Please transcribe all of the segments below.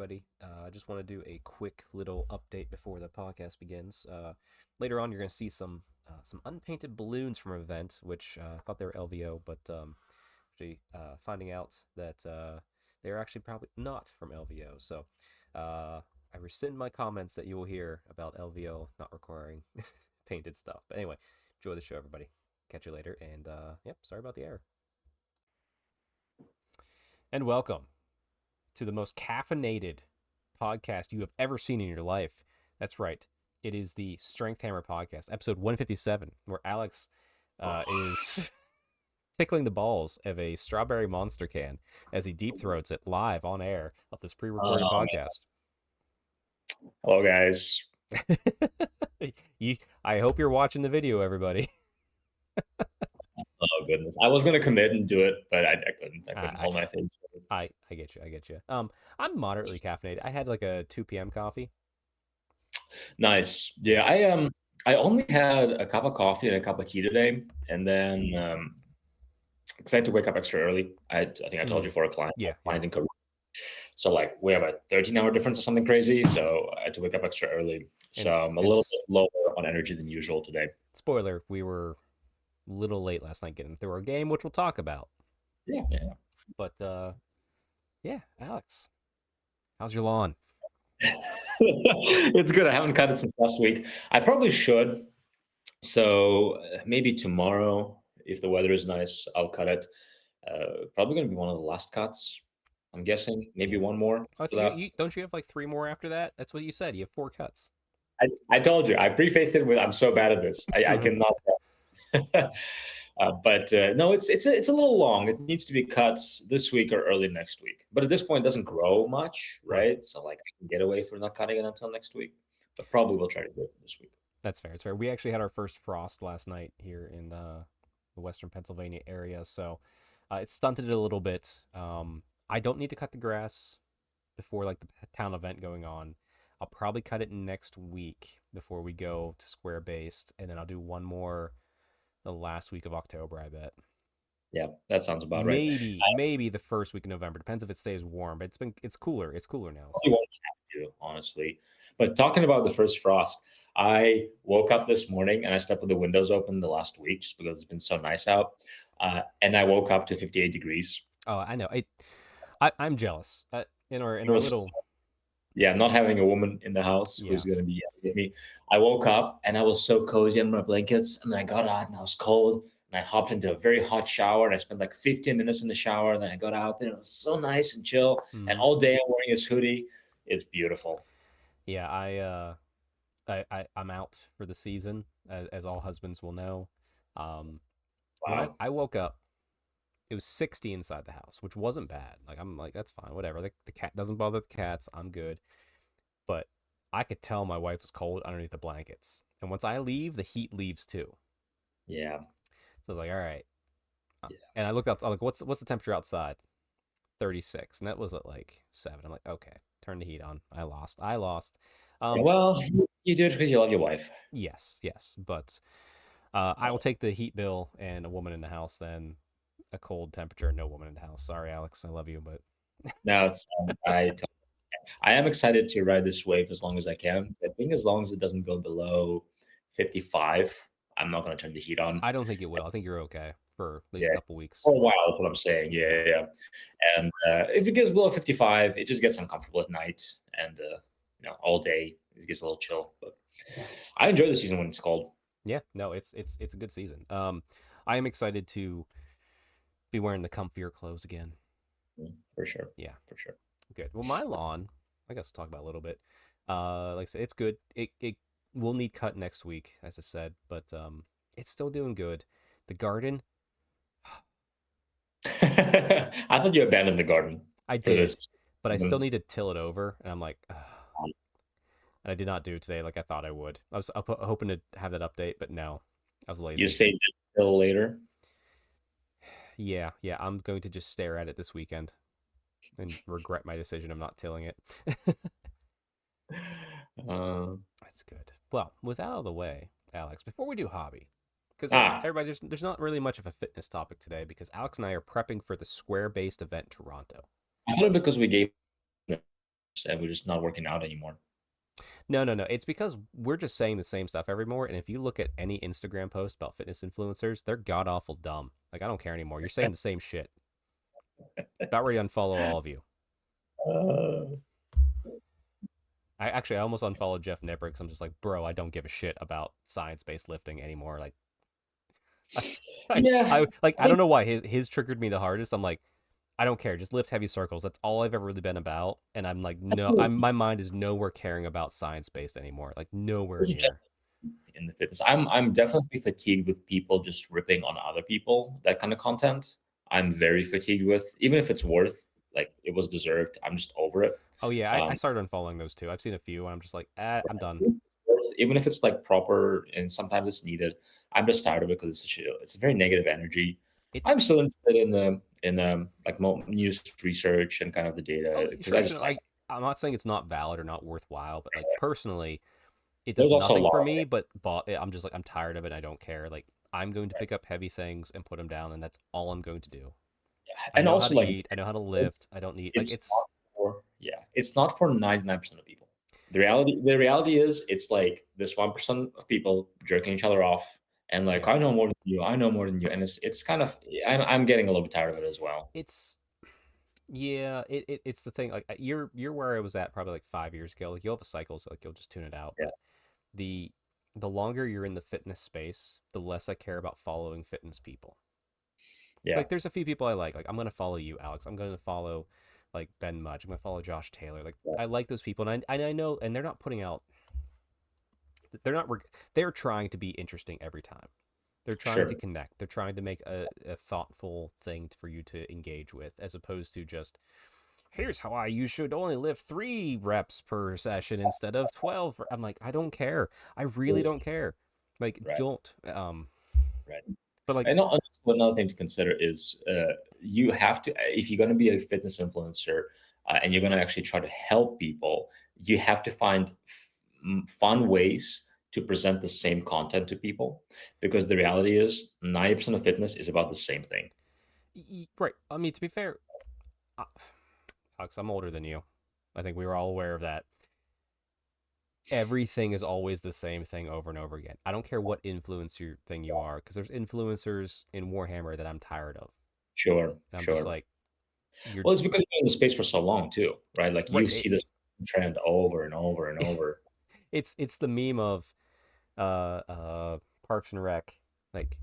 everybody. I just want to do a quick little update before the podcast begins. Later on, you're going to see some unpainted balloons from an event, which I thought they were LVO, but finding out that they're actually probably not from LVO. So I rescind my comments that you will hear about LVO not requiring painted stuff. But anyway, enjoy the show, everybody. Catch you later, and yep, sorry about the error. And welcome to the most caffeinated podcast you have ever seen in your life. That's right. It is the Strength Hammer podcast, episode 157, where Alex is tickling the balls of a strawberry monster can as he deep throats it live on air of this pre-recorded podcast. Hello, guys. I hope you're watching the video, everybody. Oh goodness, I was gonna commit and do it, but I couldn't. I couldn't hold my face. I get you. I get you. I'm moderately caffeinated. I had like a 2 p.m. coffee. Nice. Yeah, I only had a cup of coffee and a cup of tea today, and then because I had to wake up extra early. I think I told you for a client. Yeah. Client in Korea. So like we have a 13-hour difference or something crazy. So I had to wake up extra early. So I'm a little bit lower on energy than usual today. Spoiler: we were a little late last night getting through our game, which we'll talk about. Yeah. But yeah, Alex, how's your lawn? It's good. I haven't cut it since last week. I probably should. So maybe tomorrow, if the weather is nice, I'll cut it. Probably going to be one of the last cuts. I'm guessing maybe one more. Don't you have like 3 more after that? That's what you said. You have 4 cuts. I told you. I prefaced it with, "I'm so bad at this. I cannot." But no, it's a little long. It needs to be cut this week or early next week. But at this point, it doesn't grow much, right? So like, I can get away from not cutting it until next week. But probably we'll try to do it this week. That's fair. It's fair. We actually had our first frost last night here in the western Pennsylvania area, so it stunted it a little bit. I don't need to cut the grass before like the town event going on. I'll probably cut it next week before we go to square based, and then I'll do one more the last week of October, I bet. Yeah, that sounds about right. Maybe the first week of November. Depends if it stays warm, but it's cooler. It's cooler now. You won't have to, honestly. But talking about the first frost, I woke up this morning and I slept with the windows open the last week just because it's been so nice out. And I woke up to 58 degrees. Oh, I know. I'm jealous. In our little. Yeah, not having a woman in the house who's going to be yelling at me. I woke up and I was so cozy under my blankets, and then I got out and I was cold, and I hopped into a very hot shower, and I spent like 15 minutes in the shower, and then I got out and it was so nice and chill. And all day I'm wearing this hoodie. It's beautiful. Yeah, I'm out for the season, as all husbands will know. Wow. When I woke up, it was 60 inside the house, which wasn't bad. Like, I'm like, that's fine, whatever. The cat doesn't bother the cats. I'm good. But I could tell my wife was cold underneath the blankets. And once I leave, the heat leaves too. Yeah. So I was like, all right. Yeah. And I looked out. I was like, what's the temperature outside? 36. And that was at like 7. I'm like, okay, turn the heat on. I lost. Well, you do it because you love your wife. Yes. But I will take the heat bill and a woman in the house then. A cold temperature, no woman in the house. Sorry, Alex, I love you, but no, it's I am excited to ride this wave as long as I can. I think as long as it doesn't go below 55, I'm not going to turn the heat on. I don't think it will. I think you're okay for at least a couple weeks. For a while, that's what I'm saying. Yeah. And if it gets below 55, it just gets uncomfortable at night, and all day it gets a little chill. But I enjoy the season when it's cold. Yeah, no, it's a good season. I am excited to be wearing the comfier clothes again. For sure. Yeah, for sure. Good. Well, my lawn, I guess we'll talk about a little bit. Like I said, it's good. It will need cut next week, as I said, but it's still doing good. The garden. I thought you abandoned the garden. I did, but I still need to till it over, and I'm like, and I did not do it today like I thought I would. I was hoping to have that update, but no, I was lazy. You saved it till later. Yeah, I'm going to just stare at it this weekend and regret my decision of not tilling it. That's good. Well, with that out of the way, Alex, before we do hobby, because everybody, there's not really much of a fitness topic today because Alex and I are prepping for the square-based event in Toronto. I thought because we gave and we're just not working out anymore. No, no, no. It's because we're just saying the same stuff evermore. And if you look at any Instagram post about fitness influencers, they're god awful dumb. Like, I don't care anymore. You're saying the same shit. About ready to unfollow all of you. Uh, I almost unfollowed Jeff Nipper because I'm just like, bro, I don't give a shit about science based lifting anymore. Like, yeah, I don't know why his triggered me the hardest. I'm like, I don't care. Just lift heavy circles. That's all I've ever really been about. And I'm like, I no, feel my mind is nowhere caring about science based anymore. Like nowhere near. in the fitness. I'm definitely fatigued with people just ripping on other people. That kind of content, I'm very fatigued with. Even if it's worth, like, it was deserved, I'm just over it. Oh yeah, I Um, started unfollowing those too. I've seen a few, and I'm just like, I'm done. Even if it's like proper and sometimes it's needed, I'm just tired of it because it's a very negative energy. I'm It's still interested in like news research and kind of the data because I sure, just like like I'm not saying it's not valid or not worthwhile, but like personally, it does there's also a nothing lot for of me. But I'm just like I'm tired of it. I don't care. Like I'm going to pick up heavy things and put them down, and that's all I'm going to do. I and know how also to like eat. I know how to it's lift. I don't need like it's not for it's not for 99% of people. The reality is it's like this 1% of people jerking each other off and like yeah. I know more than you, I know more than you, and it's kind of I'm getting a little bit tired of it as well. It's yeah. It's the thing. Like you're where I was at probably like 5 years ago. Like you'll have a cycle, so like you'll just tune it out. Yeah, But the the longer you're in the fitness space, the less I care about following fitness people. yeah, Like there's a few people I like. Like I'm gonna follow you, Alex. I'm gonna follow like Ben Mudge. I'm gonna follow Josh Taylor. Like yeah. I like those people, and I know, and they're not putting out. They're not. They're trying to be interesting every time. They're trying to Sure. connect. They're trying to make a thoughtful thing for you to engage with, as opposed to just here's how you should only lift 3 reps per session instead of 12. I'm like, I don't care. I really Yes. don't care. Like, Right, don't. right. But like, And also another thing to consider is you have to, if you're going to be a fitness influencer and you're going to actually try to help people, you have to find fun ways to present the same content to people because the reality is 90% of fitness is about the same thing. right. I mean, to be fair, Alex, I'm older than you. I think we were all aware of that. Everything is always the same thing over and over again. I don't care what influencer thing you are, because there's influencers in Warhammer that I'm tired of, Sure, and I'm just sure. like, you're Well, it's because you're in the space for so long too, right? Like you right. see this trend over and over and over. It's the meme of Parks and Rec, like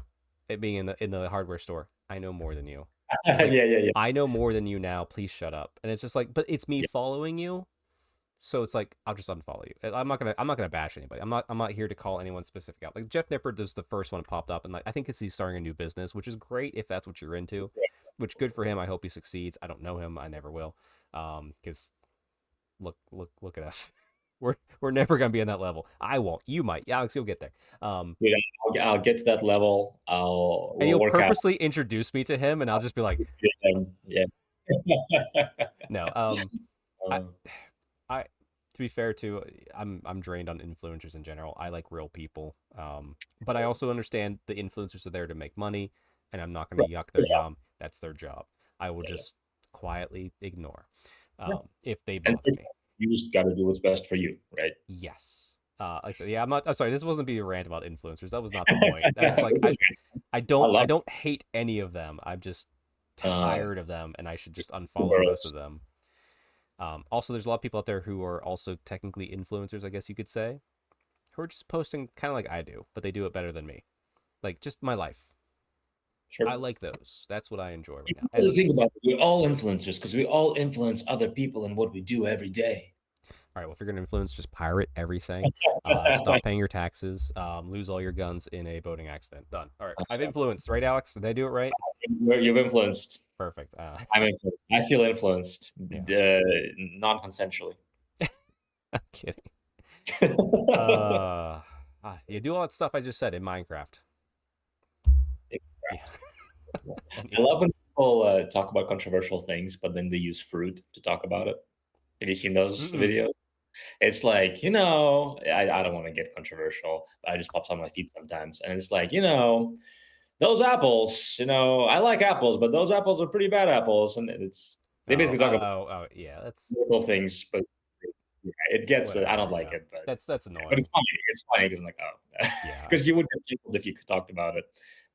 it being in the hardware store. I know more than you. Yeah, Like yeah, yeah, I know more than you now. Please shut up. And it's just like, but it's me yeah. following you. So it's like I'll just unfollow you. I'm not gonna bash anybody. I'm not here to call anyone specific out. Like Jeff Nipper does the first one that popped up, and like I think he's starting a new business, which is great if that's what you're into. Which good for him. I hope he succeeds. I don't know him. I never will. Because look at us. We're never gonna be on that level. I won't. You might. Yeah, Alex, you'll get there. Yeah, I'll get to that level. And We'll you'll work out. purposely introduce me to him, and I'll just be like, Yeah. no. I Um, I to be fair too, I'm drained on influencers in general. I like real people. But I also understand the influencers are there to make money, and I'm not going right. to yuck their Good job. yum. That's their job. I will Yeah, just quietly ignore yeah. if they And bother so me. you just got to do what's best for you, right? Yes. Like I said, yeah, I'm not. I'm sorry. This wasn't be a rant about influencers. That was not the point. That's like I love I don't hate any of them. I'm just uh, tired of them, and I should just unfollow most of girls. them. Also, there's a lot of people out there who are also technically influencers, I guess you could say, who are just posting kind of like I do, but they do it better than me. Like just my life. I Sure. like those. That's what I enjoy right You now. really And think about it. We're all influencers because we all influence other people in what we do every day. all right, well, if you're gonna influence, just pirate everything. Stop paying your taxes. Lose all your guns in a boating accident. Done. All right, I've influenced, right, Alex? Did I do it right? You've influenced. Perfect. I'm influenced. I feel influenced, Yeah, non-consensually. I'm kidding. You do all that stuff I just said in Minecraft. Yeah. I Anyway. love when people talk about controversial things, but then they use fruit to talk about it. Have you seen those Mm-mm. videos? It's like, I don't want to get controversial, but I just pops on my feed sometimes. And it's like, those apples, I like apples, but those apples are pretty bad apples. And they basically talk about Yeah. That's little things, but it gets. I Whatever, don't like yeah. it, but That's but annoying. it's funny. It's funny because I'm like, oh, Yeah, because you would get tickled if you talked about it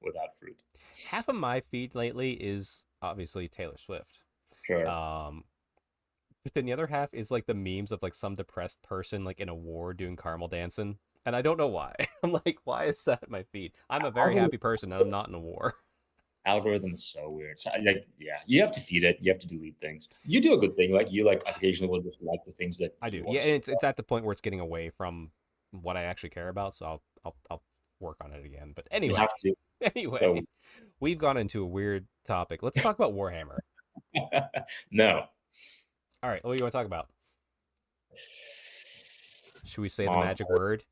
without fruit. half of my feed lately is obviously Taylor Swift. Sure. Um, but then the other half is like the memes of like some depressed person like in a war doing caramel dancing. And I don't know why. I'm like, why is that my feed? I'm a very Algorithm, happy person and I'm not in a war. algorithm is so weird. So, like, yeah, you have to feed it. You have to delete things. You do a good thing. Like you like occasionally will just like the things that I you do. want Yeah, to and see. it's at the point where it's getting away from what I actually care about, so I'll work on it again. But You anyway, have to. anyway, So we've gone into a weird topic. Let's talk about Warhammer. no. All right, what do you want to talk about? Should we say the magic Monsters. word?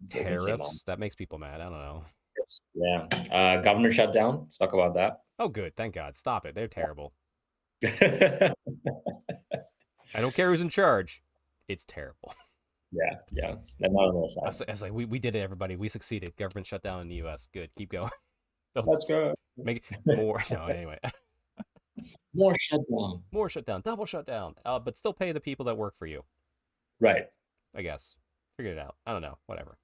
I can say mom. Tariffs? That makes people mad. I don't know. Yeah. Governor shutdown. Let's talk about that. Oh, good. Thank God. Stop it. They're terrible. Yeah. I don't care who's in charge. It's terrible. Yeah. It's not on the I side. was like, we did it, everybody. We succeeded. Government shutdown in the U.S. Good. Keep going. Don't Let's go. make it more. No, anyway. More shutdown. More shutdown. Double shutdown. But still pay the people that work for you. Right. I guess. Figure it out. I don't know. Whatever.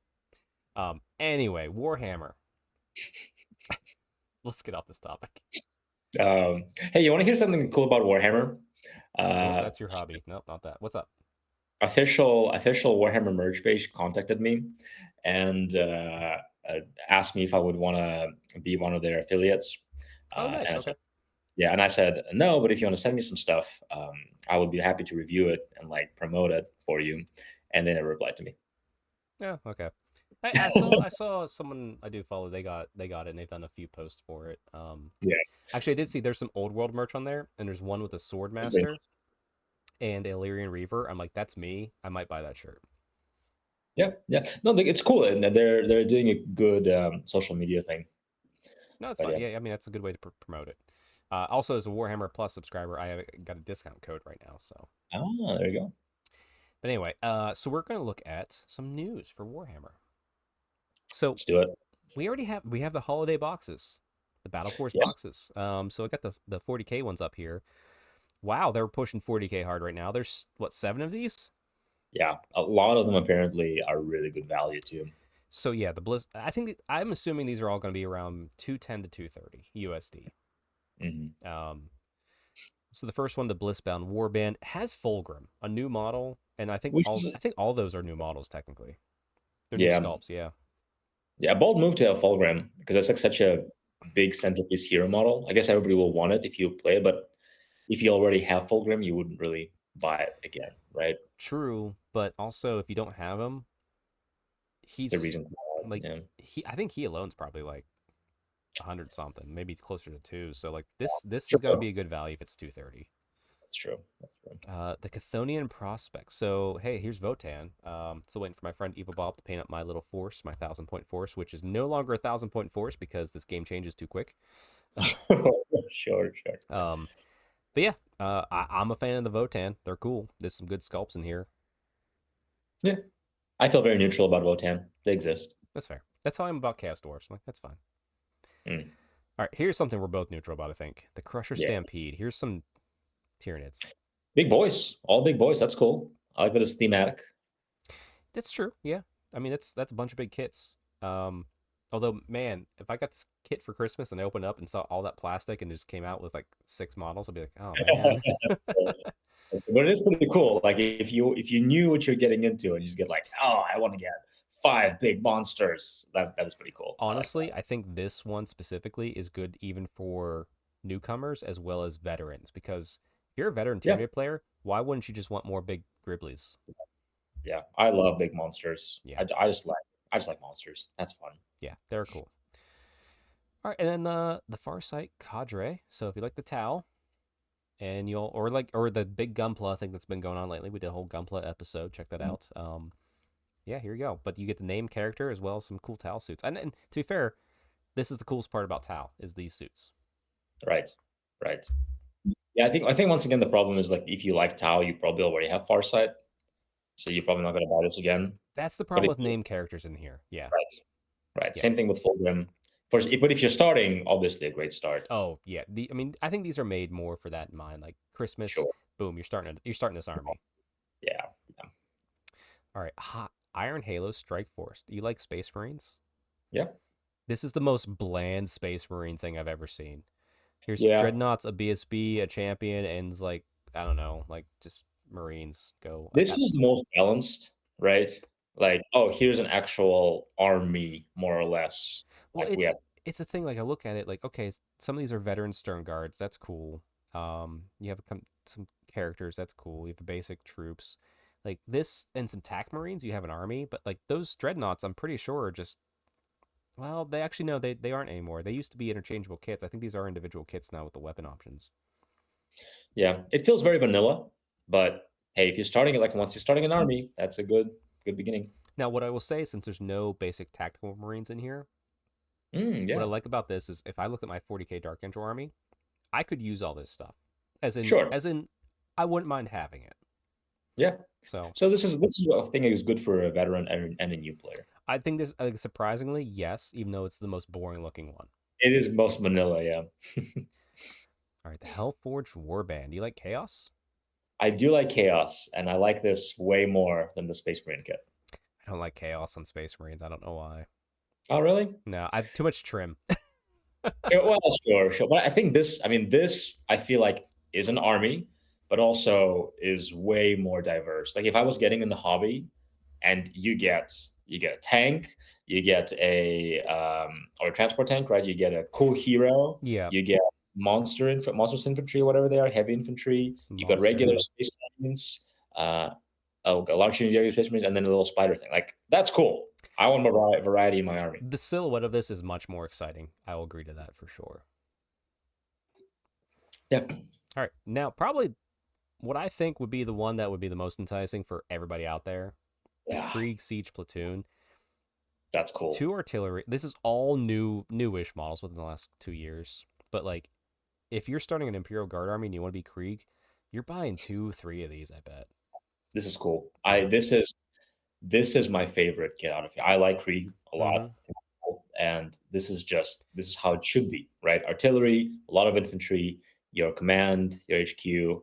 Anyway, Warhammer. Let's get off this topic. Hey, you want to hear something cool about Warhammer? Oh, Uh, that's your hobby. Nope, not that. What's up? official Warhammer merge page contacted me and asked me if I would want to be one of their affiliates. Oh, nice. And I Okay. said, yeah, and I said no, but if you want to send me some stuff, I would be happy to review it and like promote it for you. And they never replied to me. Yeah. Okay. I saw someone I do follow. They got it, and they've done a few posts for it. Yeah, Actually, I did see there's some old world merch on there, and there's one with a sword it's been- master and Illyrian Reaver. I'm like, that's me. I might buy that shirt. yeah. No, it's cool, and they're doing a good social media thing. No, it's But fine. yeah, Yeah, I mean that's a good way to promote it. Also, as a Warhammer Plus subscriber, I have got a discount code right now. So, there you go. but anyway, so we're gonna look at some news for Warhammer. So Let's do it. we have the holiday boxes, the Battle Force Yeah, boxes. So I got the 40K ones up here. Wow, they're pushing 40K hard right now. There's what, 7 of these? yeah. A lot of them apparently are really good value too. So yeah, the Bliss. I'm assuming these are all going to be around 210 to 230 USD. Hmm. So the first one, the Blissbound Warband, has Fulgrim, a new model, and I think Which all is I think all those are new models technically. They're new yeah, sculpts, yeah. yeah. A bold move to have Fulgrim because that's like such a big centerpiece hero model. I guess everybody will want it if you play, but if you already have Fulgrim, you wouldn't really buy it again, right? True, but also if you don't have him, The he's reason for that. like Yeah, I think he alone's probably like 100 something, maybe closer to 2. So like this is going to true. be a good value if it's 230. That's true. That's true. The Chthonian Prospect. So, hey, here's Votan. Still waiting for my friend Evil Bob to paint up my little force, my 1,000 point force, which is no longer a 1,000 point force because this game changes too quick. Sure. Um, but yeah, I'm a fan of the Votan. They're cool. There's some good sculpts in here. Yeah, I feel very neutral about Wotan. They exist. That's fair. That's how I'm about Chaos Dwarfs. I'm like, that's fine. Mm. All right, here's something we're both neutral about, I think. The Crusher Yeah, Stampede. Here's some Tyranids. big boys, all big boys. That's cool. I like that it's thematic. That's true. Yeah. I mean, that's a bunch of big kits. Although, man, if I got this kit for Christmas and I opened it up and saw all that plastic and just came out with like 6 models, I'd be like, oh man. But it is pretty cool. Like if you knew what you're getting into and you just get like, oh, I want to get 5 big monsters. That is pretty cool. Honestly, I think this one specifically is good even for newcomers as well as veterans because if you're a veteran Yeah, Tyranid player, why wouldn't you just want more big Griblies? yeah. I love big monsters. Yeah. I just like monsters. That's fun. Yeah, they're cool. All right, and then the Farsight Cadre. So if you like the Tau, and you'll or the big Gunpla thing that's been going on lately, we did a whole Gunpla episode. Check that out. Yeah, here you go. But you get the name character as well as some cool Tau suits. And to be fair, this is the coolest part about Tau is these suits. Right. Yeah, I think once again the problem is like if you like Tau, you probably already have Farsight, so you're probably not going to buy this again. That's the But problem if with name characters in here. Yeah, right, yeah. same thing with Fulgrim. First, but if you're starting, obviously a great start. Oh yeah. I think these are made more for that in mind. Like Christmas, Sure. boom, you're starting this army. Yeah. All right, Iron Halo Strike Force. Do you like Space Marines? Yeah. This is the most bland Space Marine thing I've ever seen. Here's Yeah. Dreadnoughts, a BSB, a champion, and like I don't know, like just Marines go. This was the most balanced, right? Like, oh, here's an actual army, more or less. Well, Like we have. it's a thing. Like I look at it, like okay, some of these are veteran Stern Guards. That's cool. You have some characters. That's cool. You have the basic troops, like this, and some TAC Marines. You have an army, but like those Dreadnoughts, I'm pretty sure are just. Well, they actually no, they aren't anymore. They used to be interchangeable kits. I think these are individual kits now with the weapon options. Yeah, it feels very vanilla, but hey, if you're starting it like once you're starting an army, that's a good beginning. Now, what I will say, since there's no basic tactical Marines in here, what I Yeah, like about this is if I look at my 40k Dark Angel army, I could use all this stuff. As in, sure. I wouldn't mind having it. Yeah. So So this is what I think is good for a veteran and a new player. I think this, surprisingly, yes, even though it's the most boring looking one. It is most vanilla, yeah. All right, the Hellforged Warband. Do you like Chaos? I do like chaos, and I like this way more than the Space Marine kit. I don't like Chaos on Space Marines. I don't know why. Oh, really? No, I have too much trim. Yeah, well, sure. But I think this, I mean, this, I feel like is an army, but also is way more diverse. Like if I was getting in the hobby, and you get a tank, you get a or a transport tank, right? You get a cool hero, Yeah, you get monsters infantry, whatever they are, heavy infantry. You got monster. regular space marines, uh, a large unit space marines, and then a little spider thing. Like that's cool. I want more variety in my army. The silhouette of this is much more exciting. I will agree to that for sure. Yeah. All right, now probably what I think would be the one that would be the most enticing for everybody out there, the Yeah, Krieg Siege Platoon. that's cool. 2 artillery. This is all newish models within the last 2 years. But like, if you're starting an Imperial Guard army and you want to be Krieg, you're buying 2, 3 of these. I bet. This is cool. I Yeah. this is my favorite kit out of here. I like Krieg a lot. Mm-hmm. And this is how it should be, right? Artillery, a lot of infantry, your command, your HQ,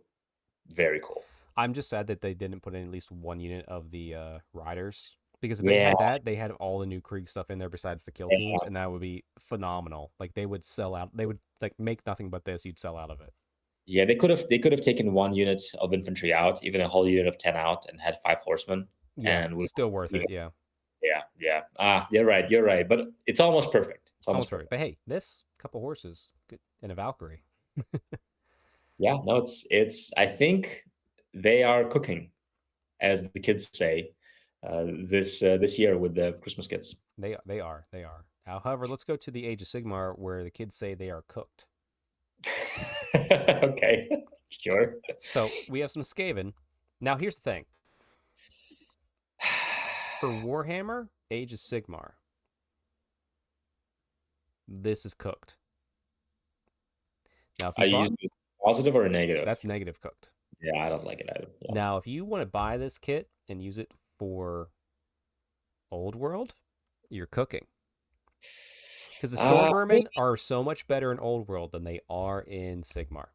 very cool. I'm just sad that they didn't put in at least one unit of the riders, because if they Yeah, had that, they had all the new Krieg stuff in there besides the kill yeah, teams, and that would be phenomenal. Like they would sell out. They would like make nothing but this. You'd sell out of it. yeah. They could have taken one unit of infantry out, even a whole unit of 10 out, and had 5 horsemen, Yeah, and still worth it. Yeah, yeah. You're right, you're right. But it's almost perfect. It's almost almost perfect. perfect. But hey, this couple horses good, and a Valkyrie. Yeah, no, it's. I think they are cooking, as the kids say, this year with the Christmas kits. They are. Now, however, let's go to the Age of Sigmar, where the kids say they are cooked. Okay, sure. So we have some Skaven. Now, here's the thing: for Warhammer, Age of Sigmar, this is cooked. Now, if you Are you bought, using this positive or a negative? that's negative cooked. Yeah, I don't like it either. Yeah. Now, if you want to buy this kit and use it for Old World, you're cooking. Because the Storm Vermin are so much better in Old World than they are in Sigmar.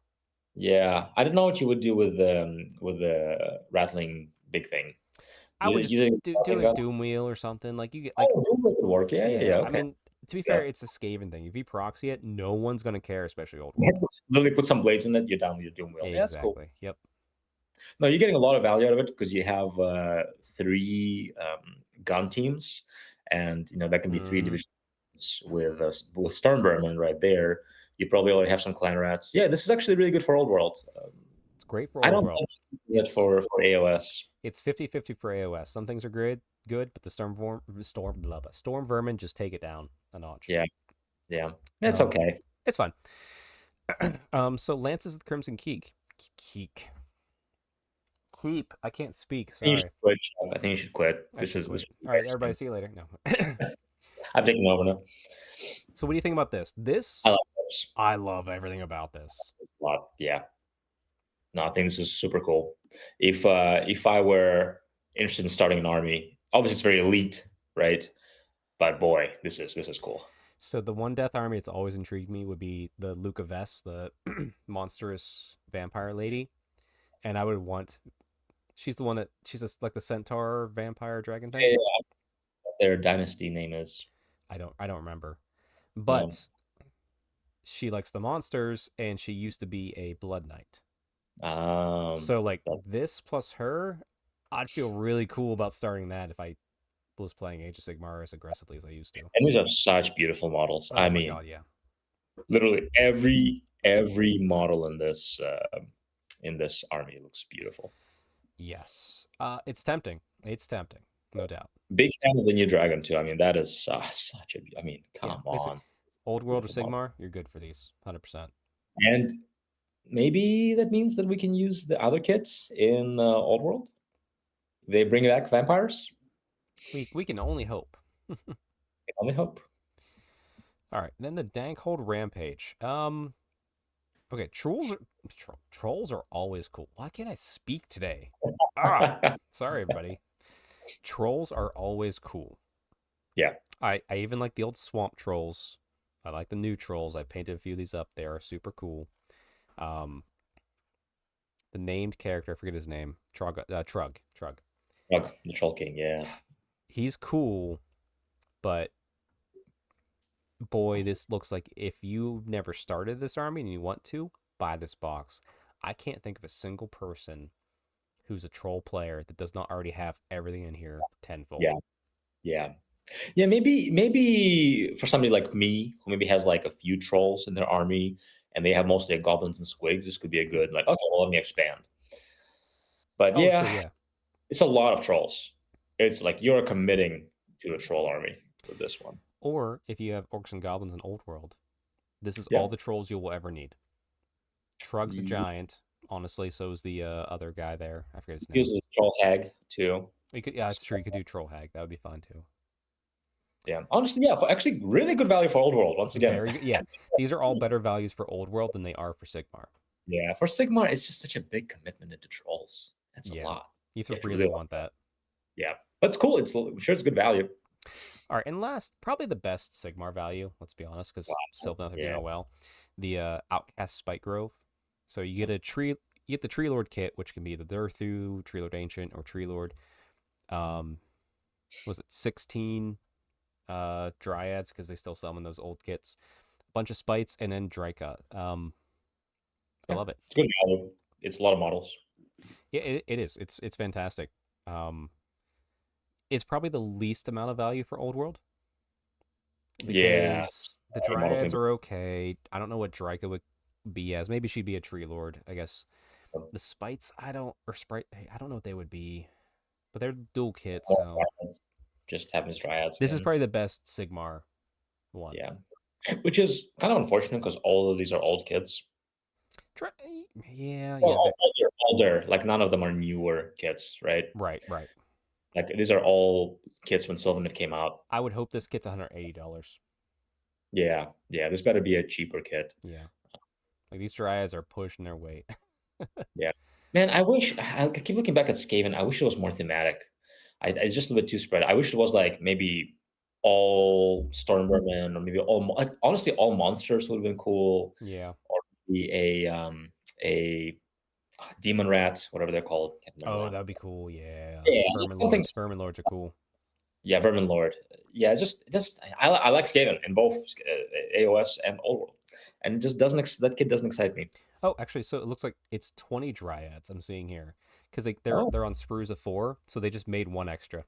Yeah, I don't know what you would do with the rattling big thing. I would just Using do rattling like gun. Doom Wheel or something. Like you get like Oh, Doom could work. Yeah. yeah. I Okay. mean, to be Yeah. fair, it's a Skaven thing. If you proxy it, no one's gonna care, especially Old Yeah, World. literally put some blades in it. You're down with your Doom wheel. Yeah, that's cool. Exactly. Yep. No, you're getting a lot of value out of it because you have 3 gun teams, and that can be 3 divisions with Storm Vermin right there. You probably already have some clan rats. Yeah, this is actually really good for Old World. It's great for I Old don't World. think it's for AOS. It's 50-50 for AOS. Some things are good, but the Storm Vermin just take it down a notch. Yeah, that's Um, okay. it's fun. So Lances of the Crimson Keek. Keep. I can't speak. I think you Sorry. should quit. Chuck. I think you should quit. I This should is quit. this. All right, everybody. See you later. No. I'm taking over now. So what do you think about this? I like this I love everything about this. a lot. Yeah. No, I think this is super cool. If I were interested in starting an army, obviously it's very elite, right? But boy, this is cool. So the one death army that's always intrigued me would be the Luca Vest, the monstrous vampire lady, and I would want She's the one that like the centaur vampire dragon thing. Yeah, their dynasty name is. I don't remember, Yeah. but she likes the monsters, and she used to be a blood knight. So like That- this plus her, I'd feel really cool about starting that if I was playing Age of Sigmar as aggressively as I used to. and these are such beautiful models. Oh I my mean, god, yeah. literally every model in this army looks beautiful. Yes. It's tempting. It's tempting, no doubt. Big fan of the new dragon too. I mean, that is such a. I mean, Yeah, come like I said, on, Old World or beautiful model. Sigmar, you're good for these, 100%. And maybe that means that we can use the other kits in Old World. They bring back vampires. We can only hope. I only hope. All right, then the Dankhold Rampage. Okay, trolls are always cool. Why can't I speak today? Ah, sorry everybody. Trolls are always cool. Yeah. I even like the old swamp trolls. I like the new trolls. I painted a few of these up. They are super cool. Um, the named character, I forget his name. Trug. The Troll King. Yeah. He's cool, but boy, this looks like if you've never started this army and you want to, buy this box. I can't think of a single person who's a troll player that does not already have everything in here tenfold. Yeah. Yeah. Yeah, maybe for somebody like me who maybe has like a few trolls in their army and they have mostly goblins and squigs, this could be a good like, okay, well, let me expand. But Oh, sure, yeah, yeah. it's a lot of trolls. It's like you're committing to a troll army with this one. Or if you have orcs and goblins in Old World, this is Yeah. all the trolls you will ever need. Trug's a giant, honestly. So is the other guy there. I forget his name. Uses troll hag too. You could, yeah, it's true. You could do troll hag. That would be fun too. Yeah, honestly, yeah, actually, really good value for Old World. Once again, Very good. Yeah, these are all better values for Old World than they are for Sigmar. yeah, for Sigmar, it's just such a big commitment into trolls. That's a Yeah, lot. you You have have to to really really want that. Yeah, but it's cool. I'm sure it's good value. All right, and last, probably the best Sigmar value. Let's be honest, because Wow. Sylvaneth are doing Yeah. it well. The Outcast Spike Grove. So you get a tree. You get the Tree Lord kit, which can be the Durthu, Tree Lord Ancient, or Tree Lord. Was it 16 dryads because they still sell them in those old kits. A bunch of spites and then Dryka. I love it. It's good value. It's a lot of models. Yeah, it is. It's fantastic. It's probably the least amount of value for Old World Yeah, because the dryads are okay. I don't know what Dryka would be as. Maybe she'd be a tree lord, I guess. The spites, I don't know what they would be, but they're dual kits. So just having his dryads. this is probably the best Sigmar one. Yeah, which is kind of unfortunate because all of these are old kits. Yeah, Well, yeah. older. Like none of them are newer kits, right? Right. Like these are all kits when Sylvaneth came out. I would hope this kit's $180. Yeah. This better be a cheaper kit. Yeah, like these dryads are pushing their weight. Yeah, man. I keep looking back at Skaven. I wish it was more thematic. It's just a bit too spread. I wish it was like maybe all Stormvermin or maybe like honestly all monsters would have been cool. Yeah. Or be a demon rat, whatever they're called. Can't remember Oh, now. that'd be cool. Yeah. Yeah, something. Vermin lords are cool. Yeah, Vermin Lord. Yeah, it's just I like Skaven in both AOS and Old World, and it just doesn't that kid doesn't excite me. Oh, actually, so it looks like it's 20 dryads I'm seeing here because Oh, they're on sprues of 4, so they just made one extra.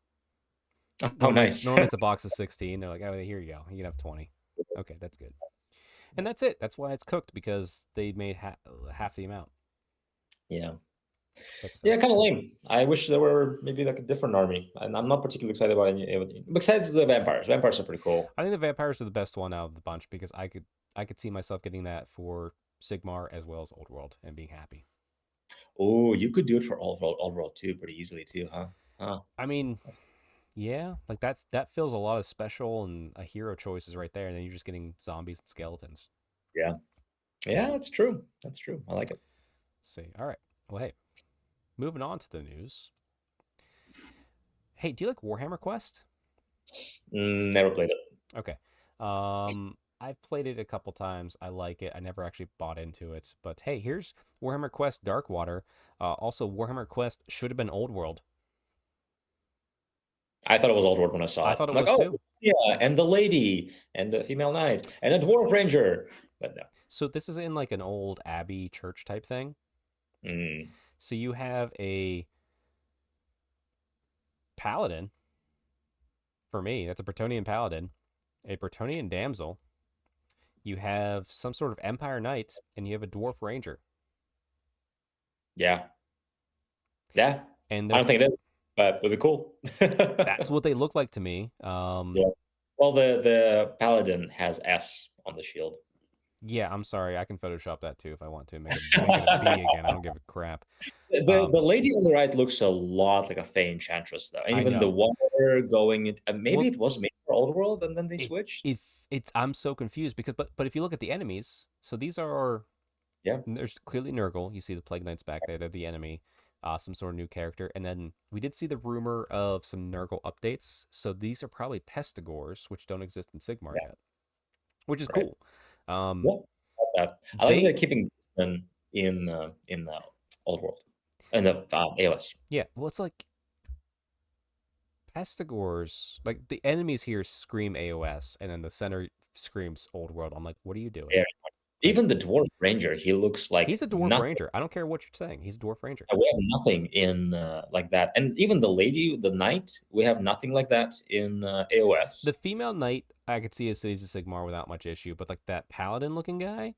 oh, nice. Normally it's a box of 16. They're like, oh, here you go. You can have 20. Okay, that's good. And that's it. That's why it's cooked because they made half the amount. Yeah. But Yeah, kind of lame. I wish there were maybe like a different army, and I'm not particularly excited about any. Besides the vampires, vampires are pretty cool. I think the vampires are the best one out of the bunch because I could see myself getting that for Sigmar as well as Old World and being happy. Oh, you could do it for Old World too, pretty easily too, huh? I mean, yeah, like that fills a lot of special and a hero choices right there, and then you're just getting zombies and skeletons. Yeah, that's true. That's true. I like it. See, all right. Well, hey, moving on to the news. Hey, do you like Warhammer Quest? Never played it. Okay. I've played it a couple times. I like it. I never actually bought into it. But hey, here's Warhammer Quest Darkwater. Also, Warhammer Quest should have been Old World. I thought it was Old World when I saw I it. thought it I'm like, was oh too. yeah, and the lady, and the female knight, and a dwarf ranger. But no. So this is in like an old abbey church type thing. Mm. So you have a paladin. For me, that's a Bretonian paladin, a Bretonian damsel. You have some sort of Empire Knight, and you have a Dwarf Ranger. Yeah. Yeah. And I they're don't think it is, but it'll be cool. that's what they look like to me. Yeah. Well, the paladin has S on the shield. Yeah, I'm sorry. I can Photoshop that too if I want to make it a B again. I don't give a crap. The lady on the right looks a lot like a Fey enchantress, though. And I even the know. water going into maybe Well, it was made for Old World and then they it switched. if it's I'm so confused because but if you look at the enemies, so these are Yeah. there's clearly Nurgle. You see the Plague Knights back there. They're the enemy. Some sort of new character. And then we did see the rumor of some Nurgle updates. So these are probably Pestigors, which don't exist in Sigmar Yeah. yet, which is Right. cool. Um, Yeah. I like that they're they, keeping them in the Old World and the AOS. yeah, well, it's like Pestigors, like the enemies here scream AOS, and then the center screams Old World. I'm like, what are you doing? Yeah. Like, Even the Dwarf Ranger, he looks he's like a Dwarf nothing. Ranger. I don't care what you're saying. He's a Dwarf Ranger. We have nothing in like that. And even the lady, the knight, we have nothing like that in AOS. The female knight, I could see as Cities of Sigmar without much issue, but like that paladin looking guy,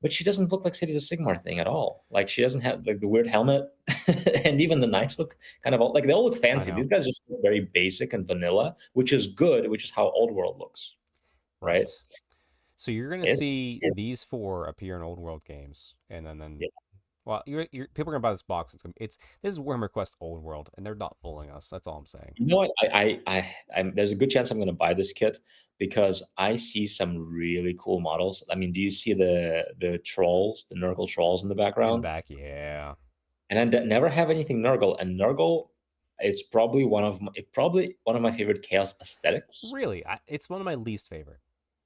But she doesn't look like Cities of Sigmar thing at all. Like she doesn't have like the weird helmet, and even the knights look kind of like they all look I fancy. know. These guys just look very basic and vanilla, which is good, which is how Old World looks, right? Right. So you're gonna It's, see these four appear in Old World games, and then yeah. well, people are gonna buy this box. It's this is Warhammer Quest Old World, and they're not fooling us. That's all I'm saying. You know what? There's a good chance I'm going to buy this kit because I see some really cool models. I mean, do you see the trolls, the Nurgle trolls in the In the background? back, yeah. And I never have anything Nurgle. And Nurgle, it's probably one of my favorite chaos aesthetics. Really, it's one of my least favorite.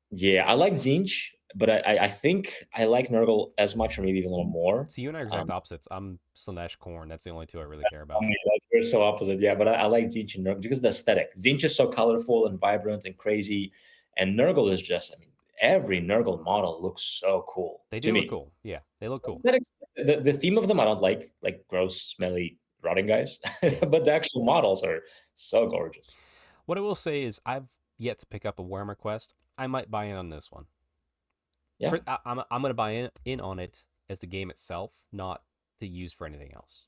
Yeah, I like Zinch, but I think I like Nurgle as much or maybe even a little more. So you and I are exact opposites. I'm Slanesh Korn. That's the only two I really That's care about. funny. We're so opposite. Yeah, but I like Zinch and Nurgle because of the aesthetic. Zinch is so colorful and vibrant and crazy, and Nurgle is just. I mean, every Nurgle model looks so cool They to do look me. cool. Yeah, they look cool. The theme of them I don't like gross, smelly, rotting guys, but the actual models are so gorgeous. What I will say is I've yet to pick up a Warhammer Quest. I might buy in on this one. Yeah. I'm gonna buy in on it as the game itself, not to use for anything else.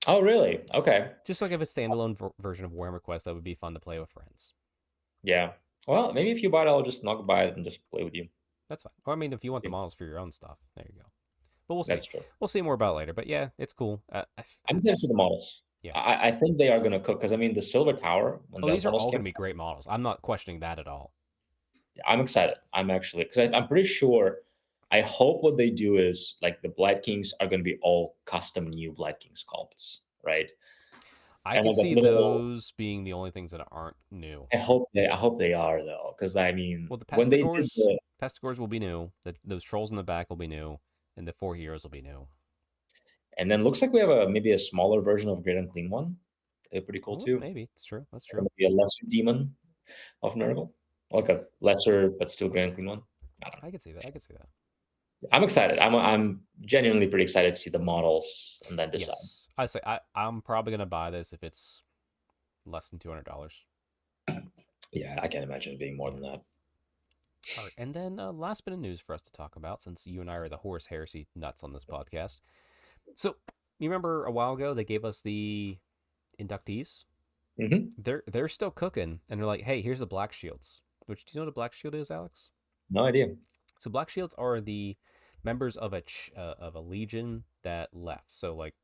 Oh, really? Okay. Just like if a standalone version of Warhammer Quest that would be fun to play with friends. Yeah. Well, maybe if you buy it, I'll just not buy it and just play with you. That's fine. Or I mean, if you want the See. models for your own stuff, there you go. But we'll see. That's true. We'll see more about it later. But yeah, it's cool. I'm excited for the models. Yeah. I think they are going to cook because I mean the Silver Tower when Oh, those these are models all came, going to be great models. I'm not questioning that at all. I'm excited. I'm actually because I'm pretty sure. I hope what they do is like the Blight Kings are going to be all custom new Blight King sculpts, right? I And could like that see little. those being the only things that aren't new. I hope they are though, because I mean Well, the when they did Pestigors will be new. Those trolls in the back will be new, and the four heroes will be new. and then looks like we have maybe a smaller version of Great Unclean One. They're pretty cool Well, too. maybe it's true. That's true. Gonna be a lesser demon of Nurgle, like a lesser but still Great Unclean One. I don't know. I could see that. I could see that. I'm excited. I'm genuinely pretty excited to see the models and then decide. Yes, I say I'm probably gonna buy this if it's less than $200. Yeah, I can't imagine it being more than that. All right, and then last bit of news for us to talk about, since you and I are the horse heresy nuts on this podcast. So you remember a while ago they gave us the inductees. Mm-hmm. They're still cooking, and they're like, hey, here's the Black Shields. Which, do you know what a Black Shield is, Alex? No idea. So Black Shields are the members of a legion that left. So like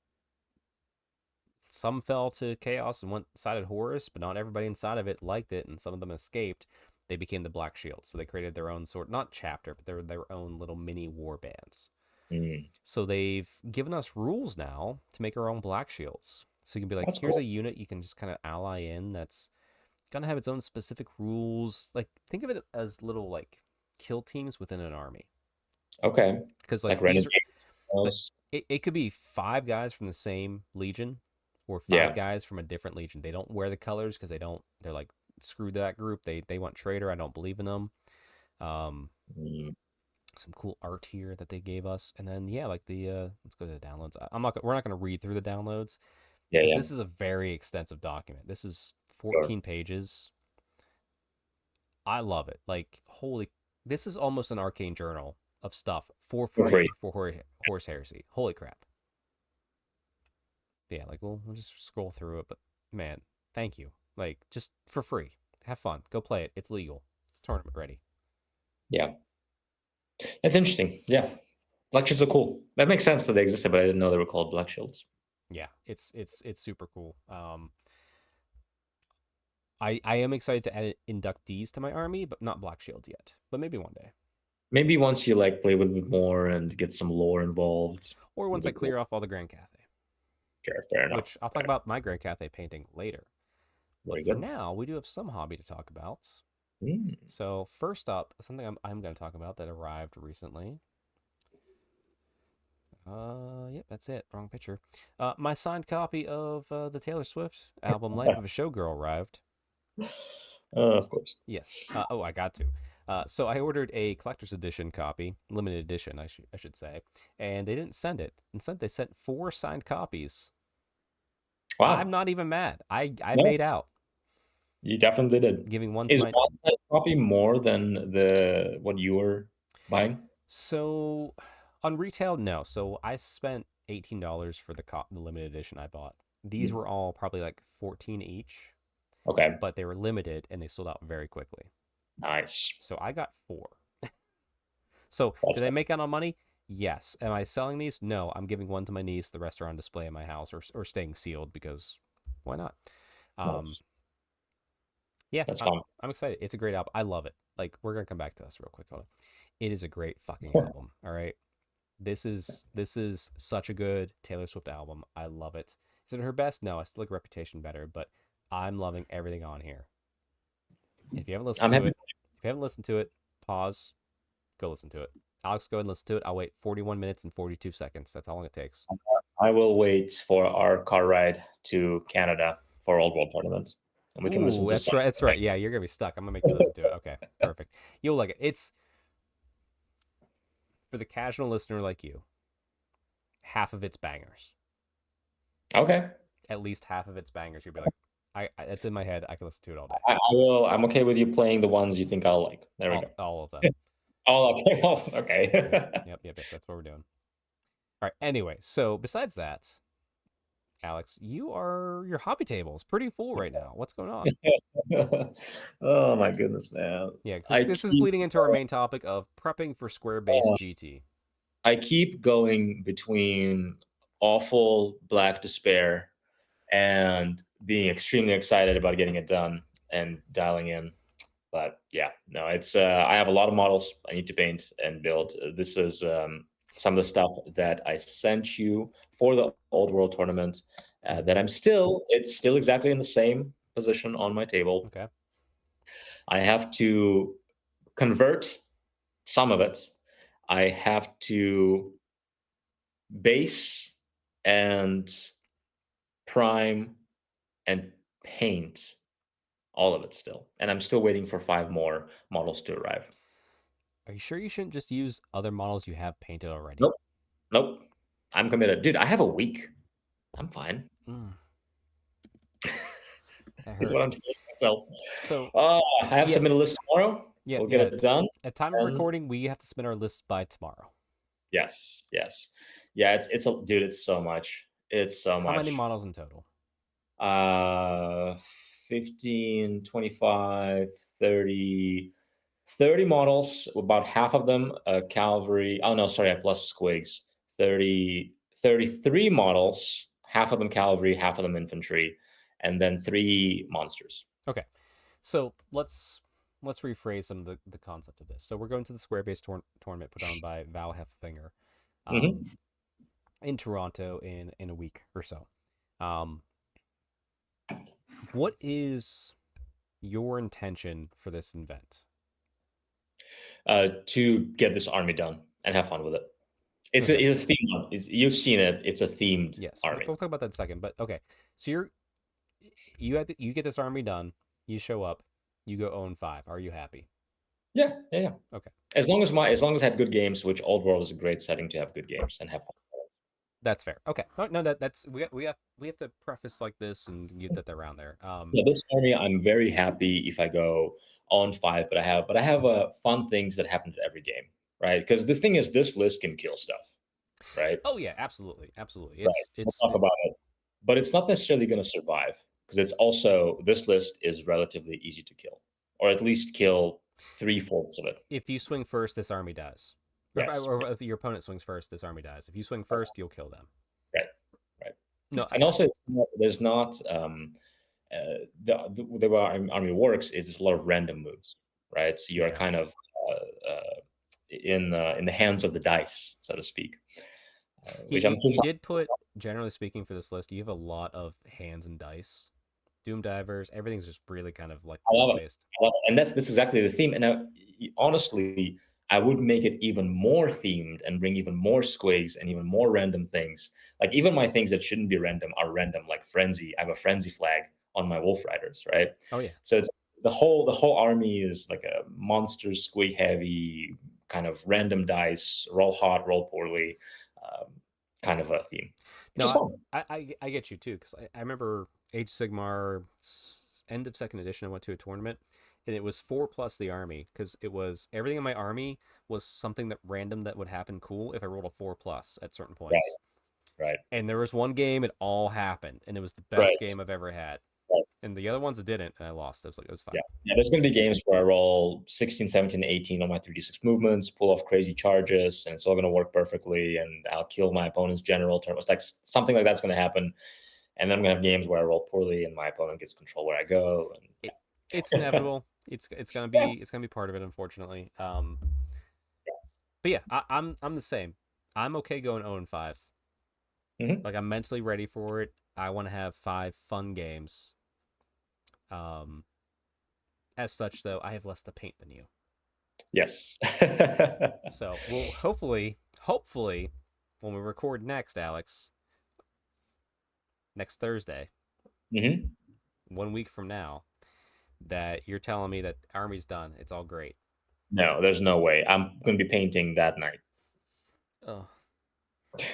some fell to chaos and went sided Horus, but not everybody inside of it liked it, and some of them escaped. They became the Black Shields. So they created their own sort, not chapter, but they're their own little mini war bands. Mm. So they've given us rules now to make our own Black Shields. So you can be like, That's here's cool. a unit you can just kind of ally in that's gonna have its own specific rules. Like think of it as little like kill teams within an army. Okay. Because Like like these are renegades. like it could be 5 guys from the same legion or five Yeah. guys from a different legion. They don't wear the colors because they're like, screw that group. They want traitor. I don't believe in them. Um, Mm, some cool art here that they gave us, and then yeah, like the let's go to the downloads. We're not gonna read through the downloads yeah, because yeah. this is a very extensive document. This is Sure. 14 pages. I love it. Like, holy, this is almost an arcane journal of stuff for For free. free for Horse Heresy. Holy crap. But yeah, like we'll just scroll through it, but man, thank you. Like, just for free. Have fun. Go play it. It's legal. It's tournament ready. Yeah. That's interesting. Yeah. Black shields are cool. That makes sense that they existed, but I didn't know they were called black shields. Yeah, it's super cool. I am excited to add inductees to my army, but not black shields yet. But maybe one day. Maybe once you like play with it more and get some lore involved. Or once I clear off all the Grand Cathay. Sure, fair enough. Which I'll talk about my Grand Cathay painting later. Very But for good. now, we do have some hobby to talk about. Mm. So first up, something I'm going to talk about that arrived recently. Yep, that's it. Wrong picture. My signed copy of the Taylor Swift album "Life of a Showgirl" arrived. Of course. Yes. I got to. So I ordered a collector's edition copy, limited edition, I should say, and they didn't send it. Instead, they sent 4 signed copies. Wow. I'm not even mad. I No. made out. You definitely did. Giving one Is to my one signed copy more than what you were buying? So on retail, no. So I spent $18 for the limited edition I bought. These were all probably like 14 each, Okay. but they were limited and they sold out very quickly. Nice. So I got 4. So That's did I make out on money? Yes. Am I selling these? No. I'm giving one to my niece. The rest are on display in my house or staying sealed because why not? nice. Yeah, That's fun. I'm excited. It's a great album. I love it. Like, we're gonna come back to this real quick. Hold on. It is a great fucking album. All right. This is such a good Taylor Swift album. I love it. Is it her best? No, I still like Reputation better, but I'm loving everything on here. If you haven't listened I'm to happy. it, pause, go listen to it. Alex, go ahead and listen to it. I'll wait 41 minutes and 42 seconds. That's how long it takes. I will wait for our car ride to Canada for Old World Tournament. And we can listen to that's right. That's right. Yeah, you're gonna be stuck. I'm gonna make you listen to it. Okay, perfect. You'll like it. It's for the casual listener like you. Half of it's bangers. Okay. At least half of it's bangers. You'll be like, it's in my head. I can listen to it all day. I will. I'm okay with you playing the ones you think I'll like. There we go. All of them. Oh, okay. Oh, okay. Yep. That's what we're doing. All right. Anyway, so besides that, Alex, your hobby table is pretty full right now. What's going on? Oh my goodness, man. Yeah, this is bleeding into our main topic of prepping for Square-based GT. I keep going between awful black despair and being extremely excited about getting it done and dialing in. But yeah, no, it's I have a lot of models I need to paint and build. This is some of the stuff that I sent you for the Old World Tournament that it's still exactly in the same position on my table. Okay. I have to convert some of it. I have to base and prime and paint all of it still. And I'm still waiting for 5 more models to arrive. Are you sure you shouldn't just use other models you have painted already? Nope. I'm committed. Dude, I have a week. I'm fine. That's what I'm telling myself. So I have to submit a list tomorrow. Yeah, we'll get it done. At time of recording, we have to submit our list by tomorrow. Yes. Yeah, it's dude, it's so much. It's so much. How many models in total? 15, 25, 30 models, about half of them cavalry. Oh no, sorry, I plus squigs. 33 models, half of them cavalry, half of them infantry, and then 3 monsters. Okay. So let's rephrase some of the concept of this. So we're going to the Square-based tournament put on by Val Heffinger in Toronto in a week or so. What is your intention for this event? to get this army done and have fun with it. It's Okay. it's a themed. You've seen it. It's a themed Yes, army. we'll talk about that in a second. But okay, so you get this army done. You show up. You go 0-5. Are you happy? Yeah. Okay, As long as I had good games, which Old World is a great setting to have good games and have fun. that's fair. Okay, no, that's we have to preface like this and get that around there. Yeah, this army, I'm very happy if I go on 5, but I have fun things that happen to every game, right? Because the thing is, this list can kill stuff, right? Oh yeah, absolutely, absolutely. Right. We'll It's talk about it, but it's not necessarily going to survive because it's also this list is relatively easy to kill, or at least kill 3/4 of it. if you swing first, this army dies. Yes, Or if your opponent swings first, this army dies. If you swing first, you'll kill them. right, right. No, And also, there's not the way our army works is it's a lot of random moves, right? So you are yeah. kind of in the hands of the dice, so to speak. Which I'm He did put, generally speaking, for this list, you have a lot of hands and dice. Doom divers, everything's just really kind of like I love pool it. based. I love it. And that's exactly the theme. And honestly, I would make it even more themed and bring even more squigs and even more random things. Like even my things that shouldn't be random are random, like frenzy. I have a frenzy flag on my wolf riders, right? Oh yeah. So it's the whole army is like a monster squig heavy kind of random dice, roll hot, roll poorly, um, kind of a theme, which is No, fun. I get you too, because I remember Age Sigmar end of second edition. I went to a tournament, and it was 4+ the army, because it was everything in my army was something that random that would happen cool if I rolled a 4+ at certain Right, points. right, And there was one game it all happened, and it was the best right, game I've ever had. right. And the other ones it didn't, and I lost. It was fine. Yeah, there's going to be games where I roll 16, 17, 18 on my 3d6 movements, pull off crazy charges, and it's all going to work perfectly, and I'll kill my opponent's general turn. It's like something like that's going to happen. And then I'm going to have games where I roll poorly and my opponent gets control where I go. It, it's And inevitable. yeah. It's gonna be part of it, unfortunately. But yeah, I'm the same. I'm okay going 0-5. Hmm. Like I'm mentally ready for it. I want to have 5 fun games. Um, as such, though, I have less to paint than you. Yes. So we'll hopefully, when we record next, Alex, next Thursday, Hmm. 1 week from now, that you're telling me that army's done. It's all great. No, there's no way. I'm going to be painting that night. Oh,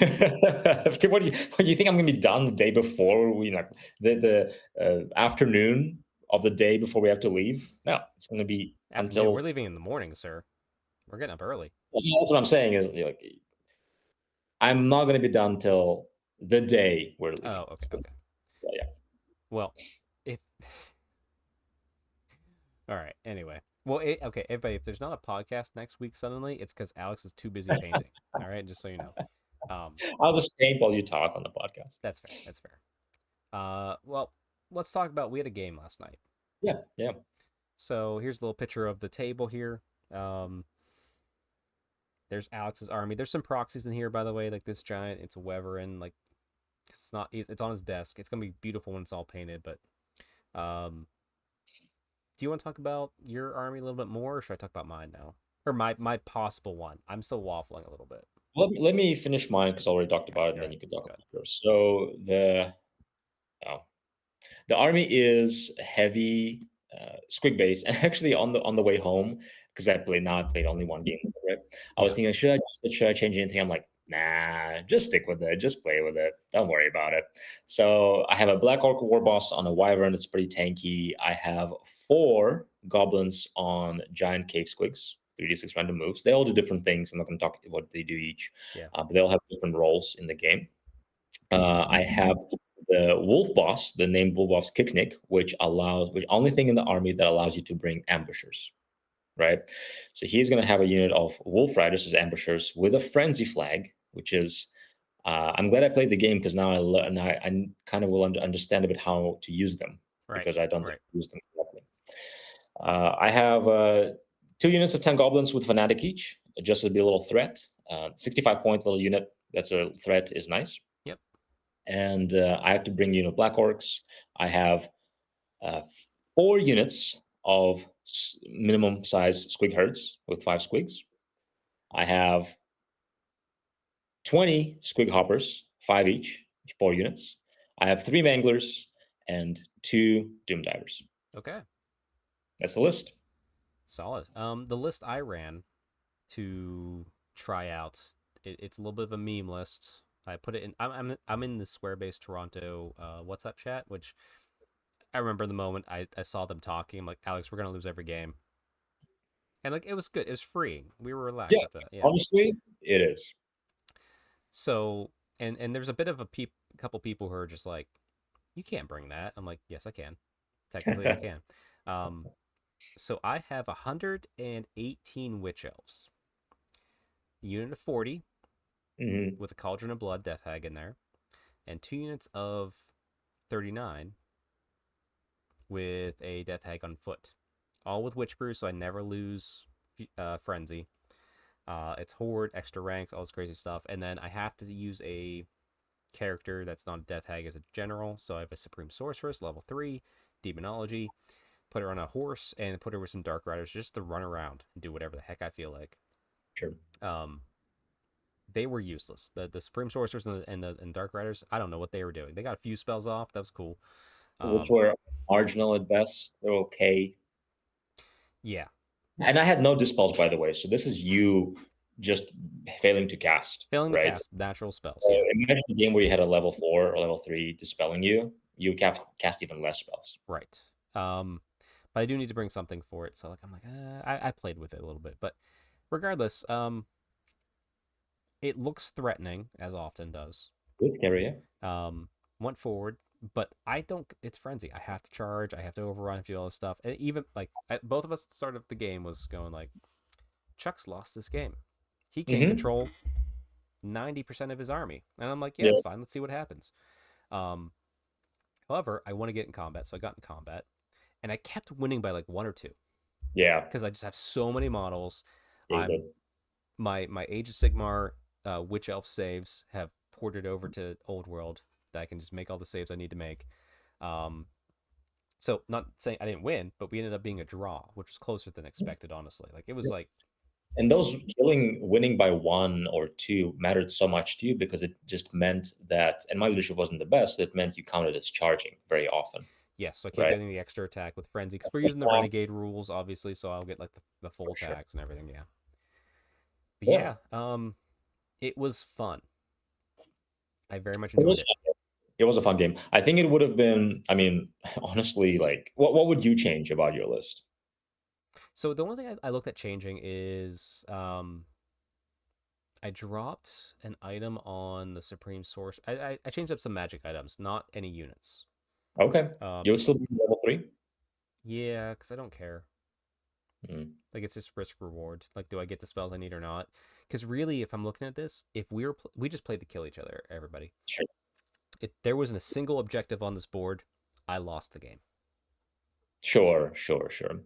Okay, what do you think I'm going to be done the day before we like the afternoon of the day before we have to leave? No, it's going to be afternoon. We're until. leaving in the morning, sir. We're getting up early. Well, yeah, that's what I'm saying is like I'm not going to be done till the day we're leaving. Oh, okay, So, okay. yeah. Well, if all right. Anyway, well, okay, everybody. If there's not a podcast next week, suddenly it's because Alex is too busy painting. All right, just so you know. I'll just paint while you talk on the podcast. That's fair. That's fair. Well, let's talk about. We had a game last night. Yeah. So here's a little picture of the table here. Um, there's Alex's army. There's some proxies in here, by the way. Like this giant, it's a Weverin. Like it's not. It's on his desk. It's gonna be beautiful when it's all painted. But do you want to talk about your army a little bit more, or should I talk about mine now? Or my possible one. I'm still waffling a little bit. Let me finish mine because I already talked about it, and then you can talk about yours. So oh, the army is heavy squig base, and actually on the way home because I played only one game, right? I was thinking should I change anything? I'm like, nah, just stick with it, just play with it, don't worry about it. So I have a black orc war boss on a wyvern that's pretty tanky. I have 4 goblins on giant cave squigs. 3d6 random moves. They all do different things. I'm not going to talk what they do each, Yeah. but they all have different roles in the game. I have the wolf boss, the name wolf boss Kicknick, which only thing in the army that allows you to bring ambushers, right? So he's going to have a unit of wolf riders as ambushers with a frenzy flag, which is I'm glad I played the game because now I kind of will understand a bit how to use them because I don't use them correctly. I have 2 units of 10 goblins with fanatic each, just to be a little threat. 65-point little unit that's a threat is nice. Yep. And I have to bring black orcs. I have 4 units of minimum size squig herds with 5 squigs. I have 20 squig hoppers, 5 each, 4 units. I have 3 manglers and 2 doom divers. Okay. That's the list. Solid. The list I ran to try out, it's a little bit of a meme list. I put it in. I'm in the Squarebase Toronto WhatsApp chat, which I remember the moment I saw them talking. I'm like, Alex, we're gonna lose every game, and like it was good. It was freeing. We were relaxed Yeah, after that. Yeah. honestly, it is. So and there's a bit of a couple people who are just like, you can't bring that. I'm like, yes, I can. Technically, I can. Um, so I have 118 witch elves, a unit of 40 Mhm. with a cauldron of blood death hag in there, and 2 units of 39 with a death hag on foot, all with witch brew, so I never lose frenzy. It's horde, extra ranks, all this crazy stuff, and then I have to use a character that's not a death hag as a general, so I have a supreme sorceress, level 3, demonology. Put her on a horse and put her with some dark riders just to run around and do whatever the heck I feel like. Sure. Um, they were useless. The supreme sorcerers and dark riders, I don't know what they were doing. They got a few spells off. That was cool. Which Um, were marginal at best. They're okay. yeah, And I had no dispels, by the way. So this is you just failing to cast, failing to right? cast natural spells. So Yeah, imagine a game where you had a level 4 or level 3 dispelling you. You would cast even less spells. right. But I do need to bring something for it. So like I'm like, I played with it a little bit, but regardless, it looks threatening as often does. It's scary, yeah. Went forward, but I don't. It's frenzy. I have to charge. I have to overrun. Do all this stuff. And even like both of us at the start of the game was going like, Chuck's lost this game. He can't Mm-hmm. control 90% of his army, and I'm like, yeah, Yeah. it's fine. Let's see what happens. Um, However, I want to get in combat, so I got in combat, and I kept winning by like 1 or 2 Yeah. because I just have so many models. Yeah, you I'm did. my Age of Sigmar Witch Elf saves have ported over to Old World that I can just make all the saves I need to make. Um, so not saying I didn't win, but we ended up being a draw, which was closer than expected, honestly. Like it was like, And those winning by 1 or 2 mattered so much to you because it just meant that, and my leadership wasn't the best. It meant you counted as charging very often, yes, so I keep right? getting the extra attack with frenzy because we're using the renegade rules, obviously, so I'll get like the full For sure. attacks and everything. Yeah, but Yeah. yeah, it was fun. I very much It enjoyed was it. it was a fun game. I think it would have been, I mean, honestly, like what would you change about your list? So the only thing I looked at changing is I dropped an item on the Supreme Source. I changed up some magic items, not any units. Okay. You would So still be level 3? yeah, because I don't care. Mm, Like it's just risk reward. Like, do I get the spells I need or not? Because really, if I'm looking at this, if we just played to kill each other, everybody. sure. If there wasn't a single objective on this board, I lost the game. Sure, sure, sure.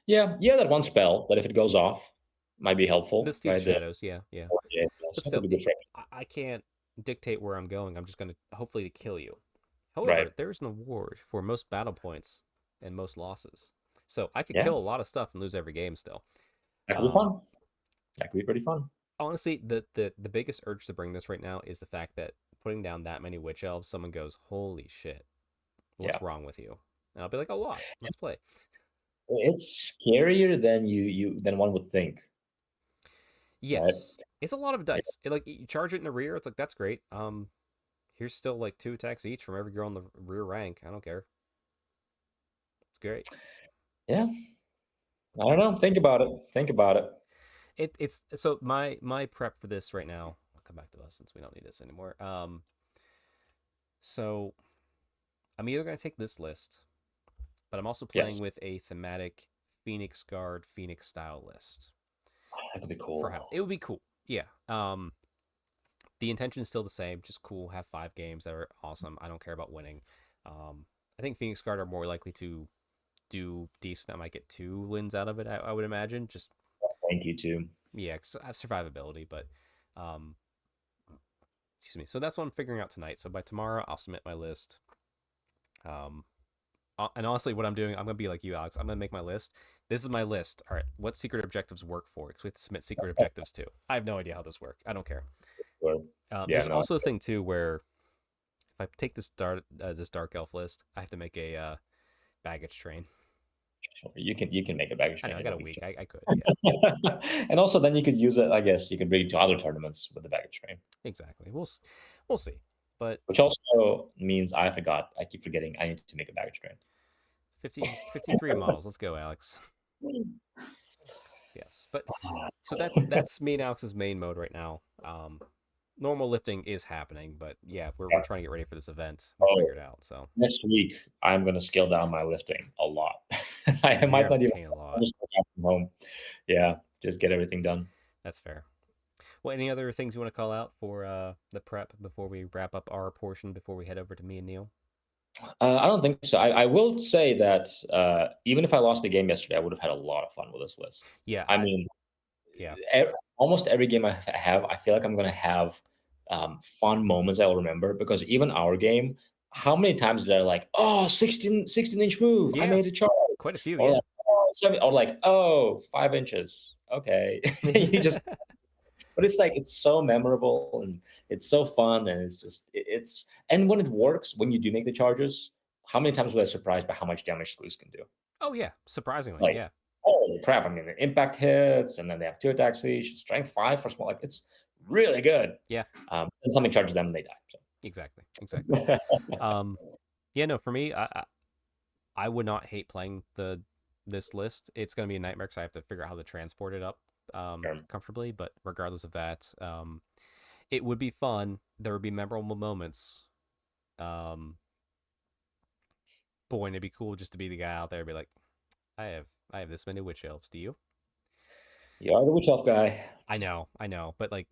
Yeah, yeah, that one spell that if it goes off might be The helpful, Steep right? The Shadows, yeah, yeah. yeah, But that could still, be good for I can't dictate where I'm going. I'm just going to hopefully to kill you. right. However, there's an award for most battle points and most losses. So I could Yeah, kill a lot of stuff and lose every game still. that could be Um, fun. That could be pretty fun. Honestly, the biggest urge to bring this right now is the fact that putting down that many witch elves, someone goes, "Holy shit, Yeah. what's wrong with you?" And I'll be like, "A lot. Let's play." It's scarier than you than one would think, right? Yes, it's a lot of Yeah. dice. Like you charge it in the rear, it's like that's great. Here's still like 2 attacks each from every girl in the rear rank. I don't care. It's great. Yeah. I don't know. Think about it. Think about it. It's so my prep for this right now. I'll come back to us since we don't need this anymore. So I'm either gonna take this list, but I'm also playing Yes. with a thematic Phoenix Guard Phoenix style list That could be for cool. house. It would be cool. Yeah. The intention is still the same. Just cool. Have 5 games that are awesome. I don't care about winning. I think Phoenix Guard are more likely to do decent. I might get 2 wins out of it. I would imagine. Just Thank you too. yeah, 'cause I have survivability, but um, excuse me. So that's what I'm figuring out tonight. So by tomorrow, I'll submit my list. Um, and honestly, what I'm doing, I'm gonna be like you, Alex. I'm gonna make my list. This is my list. All right, what secret objectives work for? Because we have to submit secret objectives too. I have no idea how this works. I don't care. Or, yeah, There's no. also a thing too where if I take this dark elf list, I have to make a baggage train. You can make a baggage I know train. I It'll got a be week. cheap. I could. Yeah. And also, then you could use it. I guess you could bring it to other tournaments with the baggage train. Exactly. We'll see. But Which also means I forgot. I keep forgetting. I need to make a baggage train. 53 models. Let's go, Alex. Yes. But so that's me and Alex's main mode right now. Normal lifting is happening, but yeah, we're trying to get ready for this event. We'll figure it out. So next week I'm going to scale down my lifting a lot. I might not even pain a lot. just work out from home. Yeah, just get everything done. That's fair. Well, any other things you want to call out for the prep before we wrap up our portion before we head over to me and Neil? I don't think so. I will say that even if I lost the game yesterday, I would have had a lot of fun with this list. Yeah. I mean, yeah. Almost every game I have, I feel like I'm going to have fun moments I'll remember, because even our game, how many times did I like, oh, 16-inch move, I made a charge. Quite a few, or yeah. Like, oh, 7, or like, oh, 5 inches. Okay. You just, but it's like, it's so memorable and it's so fun. And it's just, and when it works, when you do make the charges, how many times was I surprised by how much damage Screws can do? Oh, yeah. Surprisingly, like, yeah. Holy crap. I mean, the impact hits, and then they have 2 attacks each, strength 5 for small. Like, it's really good. Yeah. And something charges them and they die. So. Exactly. Yeah, no, for me, I would not hate playing this list. It's going to be a nightmare because I have to figure out how to transport it up comfortably. But regardless of that, it would be fun. There would be memorable moments. Boy, and it'd be cool just to be the guy out there and be like, I have this many witch elves. Do you? You are the witch elf guy. I know, but like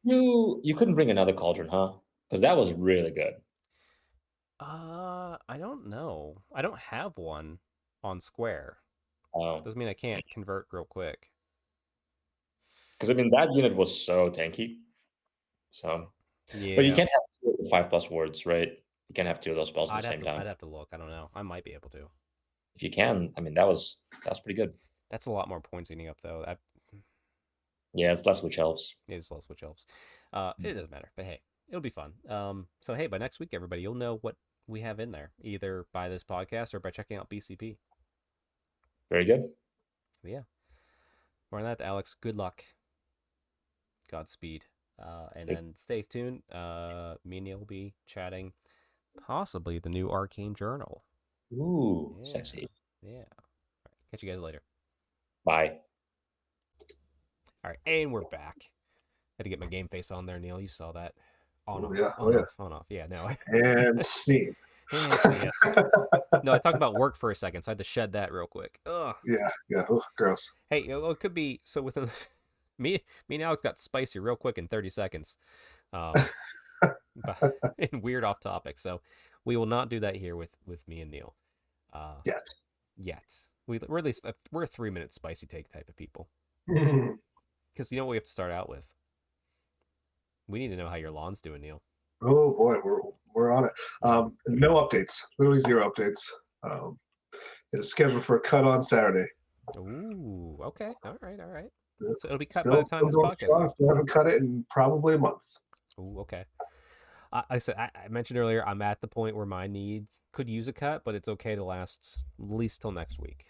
you couldn't bring another cauldron, huh? Because that was really good. I don't know. I don't have one on Square. Oh. Doesn't mean I can't convert real quick. Because I mean, that unit was so tanky. So yeah, but you can't have 5+ words, right? You can't have 2 of those spells at the same time. I'd have to look. I don't know. I might be able to. If you can, I mean, that was pretty good. That's a lot more points eating up though. Yeah, it's less witch elves. It is less witch elves. It doesn't matter. But hey, it'll be fun. So hey, by next week, everybody, you'll know what we have in there, either by this podcast or by checking out BCP. Very good. But yeah. More than that, Alex, good luck. Godspeed. And then stay tuned. Me and Neil will be chatting possibly the new Arcane Journal. Ooh, sexy. Yeah. All right. Catch you guys later. Bye. All right, and we're back. Had to get my game face on there, Neil. You saw that. On off. Yeah, no. And scene. Yes. No, I talked about work for a second, so I had to shed that real quick. Ugh. Yeah. Oh, gross. Hey, it could be so within me and Alex got spicy real quick in 30 seconds. But in weird off topic. So we will not do that here with me and Neil. Yet. We're at least we're a 3-minute spicy take type of people. Because you know what we have to start out with? We need to know how your lawn's doing, Neil. Oh boy, we're on it. No updates. Literally 0 updates. It is scheduled for a cut on Saturday. Ooh, okay. All right. Yeah. So it'll be cut by the time this podcast. Strong, still haven't cut it in probably a month. Ooh, okay. I said I mentioned earlier I'm at the point where my needs could use a cut, but it's okay to last at least till next week.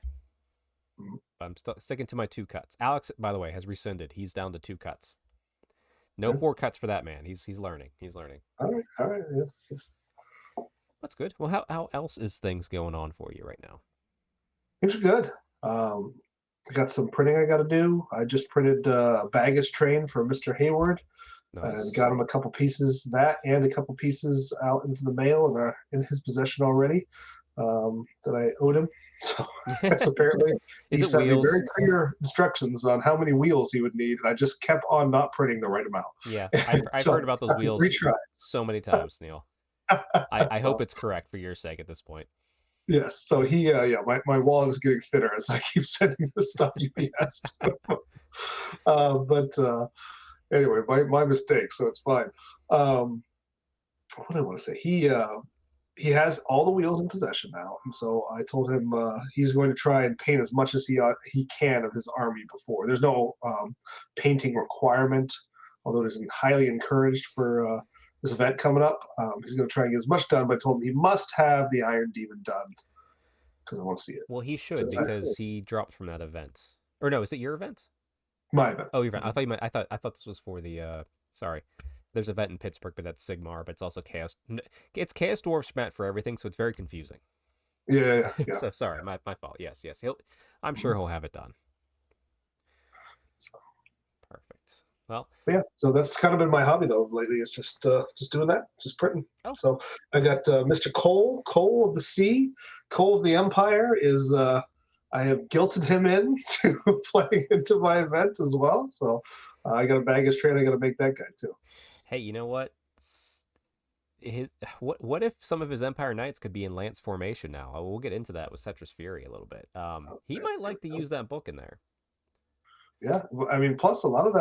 I'm sticking to my 2 cuts. Alex, by the way, has rescinded. He's down to 2 cuts. No 4 cuts for that man. He's learning. All right. Yeah. That's good. Well, how else is things going on for you right now? Things are good. I got some printing I got to do. I just printed a baggage train for Mr. Hayward. Nice. And got him a couple pieces and a couple pieces out into the mail and are in his possession already. That I owed him. So that's apparently he sent me very clear instructions on how many wheels he would need, and I just kept on not printing the right amount. Yeah, I've heard about those wheels so many times, Neil. I hope it's correct for your sake at this point. Yes. So he, my wallet is getting thinner as I keep sending the stuff UPS. But anyway, my mistake. So it's fine. What do I want to say? he has all the wheels in possession now, and so I told him he's going to try and paint as much as he can of his army before. There's no painting requirement, although it is highly encouraged for this event coming up. He's going to try and get as much done, but I told him he must have the Iron Demon done because I want to see it. Well, he should because he dropped from that event. Or no, is it your event? My event. Oh, your event. I thought you meant. I thought this was for the. Sorry. There's an event in Pittsburgh, but that's Sigmar, but it's also Chaos. It's Chaos Dwarfs met for everything, so it's very confusing. Yeah. So sorry, my fault. Yes. I'm sure he'll have it done. Perfect. Well. Yeah. So that's kind of been my hobby though lately. Is just doing that, just printing. Oh. So I got Mr. Cole of the Sea, Cole of the Empire is. I have guilted him into playing into my event as well. So I got a baggage train. I got to make that guy too. Hey, you know what? What if some of his Empire Knights could be in Lance formation now? We'll get into that with Settra's Fury a little bit. He might like to use that book in there. Yeah, I mean, plus a lot of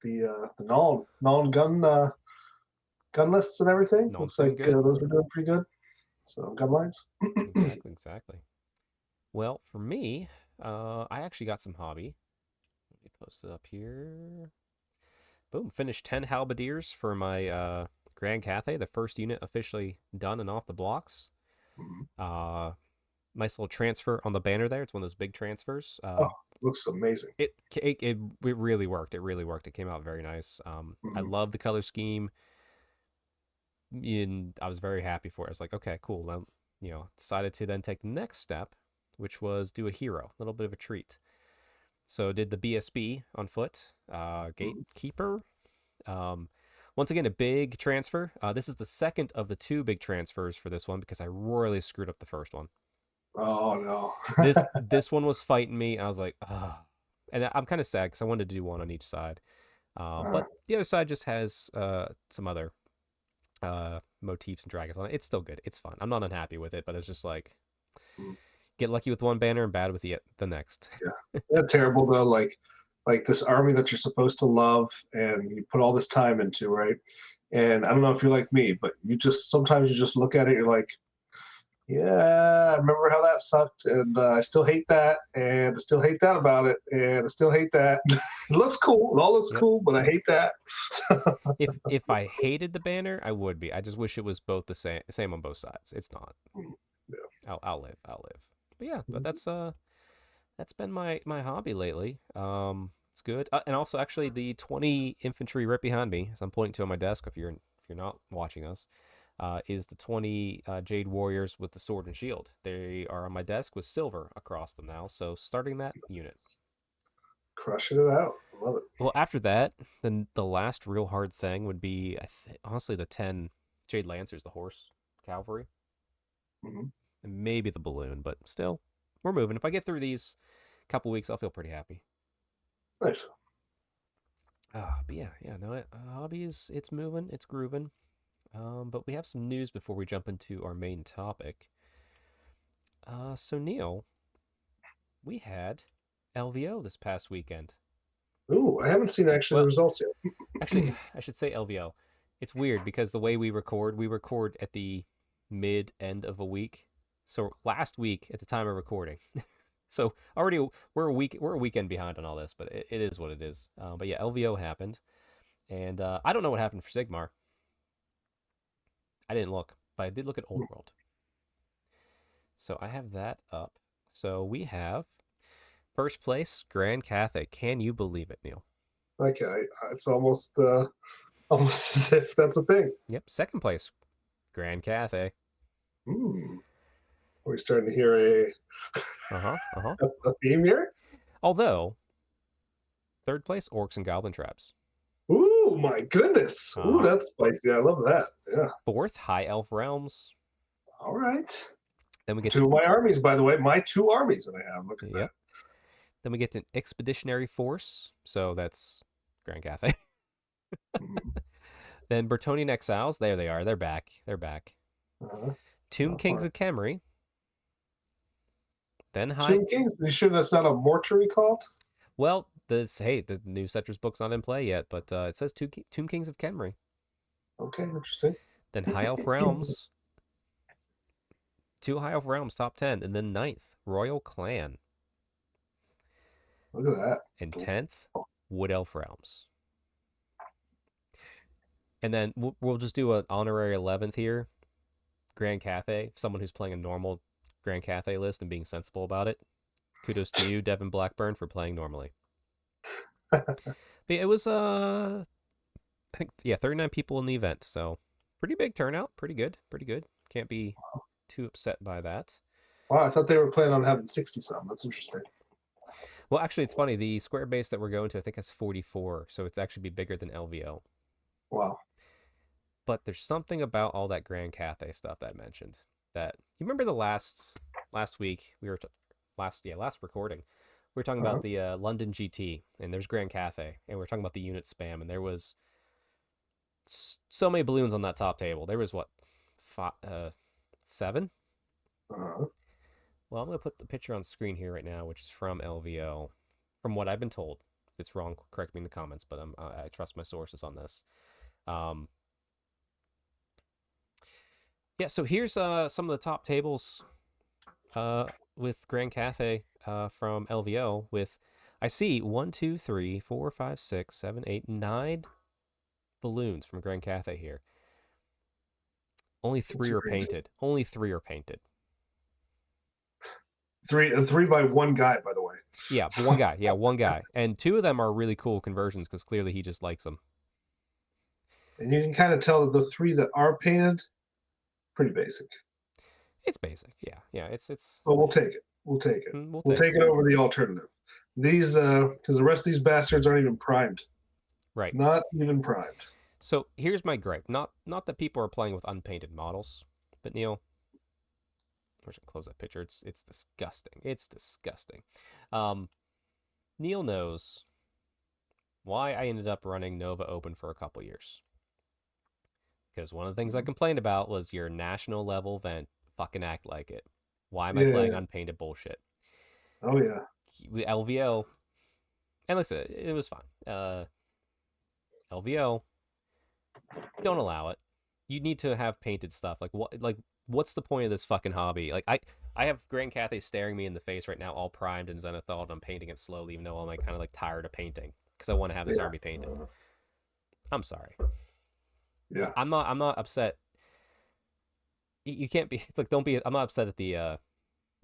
the Null gun lists and everything. Looks like those are doing pretty good. So gun lines. Exactly. Well, for me, I actually got some hobby. Let me post it up here. Boom, finished 10 halberdiers for my Grand Cathay, the first unit officially done and off the blocks. Nice little transfer on the banner there. It's one of those big transfers. Looks amazing. It really worked. It really worked. It came out very nice. I love the color scheme. And I was very happy for it. I was like, okay, cool. Decided to then take the next step, which was do a hero, a little bit of a treat. So did the BSB on foot, Gatekeeper. Once again, a big transfer. This is the second of the 2 big transfers for this one because I royally screwed up the first one. Oh no! this one was fighting me. I was like, ugh. And I'm kind of sad because I wanted to do one on each side, but the other side just has some other motifs and dragons on it. It's still good. It's fun. I'm not unhappy with it, but it's just like. Get lucky with one banner and bad with the next. Yeah, terrible though. Like this army that you're supposed to love and you put all this time into, right? And I don't know if you're like me, but sometimes you just look at it, you're like, yeah, I remember how that sucked, and I still hate that, and I still hate that about it, and I still hate that. It looks cool, it all looks cool, but I hate that. if I hated the banner, I would be. I just wish it was both the same on both sides. It's not. Yeah. I'll live. But yeah, but that's been my hobby lately. It's good. And also, actually, the 20 infantry right behind me, as I'm pointing to on my desk, if you're not watching us, is the 20 Jade Warriors with the sword and shield. They are on my desk with silver across them now. So starting that unit. Crushing it out. I love it. Well, after that, then the last real hard thing would be, honestly, the 10 Jade Lancers, the horse cavalry. And maybe the balloon, but still, we're moving. If I get through these couple weeks, I'll feel pretty happy. Nice. But hobbies, it's moving, it's grooving. But we have some news before we jump into our main topic. So Neil, we had LVO this past weekend. Ooh, I haven't seen the results yet. Actually, I should say LVO. It's weird because the way we record at the mid-end of a week. So last week at the time of recording. So already we're a weekend behind on all this, but it is what it is. But yeah, LVO happened. And I don't know what happened for Sigmar. I didn't look, but I did look at Old World. So I have that up. So we have first place, Grand Cathay. Can you believe it, Neil? Okay, it's almost as if that's a thing. Yep, second place, Grand Cathay. We're starting to hear a theme here. Although, third place, Orcs and Goblin Traps. Ooh, my goodness. Ooh, that's spicy. I love that. Yeah. Fourth, High Elf Realms. All right. Then we get two of my armies, by the way. My 2 armies that I have. Look at that. Then we get an Expeditionary Force. So that's Grand Cathay. Then Bretonnian Exiles. There they are. They're back. Tomb Kings of Khemri. Then Tomb Kings? Are you sure that's not a mortuary cult? Well, the new Settra's book's not in play yet, but it says Tomb Kings of Khemri. Okay, interesting. Then High Elf Realms. 2 High Elf Realms top 10. And then 9th, Royal Clan. Look at that. And 10th, Wood Elf Realms. And then we'll just do an honorary 11th here. Grand Cathay. Someone who's playing a normal Grand Cathay list and being sensible about it. Kudos to you, Devin Blackburn, for playing normally. But it was, I think, 39 people in the event. So pretty big turnout. Pretty good. Can't be too upset by that. Wow, I thought they were planning on having 60-some. That's interesting. Well, actually, it's funny. The square base that we're going to, I think, has 44. So it's actually be bigger than LVO. Wow. But there's something about all that Grand Cathay stuff that I mentioned. That you remember the last week we were last recording, we were talking about the London GT, and there's Grand Cathay, and we were talking about the unit spam, and there was so many balloons on that top table. There was what, 7? Uh-huh. Well, I'm gonna put the picture on screen here right now, which is from LVO, from what I've been told. If it's wrong, correct me in the comments, but I trust my sources on this. Yeah, so here's some of the top tables with Grand Cathay from LVO with, I see 1, 2, 3, 4, 5, 6, 7, 8, 9 balloons from Grand Cathay here. Only 3 are painted. Only 3 are painted. 3 by one guy, by the way. Yeah, one guy. Yeah, one guy. And 2 of them are really cool conversions because clearly he just likes them. And you can kind of tell that the 3 that are painted, pretty basic. It's basic, yeah. It's. But we'll take it. We'll take it over the alternative. These, because the rest of these bastards aren't even primed. Right. Not even primed. So here's my gripe. Not that people are playing with unpainted models, but Neil, I should close that picture. It's disgusting. It's disgusting. Neil knows why I ended up running Nova Open for a couple years. Because one of the things I complained about was your national level event. Fucking act like it. Why am I playing unpainted bullshit? Oh, yeah. With LVO, and listen, it was fine. LVO, don't allow it. You need to have painted stuff. What's the point of this fucking hobby? Like, I have Grand Cathay staring me in the face right now, all primed and zenithal, and I'm painting it slowly, even though I'm kind of tired of painting because I want to have this army painted. I'm sorry. Yeah. I'm not upset. You can't be. It's don't be. I'm not upset at the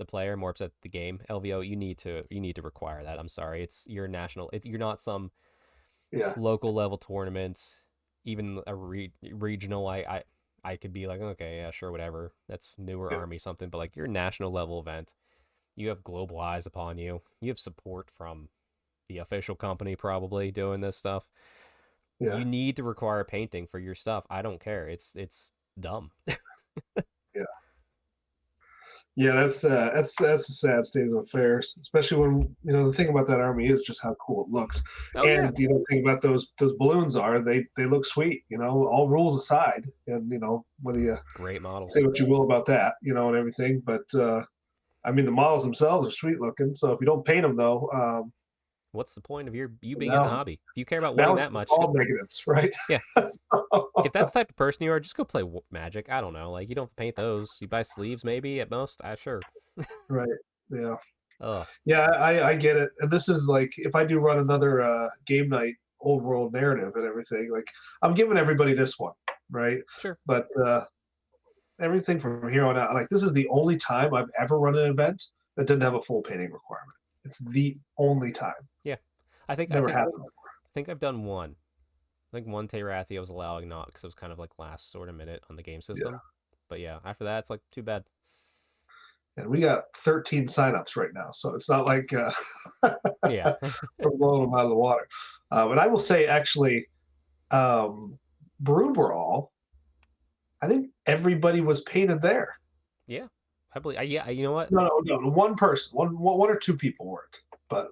player. I'm more upset at the game. LVO, you need to require that. I'm sorry. It's your national. You're not some local level tournament. Even a regional. I could be like, okay, yeah, sure, whatever. That's newer army something. But your national level event, you have global eyes upon you. You have support from the official company probably doing this stuff. Yeah. You need to require painting for your stuff. I don't care. It's dumb. Yeah, that's a sad state of affairs, especially when the thing about that army is just how cool it looks. The thing about those balloons are they look sweet, all rules aside, and whether you great models, say what you will about that, and everything, but I mean the models themselves are sweet looking. So if you don't paint them though, what's the point of you being in the hobby? If you care about winning that much, all negatives, right? Yeah. If that's the type of person you are, just go play Magic. I don't know. You don't have to paint those. You buy sleeves maybe at most. Sure. Right. Yeah. Oh. Yeah, I get it. And this is if I do run another game night old world narrative and everything, I'm giving everybody this one, right? Sure. But everything from here on out, this is the only time I've ever run an event that didn't have a full painting requirement. It's the only time. Yeah. I think I've done one. I think one Teyrathi I was allowing not because it was kind of last sort of minute on the game system. Yeah. But yeah, after that, it's too bad. And we got 13 signups right now, so it's not like yeah, we're blowing them out of the water. And I will say, actually, Brood Brawl, I think everybody was painted there. Yeah, I believe. Yeah, you know what? No. One person, one or two people weren't, but.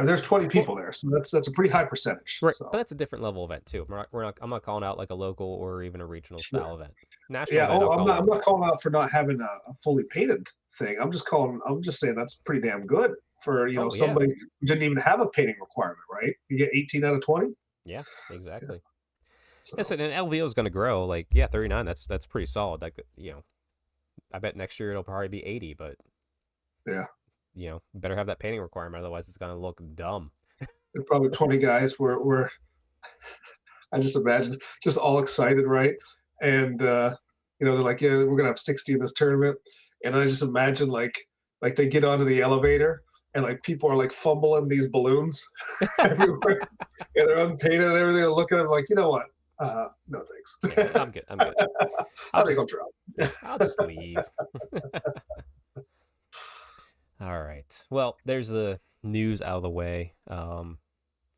There's 20 people there, so that's a pretty high percentage. Right, so. But that's a different level event too. I'm not calling out a local or even a regional style event. National event, I'm not calling out for not having a fully painted thing. I'm just saying that's pretty damn good for somebody who didn't even have a painting requirement, right? You get 18 out of 20. Yeah, exactly. So. Yes, and LVO is going to grow. Like, yeah, 39. That's pretty solid. Like, I bet next year it'll probably be 80. But yeah, better have that painting requirement, otherwise it's going to look dumb. There are probably 20 guys were I just imagine just all excited, right? And they're like, yeah, we're gonna have 60 in this tournament, and I just imagine like they get onto the elevator and like people are like fumbling these balloons everywhere, and they're unpainted and everything. And looking at them like, you know what? No thanks. Yeah, I'm good. I think I'll drop. Yeah, I'll just leave. All right. Well, there's the news out of the way for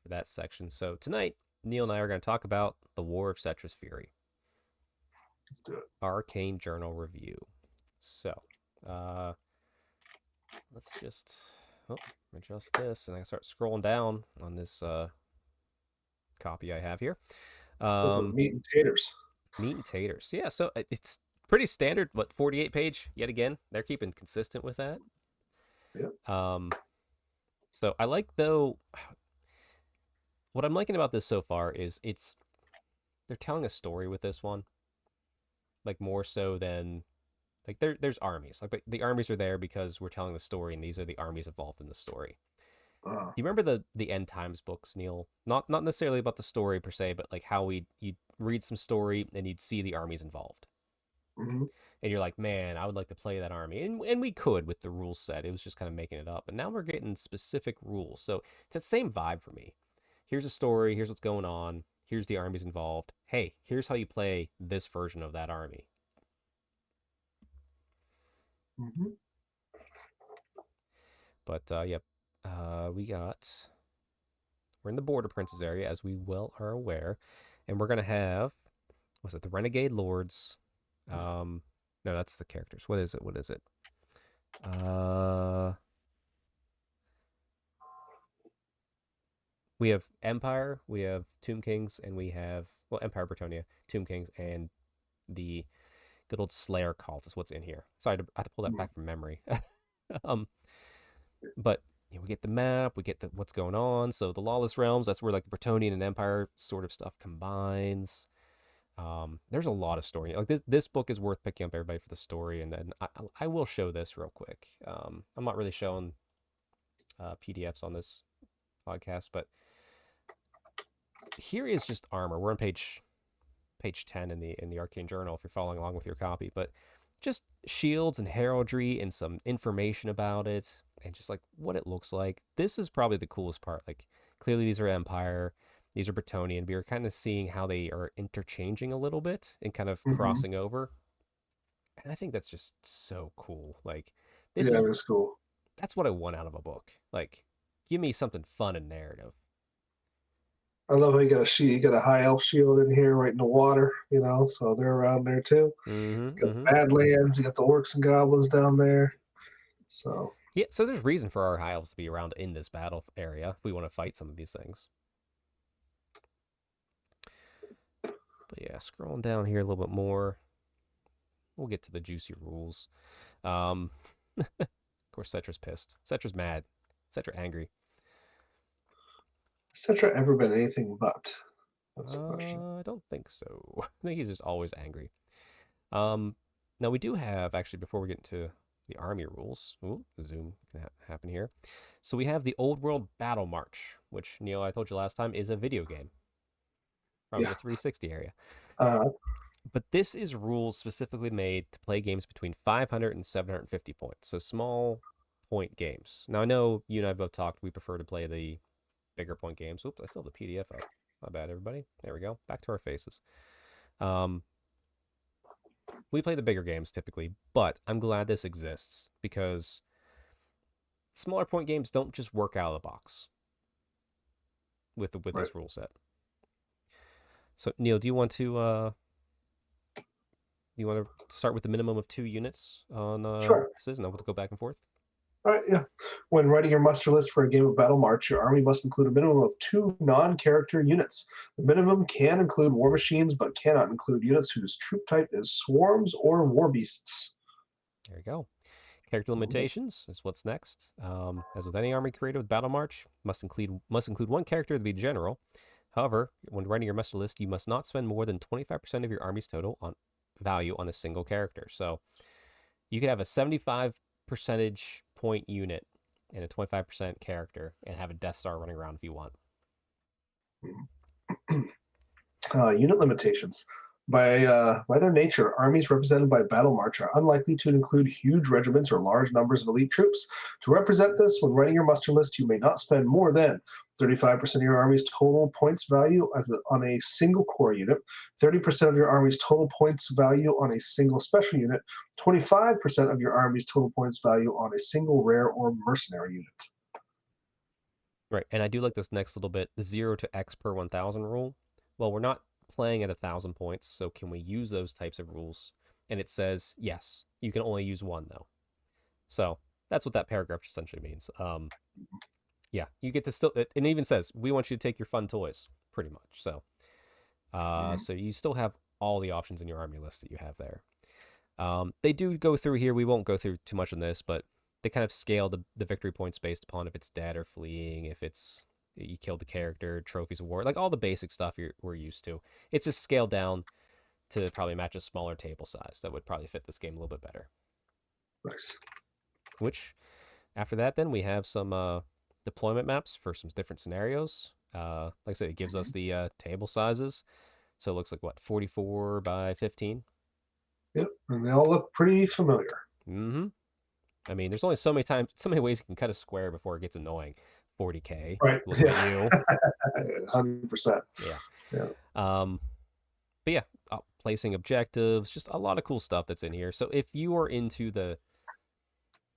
that section. So tonight, Neil and I are going to talk about the War of Settra's Fury. Let's do it. Arcane Journal Review. So, let's just adjust this, and I can start scrolling down on this copy I have here. Meat and taters. Meat and taters. Yeah, so it's pretty standard. 48 page yet again. They're keeping consistent with that. Yeah. So I like, though, what I'm liking about this so far is they're telling a story with this one, like more so than like there's armies. Like the armies are there because we're telling the story, and these are the armies involved in the story. Do you remember the End Times books, Neil? Not necessarily about the story per se, but like how you'd read some story and you'd see the armies involved. Mm-hmm. And you're like, man, I would like to play that army. And we could with the rules set. It was just kind of making it up. But now we're getting specific rules. So it's that same vibe for me. Here's a story. Here's what's going on. Here's the armies involved. Hey, here's how you play this version of that army. Mm-hmm. But, we're in the Border Princes area, as we well are aware. And we're going to have, the Renegade Lords. No, that's the characters. What is it? We have Empire, we have Tomb Kings, and we have, Empire Bretonnia, Tomb Kings, and the good old Slayer cult is what's in here. Sorry, I had to pull that back from memory. But we get the map, we get what's going on. So the Lawless Realms, that's where like the Bretonnian and Empire sort of stuff combines. There's a lot of story. Like this book is worth picking up, everybody, for the story, and then I will show this real quick. I'm not really showing PDFs on this podcast, but here is just armor. We're on page 10 in the Arcane Journal if you're following along with your copy, but just shields and heraldry and some information about it and just like what it looks like. This is probably the coolest part. Like clearly these are Empire, these are Bretonnian. We are kind of seeing how they are interchanging a little bit and kind of crossing over. And I think that's just so cool. Like this is cool. That's what I want out of a book. Like, give me something fun and narrative. I love how you got a shield. You got a high elf shield in here, right in the water. So they're around there too. Got the Badlands. You got the orcs and goblins down there. So yeah, so there's reason for our high elves to be around in this battle area if we want to fight some of these things. But yeah, scrolling down here a little bit more, we'll get to the juicy rules. Of course, Settra's pissed. Settra's mad. Settra angry. Has Settra ever been anything but? That's the question. I don't think so. I think he's just always angry. Now we do have, actually, before we get into the army rules, the zoom can happen here. So we have the Old World Battle March, which, Neil, I told you last time, is a video game from the 360 area. But this is rules specifically made to play games between 500 and 750 points. So small point games. Now, I know you and I both talked. We prefer to play the bigger point games. Oops, I still have the PDF up. My bad, everybody. There we go. Back to our faces. We play the bigger games typically, but I'm glad this exists because smaller point games don't just work out of the box with this rule set. So, Neil, do you want to start with the minimum of 2 units on sure. This, and then we'll go back and forth? All right, yeah. When writing your muster list for a game of Battle March, your army must include a minimum of 2 non-character units. The minimum can include war machines, but cannot include units whose troop type is swarms or war beasts. There you go. Character limitations is what's next. As with any army created with Battle March, must include 1 character to be general, However, when writing your muster list, you must not spend more than 25% of your army's total on value on a single character. So you could have a 75 percentage point unit and a 25% character and have a Death Star running around if you want. Unit limitations. By their nature, armies represented by battle march are unlikely to include huge regiments or large numbers of elite troops. To represent this, when writing your muster list, you may not spend more than 35% of your army's total points value on a single core unit, 30% of your army's total points value on a single special unit, 25% of your army's total points value on a single rare or mercenary unit. Right, and I do like this next little bit, the 0 to X per 1,000 rule. Well, we're not playing at 1,000 points, so can we use those types of rules? And it says, yes, you can only use one, though. So that's what that paragraph essentially means. Yeah, you get to still, it even says, we want you to take your fun toys, pretty much. So, so you still have all the options in your army list that you have there. They do go through here, we won't go through too much on this, but they kind of scale the victory points based upon if it's dead or fleeing, if it's you killed the character, trophies of war, like all the basic stuff we're used to. It's just scaled down to probably match a smaller table size. That would probably fit this game a little bit better. Nice. Which, after that, then we have some deployment maps for some different scenarios. Like I said, it gives us the table sizes. So it looks like, what, 44 by 15? Yep, and they all look pretty familiar. Mm-hmm. I mean, there's only so many ways you can cut a square before it gets annoying. 40K. Right. Look at you. 100%. Yeah. But yeah, placing objectives, just a lot of cool stuff that's in here. So if you are into the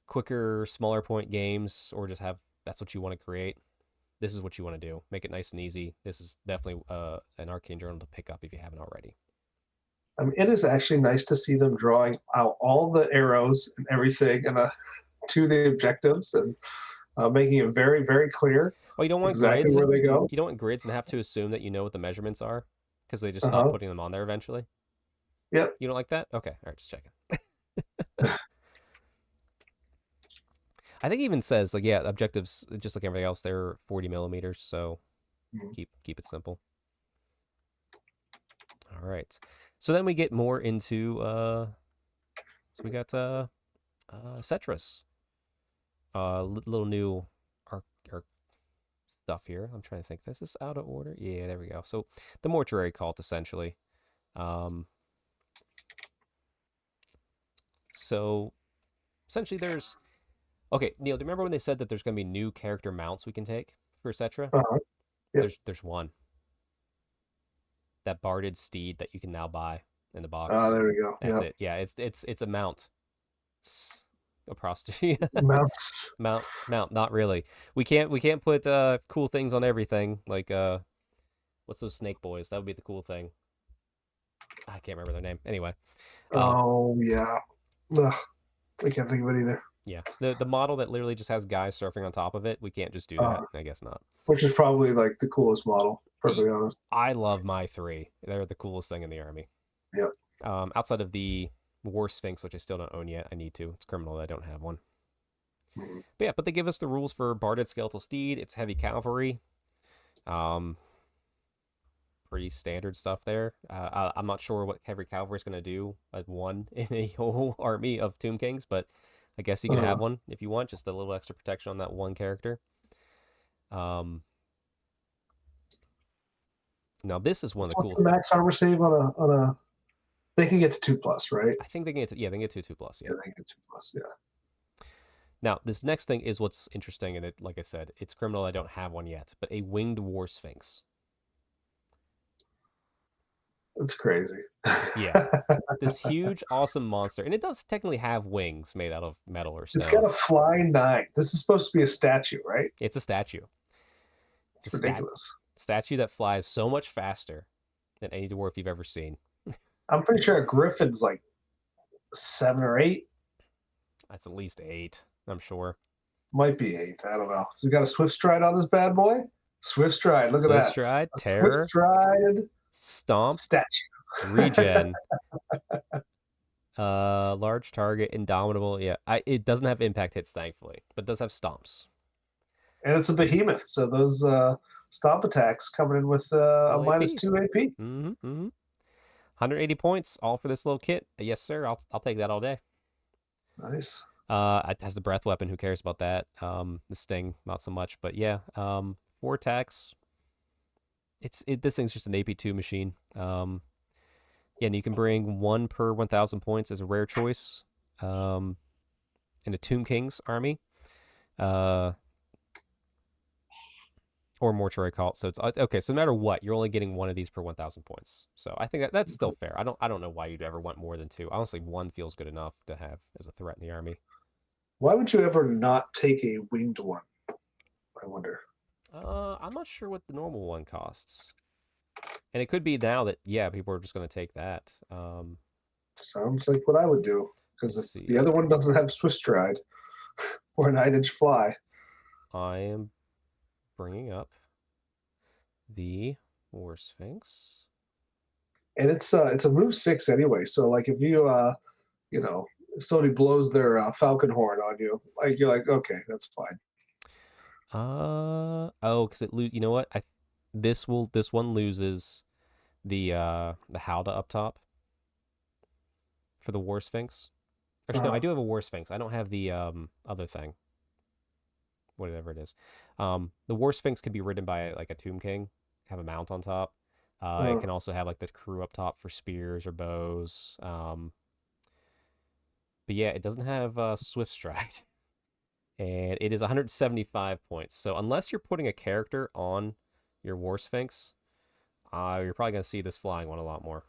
quicker, smaller point games, or just that's what you want to create, this is what you want to do. Make it nice and easy. This is definitely an Arcane journal to pick up if you haven't already. It is actually nice to see them drawing out all the arrows and everything and to the objectives and making it very, very clear. Oh, you don't want exactly grids where they go. You don't want grids and have to assume that you know what the measurements are because they just stop putting them on there eventually. Yep. You don't like that? Okay. All right, just checking. I think it even says, like, yeah, objectives, just like everything else, they're 40 millimeters, so keep it simple. All right. So then we get more into, so we got Settra's little new arc stuff here. I'm trying to think. Is this out of order? Yeah, there we go. So the mortuary cult, essentially. So essentially there's... Okay, Neil, do you remember when they said that there's going to be new character mounts we can take for Settra? Yep. There's one. That barded steed that you can now buy in the box. Oh, there we go. That's it. Yeah, it's a mount. A prostitute. Mounts. Mount. Not really. We can't put cool things on everything. Like what's those snake boys? That would be the cool thing. I can't remember their name. Anyway. Oh yeah. Ugh, I can't think of it either. Yeah, the model that literally just has guys surfing on top of it. We can't just do that. I guess not. Which is probably like the coolest model. Perfectly honest. I love my 3. They're the coolest thing in the army. Yep. Outside of the War Sphinx, which I still don't own yet. I need to. It's criminal that I don't have one. But yeah, but they give us the rules for Barded Skeletal Steed. It's heavy cavalry. Pretty standard stuff there. I'm not sure what heavy cavalry is going to do at 1 in a whole army of Tomb Kings, but I guess you can have one if you want. Just a little extra protection on that one character. Now this is one of the cool. What's the max armor save on a? They can get to 2+, right? I think they can get to, they can get to 2+. Yeah, they can get 2+. Yeah. Now this next thing is what's interesting, and it, like I said, it's criminal. I don't have one yet, but a winged war sphinx. It's crazy. Yeah, this huge, awesome monster, and it does technically have wings made out of metal or stone. It's got a flying 9. This is supposed to be a statue, right? It's a statue. It's ridiculous. Statue that flies so much faster than any dwarf you've ever seen. I'm pretty sure a griffin's like 7 or 8. That's at least 8, I'm sure. Might be 8. I don't know. So we got a swift stride on this bad boy. Swift stride. Look at that. Swift stride, terror, swift stride, stomp, statue, regen, large target, indomitable. Yeah, it doesn't have impact hits, thankfully, but it does have stomps. And it's a behemoth. So those stomp attacks coming in with a -2 AP. 180 points, all for this little kit. Yes, sir. I'll take that all day. Nice. It has the breath weapon. Who cares about that? The sting, not so much. But yeah, 4 attacks. This thing's just an AP2 machine. Yeah, and you can bring 1 per 1,000 points as a rare choice. In a Tomb King's army. Or mortuary cult. So it's okay. So no matter what, you're only getting 1 of these per 1,000 points. So I think that's still fair. I don't know why you'd ever want more than 2. Honestly, 1 feels good enough to have as a threat in the army. Why would you ever not take a winged one? I wonder. I'm not sure what the normal one costs, and it could be now that people are just going to take that. Sounds like what I would do, because if the other one doesn't have Swift Stride or an 9-inch fly. I am bringing up the War Sphinx, and it's a move 6 anyway. So like if you if somebody blows their falcon horn on you, like you're like, okay, that's fine. Because you know what? This one loses the Howdah up top for the War Sphinx. Actually, no, I do have a War Sphinx. I don't have the other thing. Whatever it is. The War Sphinx can be ridden by like a Tomb King, have a mount on top. It can also have like the crew up top for spears or bows. But yeah, it doesn't have Swift Stride. And it is 175 points. So unless you're putting a character on your War Sphinx, you're probably going to see this flying one a lot more.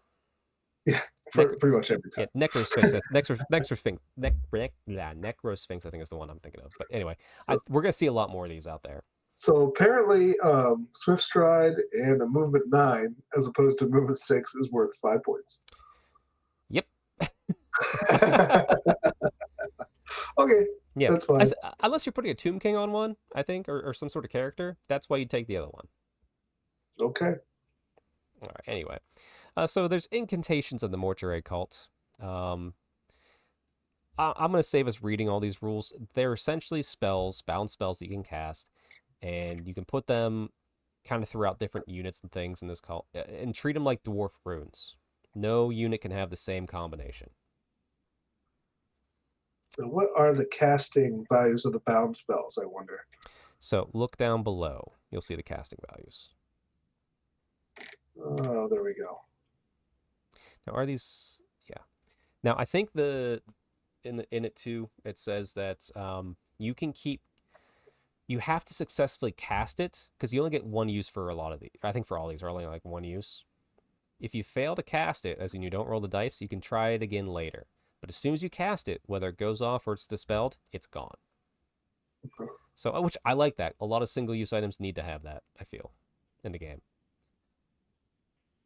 Yeah, pretty much every time. Yeah, Necrosphinx. Necrosphinx, I think is the one I'm thinking of. But anyway, we're going to see a lot more of these out there. So apparently, Swift Stride and a movement 9, as opposed to movement 6, is worth 5 points. Yep. Okay. Yeah, that's fine. Unless you're putting a Tomb King on one, I think, or some sort of character. That's why you take the other one. Okay. All right. Anyway, so there's incantations in the mortuary cult. I'm going to save us reading all these rules. They're essentially spells, bound spells that you can cast, and you can put them kind of throughout different units and things in this cult, and treat them like dwarf runes. No unit can have the same combination. And what are the casting values of the bound spells, I wonder? So look down below. You'll see the casting values. Oh, there we go. Now, are these... Yeah. Now, I think in it too, it says that you can keep... You have to successfully cast it, because you only get 1 use for a lot of these. I think for all these are only like 1 use. If you fail to cast it, as in you don't roll the dice, you can try it again later. But as soon as you cast it, whether it goes off or it's dispelled, it's gone. Okay. So, which I like that. A lot of single-use items need to have that, I feel, in the game.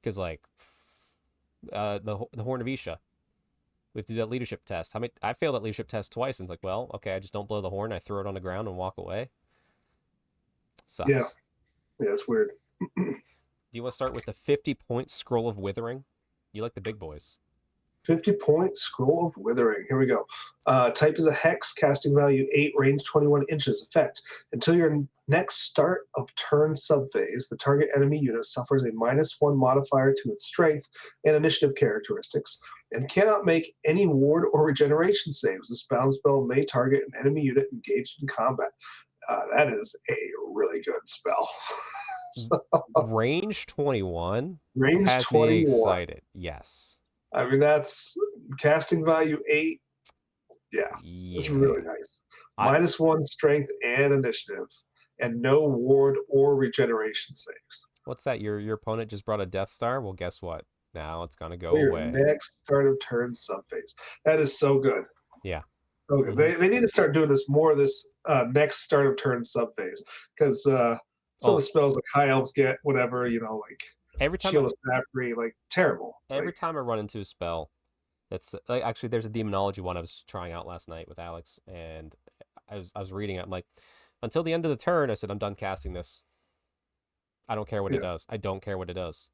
Because, like, the Horn of Isha, we have to do that leadership test. I failed that leadership test twice, and it's like, well, okay, I just don't blow the horn, I throw it on the ground and walk away. Sucks. Yeah, it's weird. Do you want to start with the 50-point Scroll of Withering? You like the big boys. 50-point Scroll of Withering. Here we go. Type is a hex, casting value 8, range 21 inches. Effect. Until your next start of turn subphase, the target enemy unit suffers a -1 modifier to its strength and initiative characteristics, and cannot make any ward or regeneration saves. This bound spell may target an enemy unit engaged in combat. That is a really good spell. Range 21 range has 21. me excited. Yes. I mean, that's casting value 8. Yeah. It's really nice. -1 strength and initiative, and no ward or regeneration saves. What's that? Your opponent just brought a Death Star? Well, guess what? Now it's going to go Your away. next start of turn subphase. That is so good. Yeah. Okay. They need to start doing this more, this next start of turn subphase, because some of the spells like High Elves get, whatever, like every time Shield of Snappery, like terrible. Every time I run into a spell, that's like, actually there's a demonology one I was trying out last night with Alex, and I was reading it. I'm like, until the end of the turn, I said, I'm done casting this. I don't care what it does. I don't care what it does.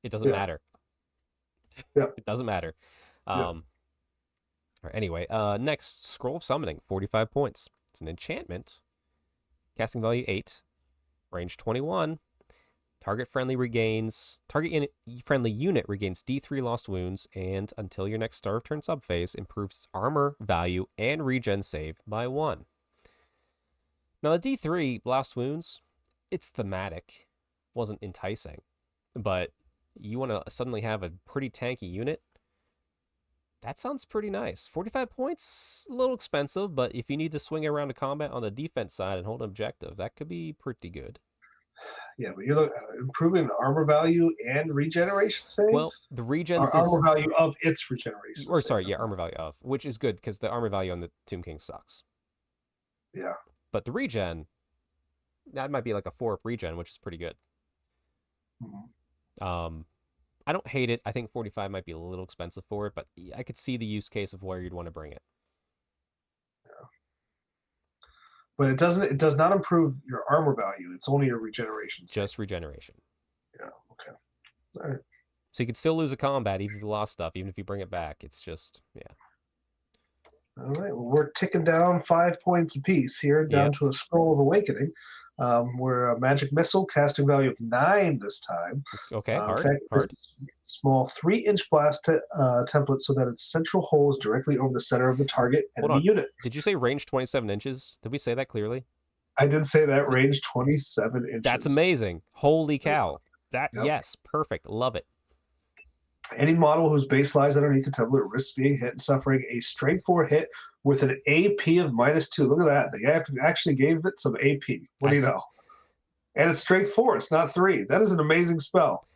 It doesn't matter. Yeah. It doesn't matter. Anyway, next, Scroll of Summoning, 45 points. It's an enchantment. Casting value 8. Range 21. Target friendly unit regains D3 lost wounds, and until your next start of turn subphase, improves its armor value and regen save by 1. Now, the D3 lost wounds, it's thematic. Wasn't enticing. But you want to suddenly have a pretty tanky unit? That sounds pretty nice. 45 points, a little expensive, but if you need to swing around to combat on the defense side and hold an objective, that could be pretty good. Yeah, but you're improving the armor value and regeneration save? Well, the regen is... armor value of its regeneration or save. sorry, yeah, armor value of, which is good because the armor value on the Tomb King sucks. Yeah. But the regen, that might be like a 4-up regen, which is pretty good. Mm-hmm. I don't hate it. I think 45 might be a little expensive for it, but I could see the use case of where you'd want to bring it. Yeah. But it does not improve your armor value. It's only your regeneration. Just regeneration. Yeah, okay. All right. So you could still lose a combat, even if you lost stuff, even if you bring it back. It's just, yeah. All right, well, we're ticking down 5 points apiece here, down to a Scroll of Awakening. We're a magic missile, casting value of 9 this time. Okay, hard. Small 3-inch blast template so that its central hole is directly over the center of the target enemy unit. Did you say range 27 inches? Did we say that clearly? I did say that, range 27 inches. That's amazing. Holy cow. Yes, perfect. Love it. Any model whose base lies underneath the template risks being hit and suffering a strength 4 hit with an AP of -2. Look at that. They actually gave it some AP. What do you know? And it's strength 4. It's not 3. That is an amazing spell.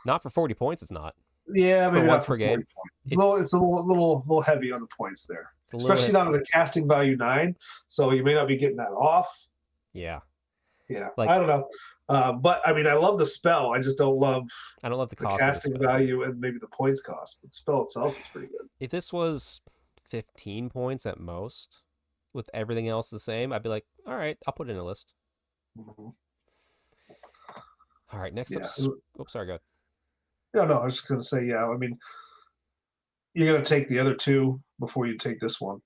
Not for 40 points, it's not. Yeah, maybe once per game. It's a little heavy on the points there. Especially down to the casting value 9. So you may not be getting that off. Yeah. Yeah. I don't know. But I mean, I love the spell. I just don't love. I don't love the cost casting value and maybe the points cost. But the spell itself is pretty good. If this was 15 points at most, with everything else the same, I'd be like, all right, I'll put it in a list. Mm-hmm. All right, next up. Oops, sorry, go ahead. No, I was just gonna say, yeah. I mean, you're gonna take the other 2 before you take this one.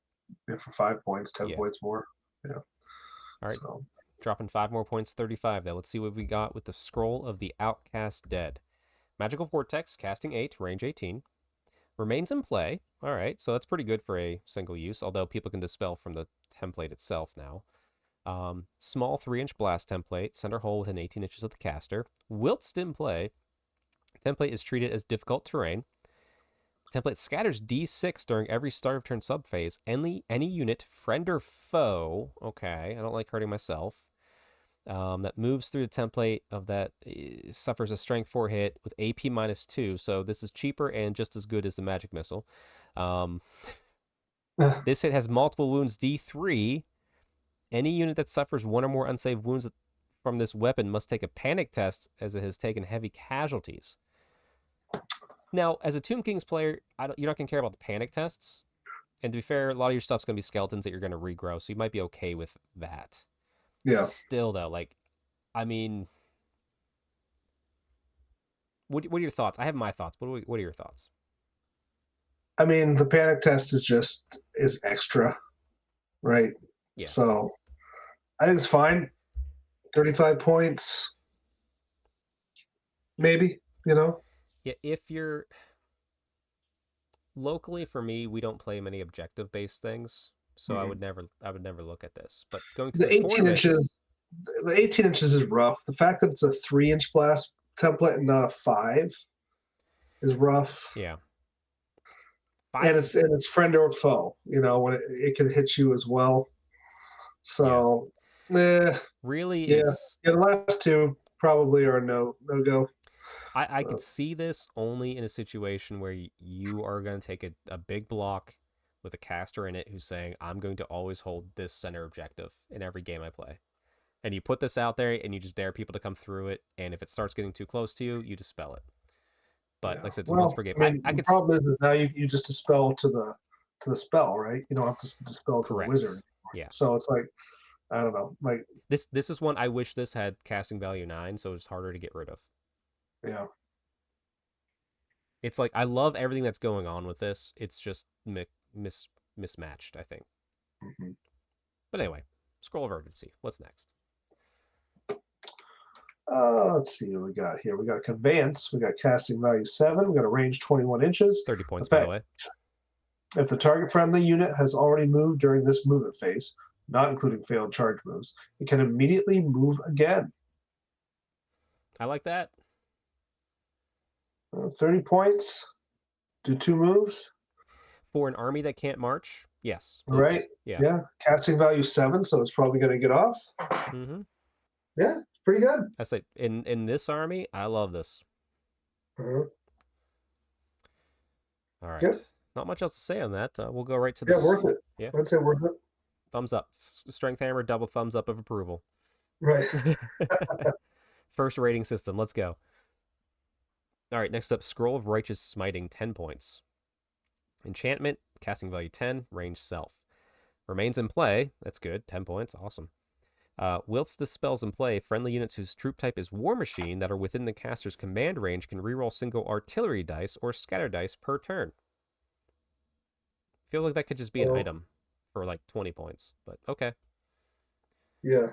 For 5 points, 10 points more. Yeah. All right. So. Dropping 5 more points, 35 though. Let's see what we got with the Scroll of the Outcast Dead. Magical Vortex, casting 8, range 18. Remains in play. All right, so that's pretty good for a single use, although people can dispel from the template itself now. Small 3-inch blast template, center hole within 18 inches of the caster. Whilst in play, template is treated as difficult terrain. Template scatters D6 during every start of turn subphase. Any unit, friend or foe, okay, I don't like hurting myself, that moves through the template of that suffers a strength 4 hit with AP -2. So this is cheaper and just as good as the magic missile. This hit has multiple wounds D3. Any unit that suffers 1 or more unsaved wounds from this weapon must take a panic test as it has taken heavy casualties. Now, as a Tomb Kings player, you're not going to care about the panic tests. And to be fair, a lot of your stuff's going to be skeletons that you're going to regrow, so you might be okay with that. Yeah. Still, though, like, I mean, what are your thoughts? I have my thoughts. What are your thoughts? I mean, the panic test is extra, right? Yeah. So I think it's fine. 35 points, maybe, Yeah, if you're locally, for me, we don't play many objective-based things, so I would never look at this. But going to the 18 inches, the 18 inches is rough. The fact that it's a 3-inch blast template and not a 5 is rough. Yeah. And it's friend or foe, when it can hit you as well. So, really, yeah, the last 2 probably are no go. I could see this only in a situation where you are going to take a big block with a caster in it who's saying, I'm going to always hold this center objective in every game I play. And you put this out there and you just dare people to come through it. And if it starts getting too close to you, you dispel it. But like I said, it's once per game. The problem is now you just dispel to the spell, right? You don't have to dispel to the wizard anymore. Yeah. So it's like, I don't know. Like this is one I wish this had casting value 9, so it's harder to get rid of. Yeah. It's like, I love everything that's going on with this. It's just mismatched, I think. Mm-hmm. But anyway, Scroll of Urgency. What's next? Let's see what we got here. We got conveyance. We got casting value 7. We got a range 21 inches. 30 points, by Effect. the way. If the target friendly unit has already moved during this movement phase, not including failed charge moves, it can immediately move again. I like that. 30 points. Do 2 moves. For an army that can't march, yes. Please. Right? Yeah. Casting value 7, so it's probably going to get off. Mm-hmm. Yeah, it's pretty good. I say in this army, I love this. Uh-huh. All right. Good. Not much else to say on that. We'll go right to this. Yeah, worth it. Yeah. I'd say worth it. Thumbs up. Strength hammer, double thumbs up of approval. Right. First rating system. Let's go. All right, next up, Scroll of Righteous Smiting, 10 points. Enchantment, casting value 10, range self. Remains in play, that's good, 10 points, awesome. Whilst the spell's in play, friendly units whose troop type is War Machine that are within the caster's command range can reroll single artillery dice or scatter dice per turn. Feels like that could just be an item for like 20 points, but okay. Yeah.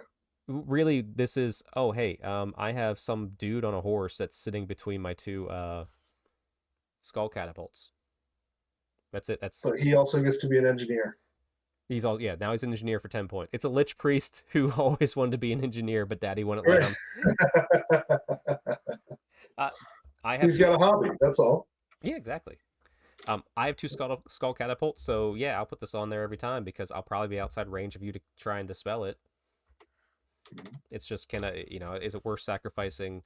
Really, this is, oh, hey, I have some dude on a horse that's sitting between my two skull catapults. That's it. But he also gets to be an engineer. He's all, yeah, now he's an engineer for 10 points. It's a Lich Priest who always wanted to be an engineer, but Daddy wouldn't let him. He's got a hobby, that's all. Yeah, exactly. I have 2 skull catapults, so yeah, I'll put this on there every time because I'll probably be outside range of you to try and dispel it. It's just kind of, is it worth sacrificing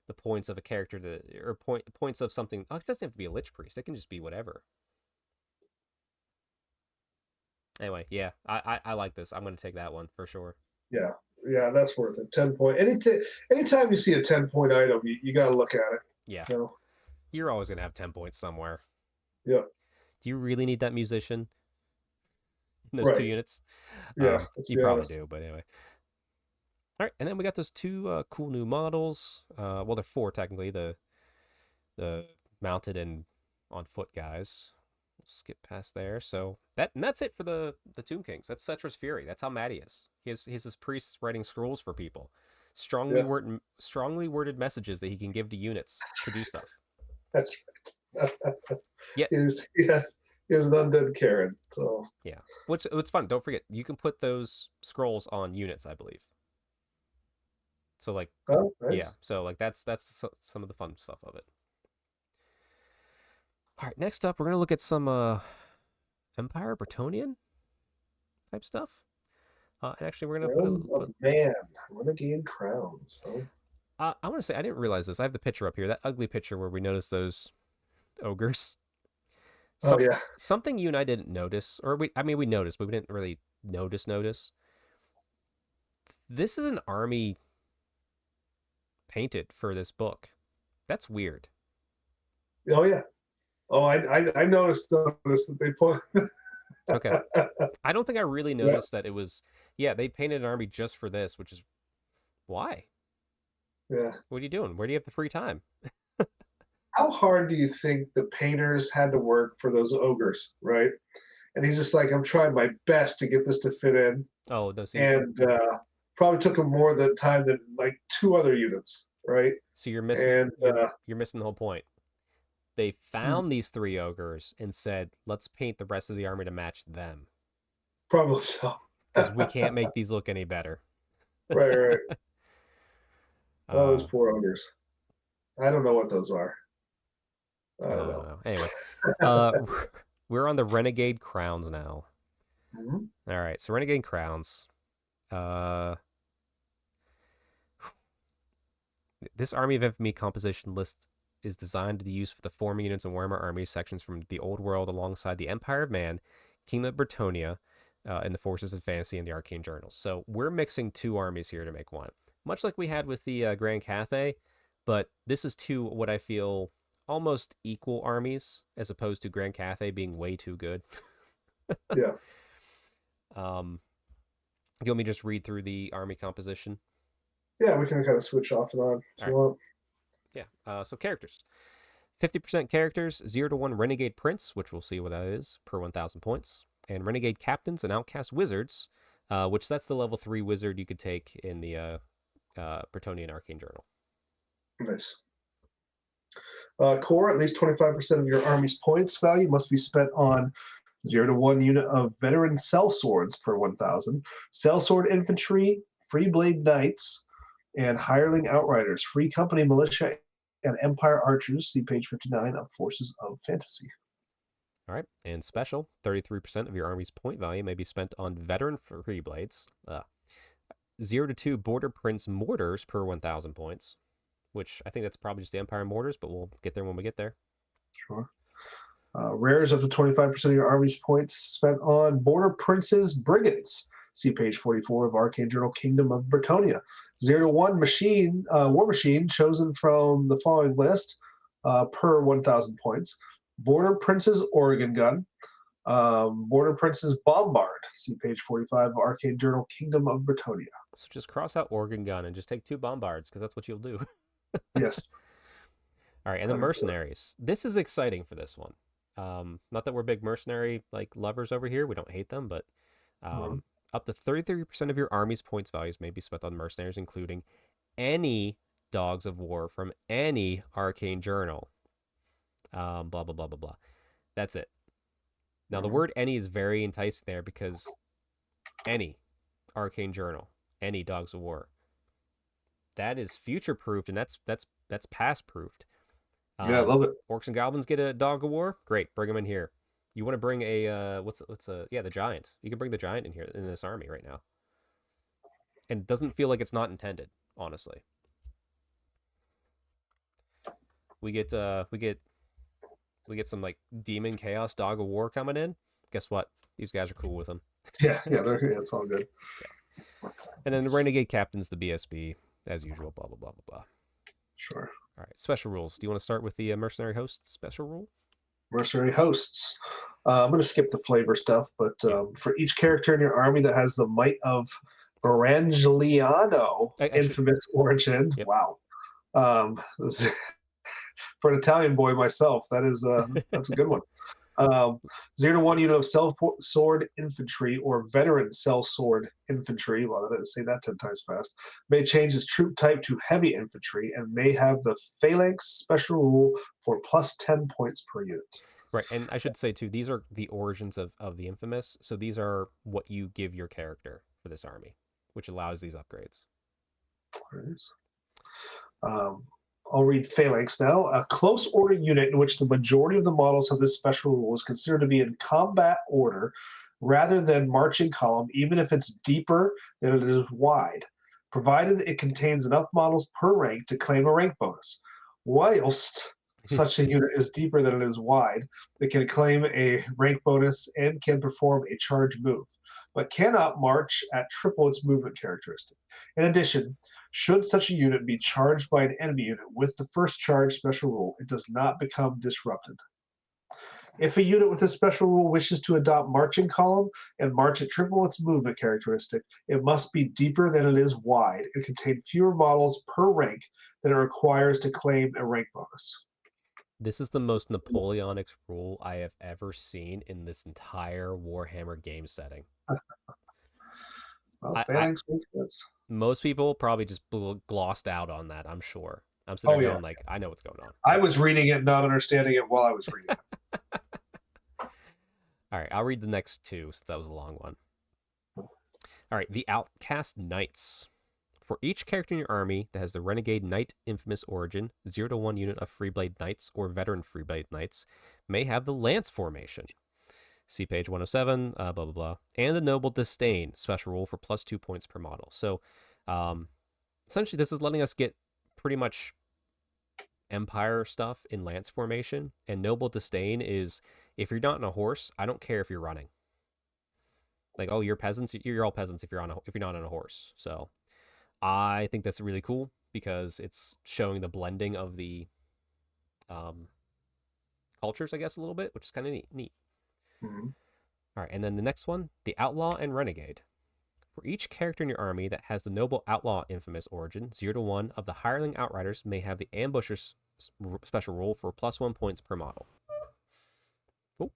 the points of a character or points of something? Oh, it doesn't have to be a Lich Priest. It can just be whatever. Anyway, yeah, I like this. I'm going to take that one for sure. Yeah, that's worth it. 10 point. Anytime you see a 10-point item, you got to look at it. Yeah. You're always going to have 10 points somewhere. Yeah. Do you really need that musician in those 2 units? Yeah. You probably do, but anyway. All right, and then we got those 2 cool new models. Well, they're 4 technically. The mounted and on foot guys. We'll skip past there. So that's it for the Tomb Kings. That's Settra's Fury. That's how mad he is. He has his priests writing scrolls for people, strongly worded messages that he can give to units to do stuff. That's right. Yeah. He is an undead Karen. So yeah, what's fun? Don't forget, you can put those scrolls on units, I believe. So like, oh, nice. Yeah, so like that's some of the fun stuff of it. All right, next up, we're gonna look at some Empire Bretonnian type stuff. And actually, we're gonna Renegade Crowns. I want to say I didn't realize this. I have the picture up here, that ugly picture where we noticed those ogres. Something you and I didn't notice, or we noticed, but we didn't really notice. This is an army painted for this book. That's weird. Oh yeah. Oh, I noticed that they put. Okay. I don't think I really noticed that it was. Yeah, they painted an army just for this, which is why. Yeah. What are you doing? Where do you have the free time? How hard do you think the painters had to work for those ogres, right? And he's just like, I'm trying my best to get this to fit in. Oh, no, and probably took him more the time than like 2 other units, right? So you're missing. You're missing the whole point. They found these 3 ogres and said, "Let's paint the rest of the army to match them." Probably so. Because we can't make these look any better. Right. Those poor ogres. I don't know what those are. I don't know. Anyway, we're on the Renegade Crowns now. Mm-hmm. All right, so Renegade Crowns. This Army of Infamy composition list is designed to be used for the forming units and Warhammer army sections from the Old World alongside the Empire of Man, Kingdom of Bretonnia, and the Forces of Fantasy and the Arcane Journals. So we're mixing 2 armies here to make one. Much like we had with the Grand Cathay, but this is 2 what I feel almost equal armies, as opposed to Grand Cathay being way too good. Yeah. You want me to just read through the army composition? Yeah, we can kind of switch off and on if you want. Yeah. So characters. 50% characters, 0 to 1 Renegade Prince, which we'll see what that is, per 1,000 points. And Renegade Captains and Outcast Wizards, which that's the level 3 wizard you could take in the Bretonian Arcane Journal. Nice. Core, at least 25% of your army's points value must be spent on 0 to 1 unit of veteran cell swords per 1,000, cell sword infantry, free blade knights, and hireling outriders, free company militia, and empire archers. See page 59 of Forces of Fantasy. All right, and special, 33% of your army's point value may be spent on veteran free blades. 0 to 2 border prince mortars per 1,000 points, which I think that's probably just the Empire mortars, but we'll get there when we get there. Sure. Rares up to 25% of your army's points spent on border princes brigands. See page 44 of Arcane Journal Kingdom of Bretonia. 0 to 1 machine, war machine chosen from the following list per 1,000 points. Border Prince's Oregon Gun, Border Prince's Bombard. See page 45 of Arcane Journal Kingdom of Bretonia. So just cross out Oregon Gun and just take 2 Bombards, because that's what you'll do. Yes. All right, and the mercenaries. This is exciting for this one. Not that we're big mercenary lovers over here. We don't hate them, but up to 33% of your army's points values may be spent on mercenaries, including any dogs of war from any arcane journal. Blah, blah, blah, blah, blah. That's it. Now, the word any is very enticing there because any arcane journal, any dogs of war, that is future-proofed, and that's past-proofed. Yeah, I love it. Orcs and goblins get a dog of war? Great, bring them in here. You want to bring the giant. You can bring the giant in here in this army right now. And it doesn't feel like it's not intended, honestly. We get some demon chaos dog of war coming in. Guess what? These guys are cool with them. Yeah, it's all good. Yeah. And then the renegade captain's the BSB as usual. Blah blah blah blah blah. Sure. All right, special rules. Do you want to start with the mercenary host special rule? Mercenary hosts. I'm going to skip the flavor stuff, but for each character in your army that has the might of Barangeliano, infamous origin. Yep. Wow. For an Italian boy myself, that's a good one. 0 to 1 unit of cell sword infantry or veteran cell sword infantry, well, I didn't say that 10 times fast, may change its troop type to heavy infantry and may have the phalanx special rule for plus 10 points per unit. Right, and I should say, too, these are the origins of the infamous, so these are what you give your character for this army, which allows these upgrades. There it is. I'll read phalanx now. A close order unit in which the majority of the models of this special rule is considered to be in combat order rather than marching column, even if it's deeper than it is wide, provided it contains enough models per rank to claim a rank bonus. Whilst such a unit is deeper than it is wide, it can claim a rank bonus and can perform a charge move, but cannot march at triple its movement characteristic. In addition, should such a unit be charged by an enemy unit with the first charge special rule, it does not become disrupted. If a unit with a special rule wishes to adopt marching column and march at triple its movement characteristic, it must be deeper than it is wide and contain fewer models per rank than it requires to claim a rank bonus. This is the most Napoleonic rule I have ever seen in this entire Warhammer game setting. Well, phalanx makes sense. Most people probably just glossed out on that, I'm sure. I'm sitting there going I know what's going on. I was reading it, not understanding it while I was reading it. All right, I'll read the next two since that was a long one. All right, the Outcast Knights. For each character in your army that has the Renegade Knight Infamous Origin, 0 to 1 unit of Freeblade Knights or Veteran Freeblade Knights may have the Lance Formation. See page 107, blah, blah, blah. And the Noble Disdain, special rule for plus 2 points per model. So, essentially, this is letting us get pretty much Empire stuff in Lance Formation. And Noble Disdain is, if you're not on a horse, I don't care if you're running. You're peasants. You're all peasants if you're not on a horse. So, I think that's really cool because it's showing the blending of the cultures, I guess, a little bit, which is kind of neat. Mm-hmm. All right, and then the next one, the Outlaw and Renegade. For each character in your army that has the Noble Outlaw Infamous Origin, 0 to 1 of the Hireling Outriders may have the Ambusher's special rule for plus 1 points per model. Cool.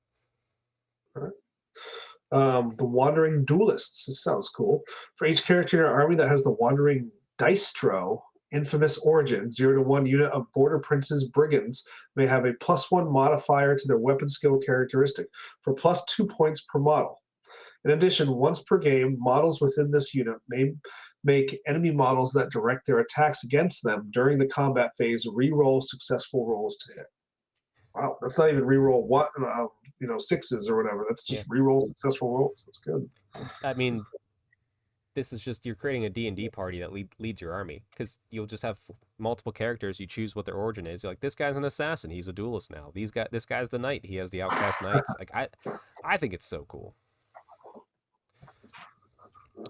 All right. The Wandering Duelists. This sounds cool. For each character in your army that has the Wandering Dystro, infamous origin, 0-1 unit of Border Prince's Brigands may have a +1 modifier to their weapon skill characteristic for +2 points per model. In addition, once per game, models within this unit may make enemy models that direct their attacks against them during the combat phase re-roll successful rolls to hit. Wow, that's not even re-roll what sixes or whatever. That's just re-roll successful rolls. That's good. I mean, this is just, you're creating a D&D party that leads your army, because you'll just have multiple characters. You choose what their origin is. You're like, this guy's an assassin, he's a duelist now. This guy's the knight, he has the outcast knights. Like, I think it's so cool.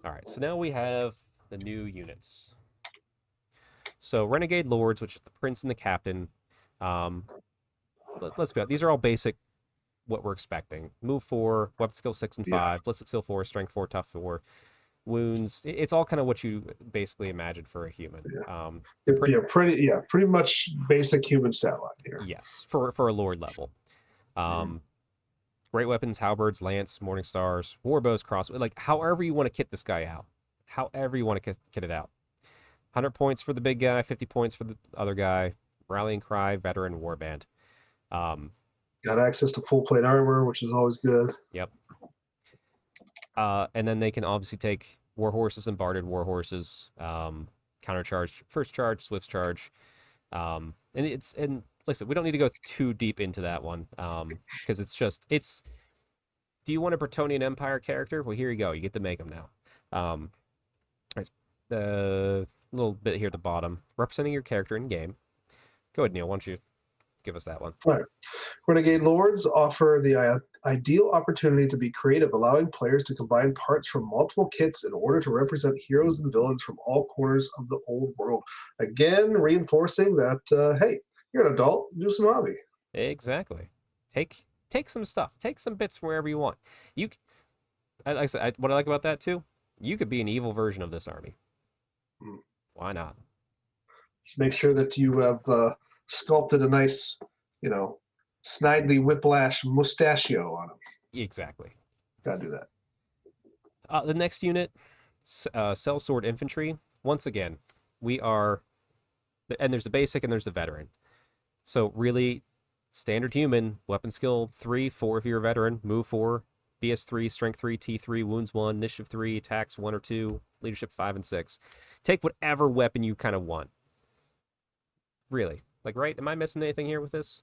All right, so now we have the new units. So Renegade Lords, which is the prince and the captain. Let's be honest, these are all basic, what we're expecting. Move 4, weapon skill 6 and 5, ballistic skill 4, strength 4, tough 4. Wounds. It's all kind of what you basically imagined for a human. Pretty much basic human stat line here. Yes, for a lord level. Great weapons, halberds, lance, morning stars, warbows, crossbow. Like, however you want to kit this guy out. However you want to kit it out. 100 points for the big guy, 50 points for the other guy. Rallying cry, veteran, warband. Got access to full plate armor, which is always good. Yep. And then they can obviously take war horses and barded war horses, countercharge, first charge, swift charge. And listen, we don't need to go too deep into that one, because do you want a Bretonnian Empire character? Well, here you go. You get to make them now. The little bit here at the bottom, representing your character in game. Go ahead, Neil. Why don't you give us that one? All right. Renegade Lords offer the ideal opportunity to be creative, allowing players to combine parts from multiple kits in order to represent heroes and villains from all corners of the old world. Again, reinforcing that, hey, you're an adult, do some hobby. Exactly. Take some stuff. Take some bits wherever you want. Like I said, what I like about that too, you could be an evil version of this army. Why not? Just make sure that you have sculpted a nice, snidely whiplash mustachio on him. Exactly. Gotta do that. The next unit, Sellsword Infantry. Once again, and there's the basic and there's the veteran. So really, standard human, weapon skill 3, 4 if you're a veteran, move 4, BS 3, strength 3, T3, wounds 1, initiative 3, attacks 1 or 2, leadership 5 and 6. Take whatever weapon you kind of want. Really. Like, right? Am I missing anything here with this?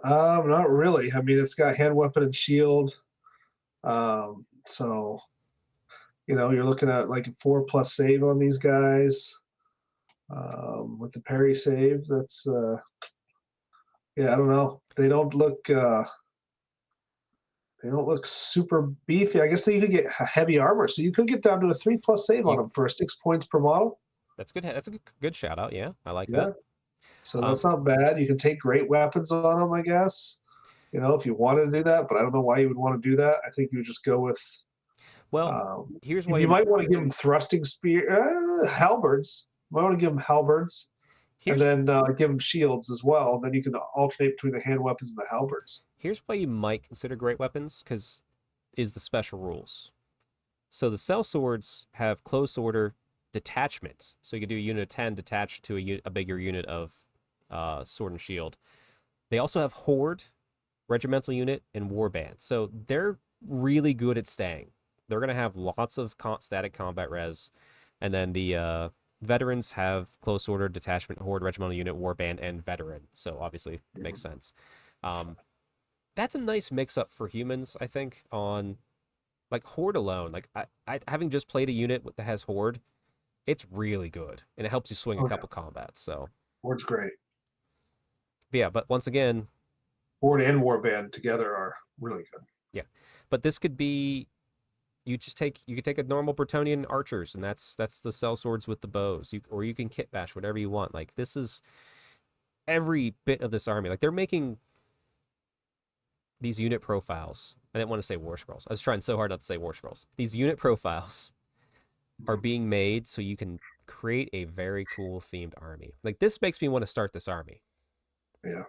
Not really. I mean, it's got hand weapon and shield. So, you're looking at like a 4+ save on these guys. With the parry save, that's I don't know. They don't look super beefy. I guess that you could get heavy armor, so you could get down to a 3+ save on them for 6 points per model. That's good. That's a good shout out. Yeah, I like that. So that's not bad. You can take great weapons on them, I guess. If you wanted to do that, but I don't know why you would want to do that. I think you would just go with. Well, here's why you might want to give them thrusting spear halberds. You might want to give them halberds, and then give them shields as well. Then you can alternate between the hand weapons and the halberds. Here's why you might consider great weapons, is the special rules. So the sellswords have close order detachment. So you could do a unit of 10 detached to a bigger unit of sword and shield. They also have horde, regimental unit, and warband. So they're really good at staying. They're going to have lots of static combat res. And then the veterans have close order, detachment, horde, regimental unit, warband, and veteran. So obviously it makes sense. That's a nice mix-up for humans, I think, on like horde alone. Like I having just played a unit that has horde, it's really good, and it helps you swing a couple combats. So horde's great. But once again, horde and warband together are really good. Yeah, but this could be you could take a normal Bretonnian archers, and that's the sellswords with the bows. Or you can kit bash whatever you want. Like, this is every bit of this army. Like, they're making these unit profiles. I didn't want to say War Scrolls. I was trying so hard not to say War Scrolls. These unit profiles are being made so you can create a very cool themed army. Like, this makes me want to start this army. Yeah.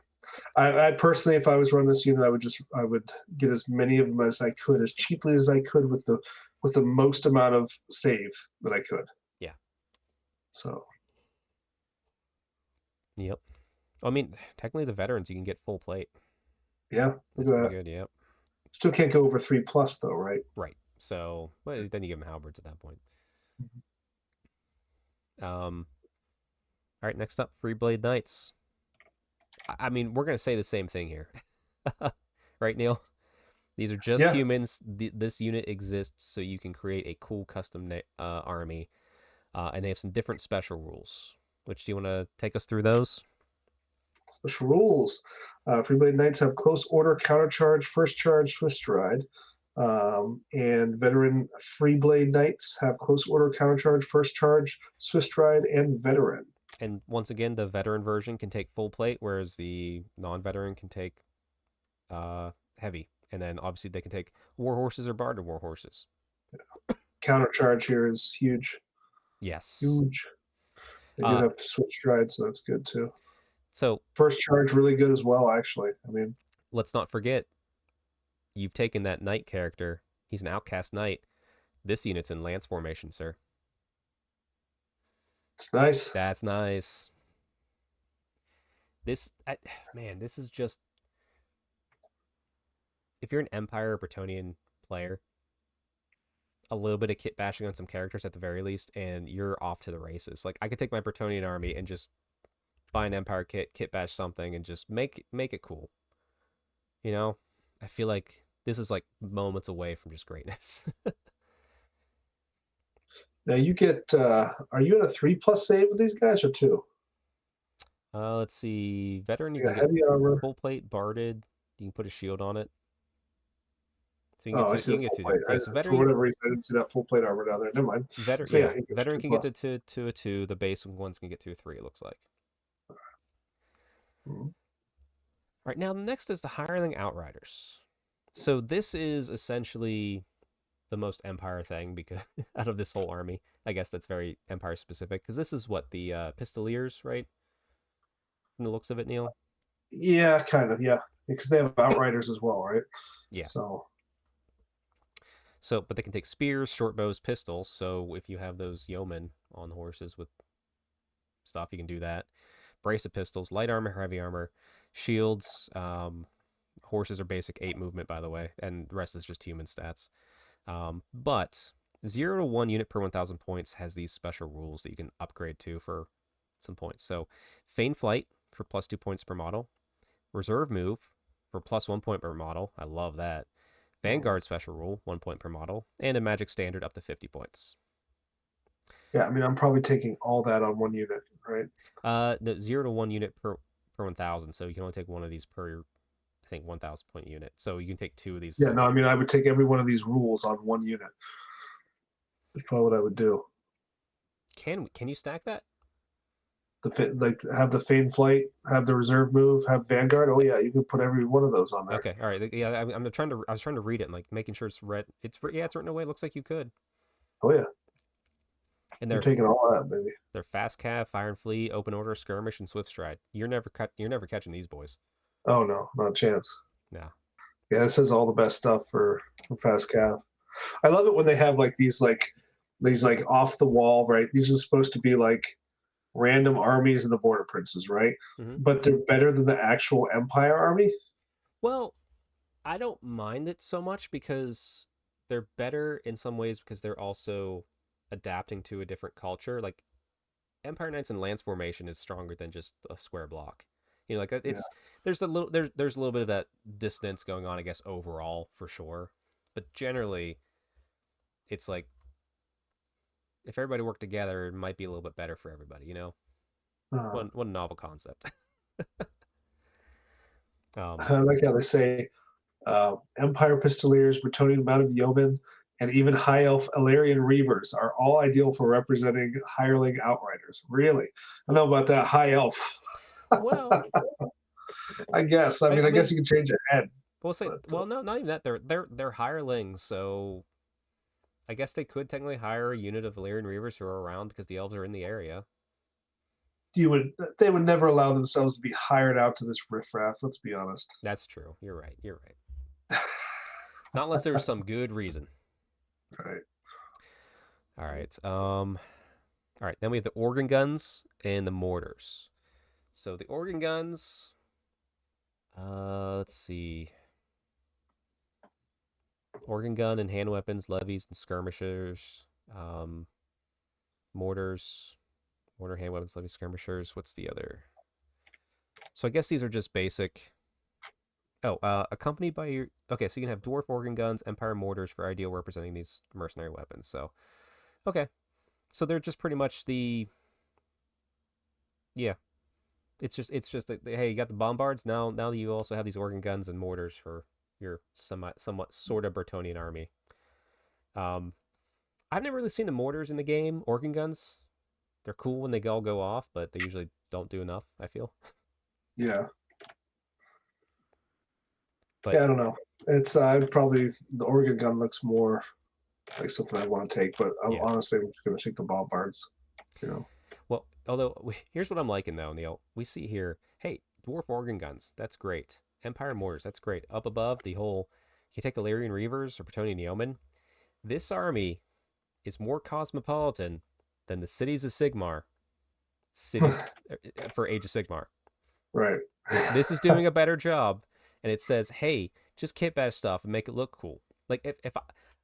I personally, if I was running this unit, I would get as many of them as I could, as cheaply as I could, with the most amount of save that I could. Yeah. So. Yep. I mean, technically the veterans you can get full plate. Yeah, that's pretty good. Yep. Still can't go over 3+ though, right? Right. So, well, then you give them halberds at that point. All right. Next up, Free Blade Knights. I mean, we're gonna say the same thing here, right, Neil? These are just humans. This unit exists so you can create a cool custom army, and they have some different special rules. Which do you want to take us through those? Special rules. Free Blade Knights have close order, counter charge, first charge, Swiss stride. And veteran Free Blade Knights have close order, counter charge, first charge, Swiss stride, and veteran. And once again, the veteran version can take full plate, whereas the non-veteran can take heavy. And then obviously they can take war horses or barded war horses. Counter charge here is huge. Yes. Huge. They do have Swiss stride, so that's good too. So first charge really good as well, actually. I mean, let's not forget, you've taken that knight character. He's an outcast knight. This unit's in lance formation, sir. It's nice. That's nice. This is just, if you're an Empire or Bretonnian player, a little bit of kit bashing on some characters at the very least, and you're off to the races. Like, I could take my Bretonnian army and just buy an Empire kit bash something, and just make it cool. You know, I feel like this is like moments away from just greatness. Now you get, are you in a 3+ save with these guys or 2? Let's see. Veteran, you got can heavy get armor, full plate, barded. You can put a shield on it. So you can get two. Yeah, so veteran, for whatever reason, I didn't see that full plate armor down there. Never mind. Veteran can get to 2/2. The base ones can get 2/3. It looks like. Mm-hmm. Right now, next is the Hireling Outriders. So this is essentially the most Empire thing because out of this whole army, I guess that's very Empire specific. Because this is what the Pistoliers, right? From the looks of it, Neil. Yeah, kind of. Yeah, because they have Outriders as well, right? Yeah. So, but they can take spears, short bows, pistols. So if you have those yeomen on horses with stuff, you can do that. Brace of pistols, light armor, heavy armor, shields. Horses are basic 8 movement, by the way, and the rest is just human stats. But 0 to 1 unit per 1,000 points has these special rules that you can upgrade to for some points. So feign flight for +2 points per model. Reserve move for +1 point per model. I love that. Vanguard special rule, 1 point per model, and a magic standard up to 50 points. Yeah, I mean, I'm probably taking all that on one unit, right? The 0 to 1 unit per 1,000, so you can only take one of these per, I think, 1,000 point unit. So you can take 2 of these. Yeah, no, I mean, I would take every one of these rules on one unit. That's probably what I would do. Can you stack that? Have the feign flight, have the reserve move, have Vanguard. Oh yeah, you can put every one of those on there. Okay, all right. Yeah, I was trying to read it and like making sure it's read. It's written away. It looks like you could. Oh yeah. And they're taking all that, baby. They're fast cav, fire and flee, open order, skirmish, and swift stride. You're never catching these boys. Oh no, not a chance. No. Yeah, it says all the best stuff for fast cav. I love it when they have these off the wall, right? These are supposed to be like random armies of the border princes, right? Mm-hmm. But they're better than the actual Empire army. Well, I don't mind it so much because they're better in some ways because they're also adapting to a different culture. Like Empire Knights and Lance formation is stronger than just a square block. You know, like it's there's a little bit of that dissonance going on, I guess, overall for sure. But generally, it's like if everybody worked together, it might be a little bit better for everybody. You know, what a novel concept. I like how they say Empire Pistoliers, Bretonnian Mounted Yeomen, and even High Elf Illyrian Reavers are all ideal for representing hireling outriders. Really? I don't know about that High Elf. Well, I guess. I mean, I guess you can change your head. No, not even that. They're hirelings, so I guess they could technically hire a unit of Illyrian Reavers who are around because the elves are in the area. They would never allow themselves to be hired out to this riffraff. Let's be honest. That's true. You're right. Not unless there's some good reason. Right. All right. All right, then we have the organ guns and the mortars. So the organ guns, let's see. Organ gun and hand weapons, levies and skirmishers, mortars, mortar, hand weapons, levies, skirmishers. What's the other? So I guess these are just basic. Oh, accompanied by your... Okay, so you can have dwarf organ guns, empire mortars for ideal representing these mercenary weapons. So, okay. So they're just pretty much the... Yeah. It's just hey, you got the bombards. Now you also have these organ guns and mortars for your somewhat sort of Bretonnian army. I've never really seen the mortars in the game. Organ guns, they're cool when they all go off, but they usually don't do enough, I feel. Yeah. But, yeah, I don't know. It's probably the organ gun looks more like something I want to take, but honestly, I'm just going to take the bombards. Well, although here's what I'm liking though, Neil. We see here, hey, dwarf organ guns, that's great. Empire mortars, that's great. Up above, the whole, you take Illyrian Reavers or Bretonnian Yeomen. This army is more cosmopolitan than the cities of Sigmar. Cities for Age of Sigmar. Right. This is doing a better job, and it says, hey, just kit bash stuff and make it look cool. Like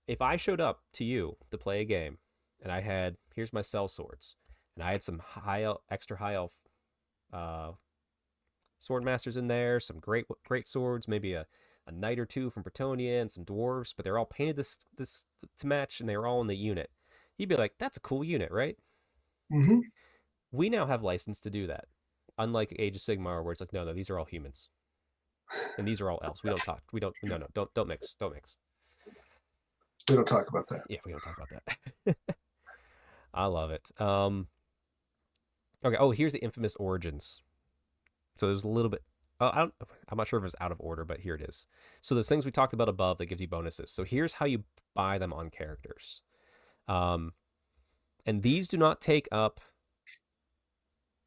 if I showed up to you to play a game, and I had, here's my sellswords, and I had some extra high elf sword masters in there, some great swords, maybe a knight or two from Bretonnia, and some dwarves, but they're all painted this to match, and they're all in the unit. You'd be like, that's a cool unit, right? Mm-hmm. We now have license to do that. Unlike Age of Sigmar, where it's like, no, these are all humans, and these are all elves. We don't talk. We don't. No, don't mix. Don't mix. We don't talk about that. Yeah, we don't talk about that. I love it. Okay. Oh, here's the infamous origins. So there's a little bit. I'm not sure if it's out of order, but here it is. So there's things we talked about above that gives you bonuses. So here's how you buy them on characters. And these do not take up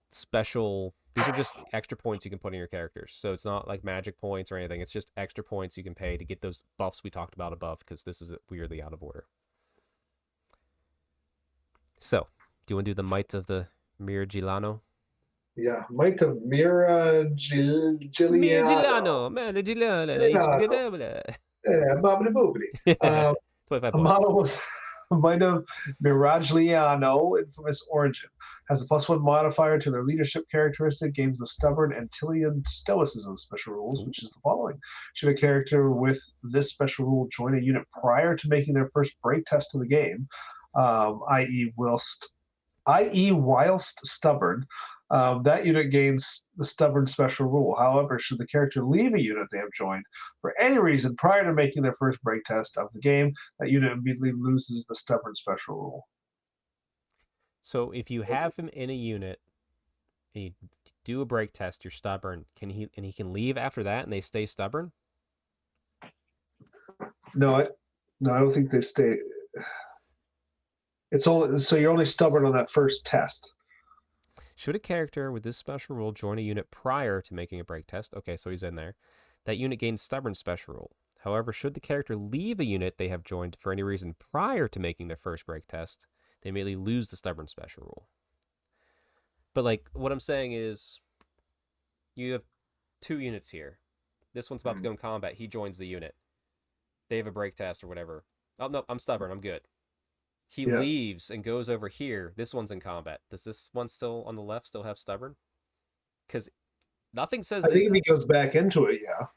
special... These are just extra points you can put in your characters. So it's not like magic points or anything. It's just extra points you can pay to get those buffs we talked about above, because this is weirdly out of order. So, do you want to do the Might of the Mirgilano? Yeah, Might of Mirgilano. Yeah, bobbity boobity. 25 a points. model with Might of Mirageliano, infamous origin, has a +1 modifier to their leadership characteristic, gains the stubborn Antillean stoicism special rules, which is the following. Should a character with this special rule join a unit prior to making their first break test of the game, i.e. whilst stubborn, that unit gains the stubborn special rule. However, should the character leave a unit they have joined for any reason prior to making their first break test of the game, that unit immediately loses the stubborn special rule. So if you have him in a unit and you do a break test, you're stubborn, he can leave after that and they stay stubborn? No, I don't think they stay. It's only so you're only stubborn on that first test. Should a character with this special rule join a unit prior to making a break test? Okay, so he's in there. That unit gains stubborn special rule. However, should the character leave a unit they have joined for any reason prior to making their first break test, they immediately lose the stubborn special rule. But like, what I'm saying is, you have 2 units here. This one's about to go in combat. He joins the unit. They have a break test or whatever. Oh, no, I'm stubborn. I'm good. He leaves and goes over here. This one's in combat. Does this one still on the left still have stubborn? Because nothing says... I think if he goes back into it, yeah.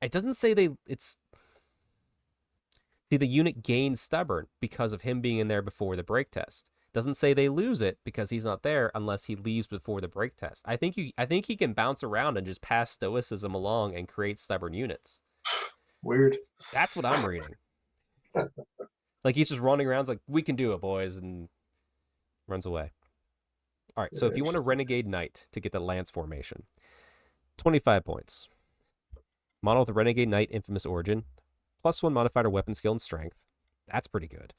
It doesn't say it's... See, the unit gains stubborn because of him being in there before the break test. Doesn't say they lose it because he's not there unless he leaves before the break test. I think he can bounce around and just pass stoicism along and create stubborn units. Weird. That's what I'm reading. Like, he's just running around, like, we can do it, boys, and runs away. All right, so if you want a Renegade Knight to get the Lance formation, 25 points. Model with a Renegade Knight, infamous origin, +1 modifier to weapon skill and strength. That's pretty good.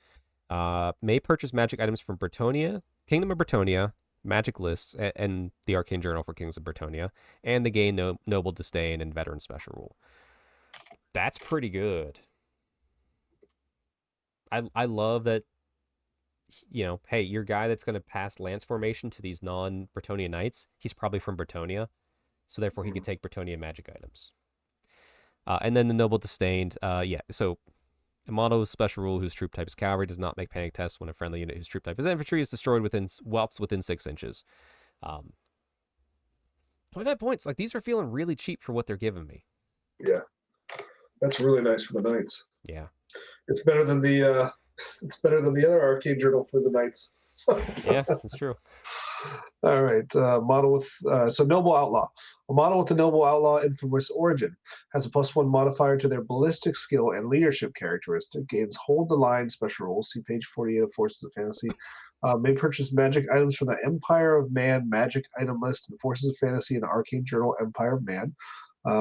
May purchase magic items from Bretonnia, Kingdom of Bretonnia, magic lists, and the Arcane Journal for Kings of Bretonnia, and the gain Noble Disdain and Veteran Special Rule. That's pretty good. I love that hey, your guy that's going to pass lance formation to these non-Bretonnia knights, he's probably from Bretonnia, so therefore he can take Bretonnia magic items. And then the Noble Disdained, so a model with special rule whose troop type is cavalry does not make panic tests when a friendly unit whose troop type is infantry is destroyed within 6 inches. 25 points. Like, these are feeling really cheap for what they're giving me. Yeah, that's really nice for the Knights. Yeah, it's better than the other Arcane Journal for the Knights. Yeah, that's true. All right, model with Noble Outlaw. A model with a Noble Outlaw infamous origin has a +1 modifier to their ballistic skill and leadership characteristic. Gains hold the line special rules. See page 48 of Forces of Fantasy. May purchase magic items from the Empire of Man magic item list in Forces of Fantasy and Arcane Journal Empire of Man.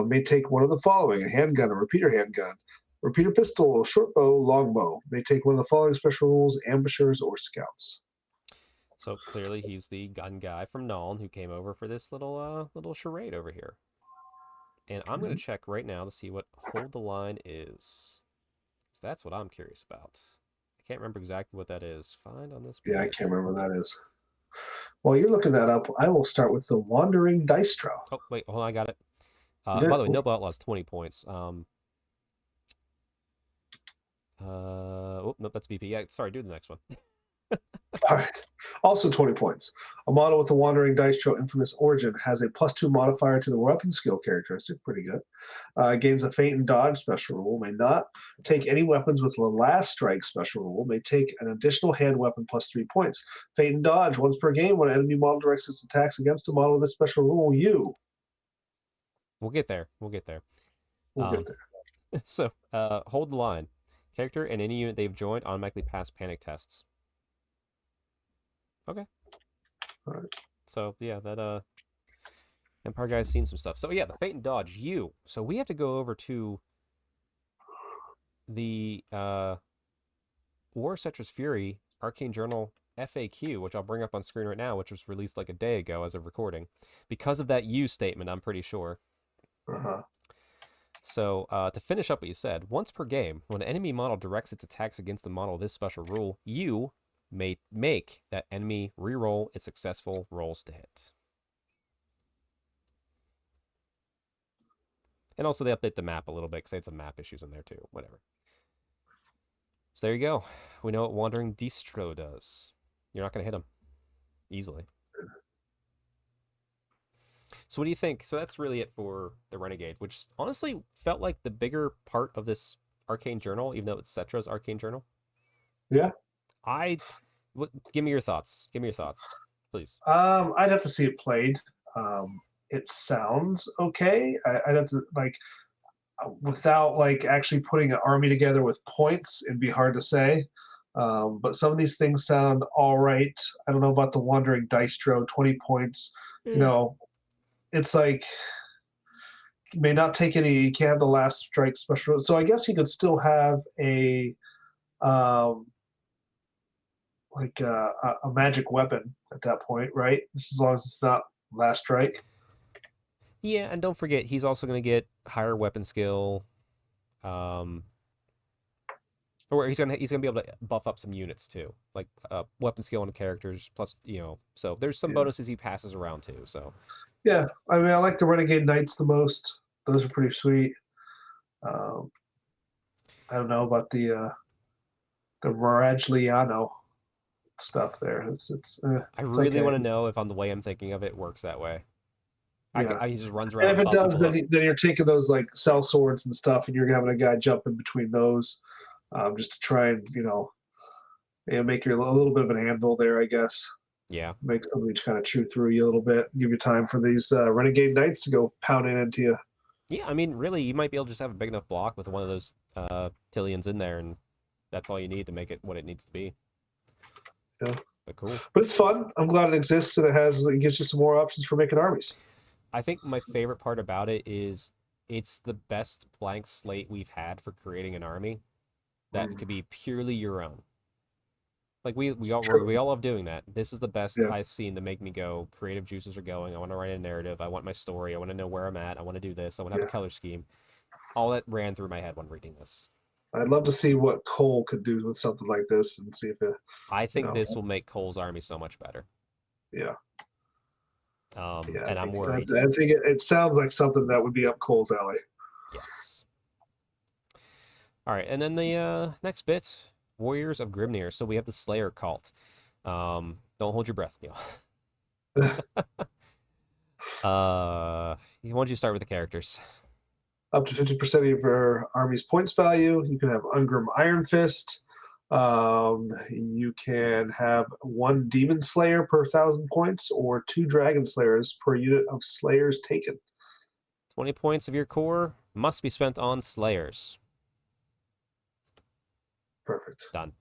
May take one of the following: a handgun, a repeater handgun, repeater pistol, short bow, longbow. May take one of the following special rules: ambushers or scouts. So clearly he's the gun guy from Nuln who came over for this little charade over here. And I'm going to check right now to see what hold the line is. So that's what I'm curious about. I can't remember exactly what that is. Find on this page. Yeah, I can't remember what that is. While you're looking that up, I will start with the Wandering Dice Draw. Oh, wait, hold on, I got it. By the way, Noble Outlaw is 20 points. Nope, that's VP. Yeah, sorry, do the next one. All right. Also 20 points. A model with a Wandering Dice Draw infamous origin has a +2 modifier to the weapon skill characteristic. Pretty good. Gains a feint and dodge special rule. May not take any weapons with the last strike special rule. May take an additional hand weapon +3 points. Feint and dodge once per game when an enemy model directs its attacks against a model with this special rule. We'll get there. We'll get there. We'll get there. So, hold the line. Character and any unit they've joined automatically pass panic tests. Okay. All right. So yeah, that Empire guy's seen some stuff. So yeah, the Feint and Dodge. So we have to go over to the War of Settra's Fury Arcane Journal FAQ, which I'll bring up on screen right now, which was released like a day ago as of recording. Because of that "you" statement, I'm pretty sure. Uh-huh. So to finish up what you said, once per game, when an enemy model directs its attacks against the model of this special rule, you may make that enemy re-roll its successful rolls to hit. And also they update the map a little bit because they had some map issues in there too. Whatever. So there you go. We know what Wandering Distro does. You're not going to hit him easily. So what do you think? So that's really it for the Renegade, which honestly felt like the bigger part of this Arcane Journal, even though it's Settra's Arcane Journal. Yeah. Give me your thoughts. Give me your thoughts, please. I'd have to see it played. It sounds okay. I'd have to without actually putting an army together with points, it'd be hard to say. But some of these things sound all right. I don't know about the Wandering Dice Draw, 20 points. It's like you may not take any. You can't have the last strike special. So I guess you could still have a magic weapon at that point, right? Just as long as it's not last strike. Yeah, and don't forget, he's also going to get higher weapon skill. Or he's gonna be able to buff up some units too, like weapon skill on the characters. Plus, so there's some bonuses he passes around too. So yeah, I mean, I like the Renegade Knights the most. Those are pretty sweet. I don't know about the Maragliano stuff there. I really want to know if on the way I'm thinking of it works that way. Yeah. He just runs around. And if it does, then you're taking those cell swords and stuff, and you're having a guy jump in between those, just to try and make you a little bit of an handle there, I guess. Yeah. Make somebody kind of chew through you a little bit, give you time for these Renegade Knights to go pounding into you. Yeah, I mean, really, you might be able to just have a big enough block with one of those Tillians in there, and that's all you need to make it what it needs to be. Yeah. But cool. But it's fun. I'm glad it exists, and it gives you some more options for making armies. I think my favorite part about it is it's the best blank slate we've had for creating an army that could be purely your own. Like we all love doing that. This is the best I've seen to make me go, creative juices are going. I want to write a narrative. I want my story. I want to know where I'm at. I want to do this. I want to have a color scheme. All that ran through my head when reading this. I'd love to see what Cole could do with something like this, and see if it. I think this will make Cole's army so much better. Yeah. And I'm worried. I think it sounds like something that would be up Cole's alley. Yes. All right, and then the next bit, Warriors of Grimnir. So we have the Slayer cult. Don't hold your breath, Neil. Why don't you start with the characters? Up to 50% of your army's points value. You can have Ungrim Iron Fist. You can have 1 Demon Slayer per 1,000 points, or 2 Dragon Slayers per unit of Slayers taken. 20 points of your core must be spent on Slayers. Perfect. Done.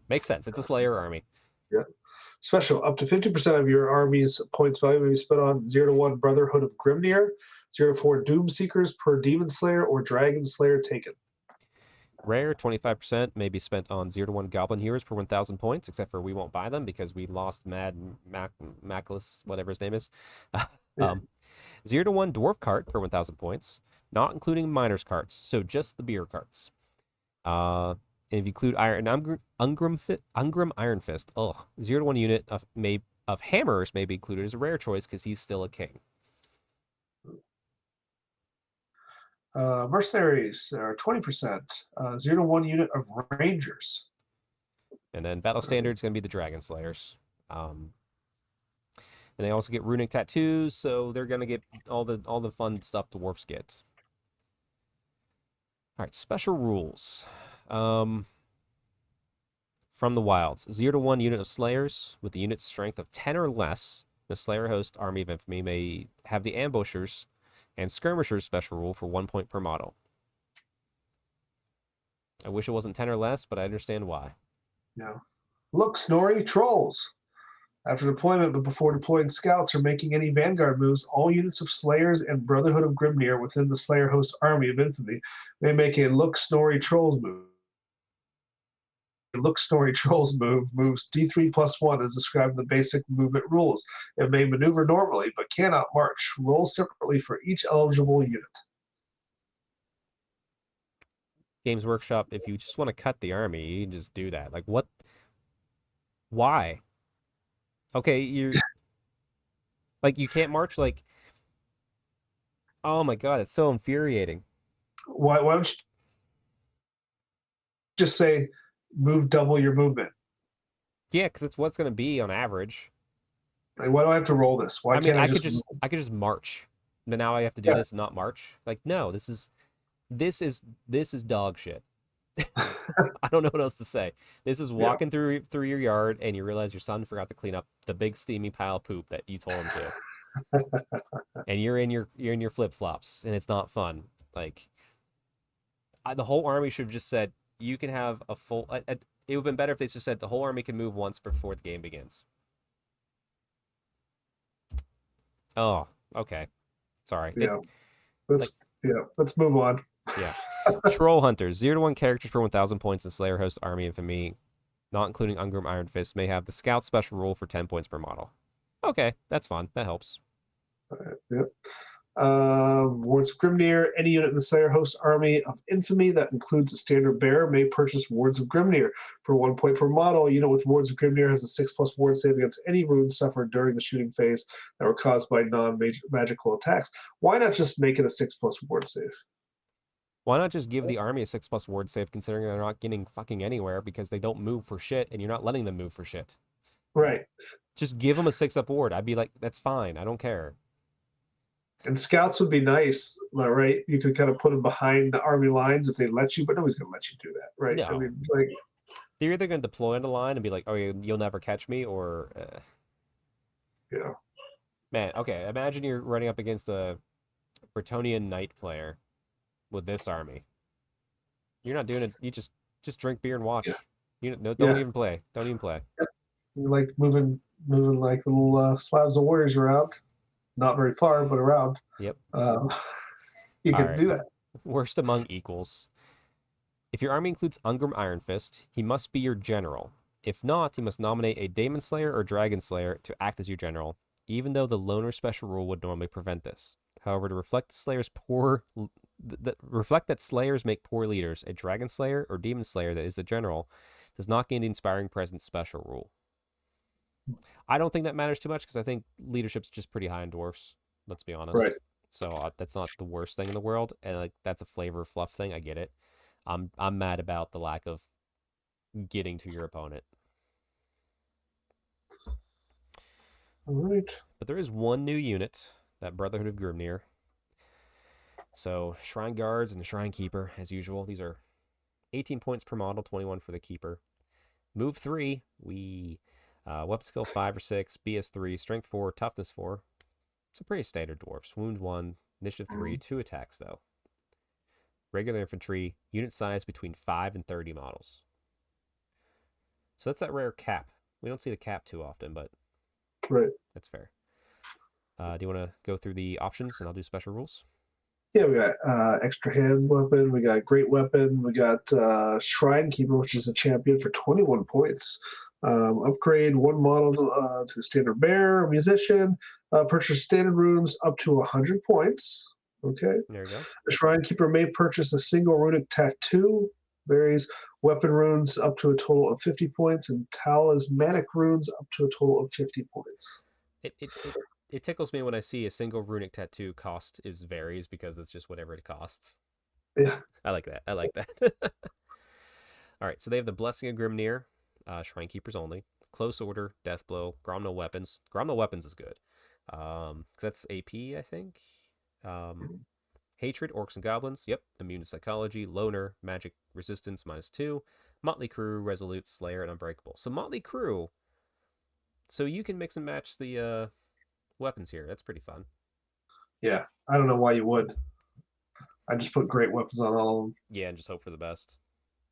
Makes sense. It's a Slayer army. Yeah. Special. Up to 50% of your army's points value may be spent on 0 to 1 Brotherhood of Grimnir, 0 to 4 Doom Seekers per Demon Slayer or Dragon Slayer taken. Rare, 25% may be spent on 0 to 1 Goblin Heroes per 1,000 points, except for we won't buy them because we lost Mackless, whatever his name is. 0 to 1 Dwarf Cart per 1,000 points, not including Miners Carts, so just the beer carts. And if you include Ungrim Iron Fist, 0 to 1 unit of Hammers may be included as a rare choice because he's still a king. Mercenaries are 20%. 0 to 1 unit of Rangers. And then Battle Standard is going to be the Dragon Slayers. And they also get runic tattoos, so they're going to get all the fun stuff dwarfs get. All right, special rules. From the wilds, 0 to 1 unit of Slayers with the unit's strength of 10 or less. The Slayer host Army of Infamy may have the Ambushers and Skirmishers special rule for 1 point per model. I wish it wasn't 10 or less, but I understand why. Yeah. Look, Snorri, trolls. After deployment, but before deploying scouts or making any vanguard moves, all units of Slayers and Brotherhood of Grimnir within the Slayer host Army of Infamy may make a Look, Snorri, trolls move. The Look, Snorri, trolls moves D3+1 as described in the basic movement rules. It may maneuver normally, but cannot march. Roll separately for each eligible unit. Games Workshop, if you just want to cut the army, you can just do that. Like, what? Why? Okay, you're... Like, you can't march, like... Oh my god, it's so infuriating. Why don't you just say, move double your movement? Yeah, because it's what's going to be on average. Like, why do I have to roll this? Why can't I could just march. But now I have to do this and not march. Like, no, this is dog shit. I don't know what else to say. This is walking through your yard and you realize your son forgot to clean up the big steamy pile of poop that you told him to. And you're in your flip-flops and it's not fun. Like, the whole army should have just said you can have a full... it would have been better if they just said the whole army can move once before the game begins. Oh, okay. Sorry. Yeah. Let's move on. Yeah. Troll Hunters. 0 to 1 characters per 1,000 points in Slayer Host Army Infamy, not including Ungrim Iron Fist, may have the Scout special rule for 10 points per model. Okay, that's fun. That helps. Yep. Wards of Grimnir. Any unit in the Slayer Host Army of Infamy that includes a standard bearer may purchase Wards of Grimnir for 1 point per model. A unit with Wards of Grimnir has a 6+ ward save against any wounds suffered during the shooting phase that were caused by non-magical attacks. Why not just make it a 6+ ward save? Why not just give the army a 6+ ward save, considering they're not getting fucking anywhere because they don't move for shit and you're not letting them move for shit? Right. Just give them a 6+ ward. I'd be like, that's fine. I don't care. And scouts would be nice, right? You could kind of put them behind the army lines if they let you, but nobody's going to let you do that, right? No. I mean, it's like... They're either going to deploy on the line and be like, oh, you'll never catch me, or... Yeah. Man, okay, imagine you're running up against a Bretonnian knight player with this army. You're not doing it. You just drink beer and watch. Yeah. Don't even play. Don't even play. Yeah. You're like moving like little slabs of warriors around. Not very far, but around. Yep. You can do that. Worst among equals. If your army includes Ungrim Iron Fist, he must be your general. If not, he must nominate a Daemon Slayer or Dragon Slayer to act as your general, even though the loner special rule would normally prevent this. However, to reflect the Slayer's poor reflect that slayers make poor leaders. A dragon slayer or demon slayer that is the general does not gain the inspiring presence special rule. I don't think that matters too much because I think leadership's just pretty high in dwarfs. Let's be honest. Right. So that's not the worst thing in the world, and like that's a flavor fluff thing. I get it. I'm mad about the lack of getting to your opponent. All right. But there is one new unit, that Brotherhood of Grimnir. So Shrine Guards and the Shrine Keeper, as usual. These are 18 points per model, 21 for the Keeper. Move 3, we weapon skill 5 or 6, BS 3, strength 4, toughness 4. It's a pretty standard dwarfs. Wound 1, initiative 3, 2 attacks though. Regular infantry, unit size between 5 and 30 models. So that's that rare cap. We don't see the cap too often, but right. That's fair. Do you want to go through the options and I'll do special rules? Yeah, we got extra hand weapon, we got great weapon, we got Shrine Keeper, which is a champion for 21 points. Upgrade one model to a standard bear, musician, purchase standard runes up to 100 points. Okay. There you go. The Shrine Keeper may purchase a single runic tattoo, varies weapon runes up to a total of 50 points, and talismanic runes up to a total of 50 points. It tickles me when I see a single runic tattoo cost varies because it's just whatever it costs. Yeah. I like that. All right, so they have the Blessing of Grimnir, Shrine Keepers only. Close Order, Death Blow, Gromno Weapons. Gromno Weapons is good. Because that's AP, I think. Hatred, Orcs and Goblins. Yep. Immune to Psychology, Loner, Magic Resistance -2. Motley Crew, Resolute, Slayer, and Unbreakable. So Motley Crew. So you can mix and match the weapons here. That's pretty fun. Yeah. I don't know why you would. I just put great weapons on all of them. Yeah, and just hope for the best.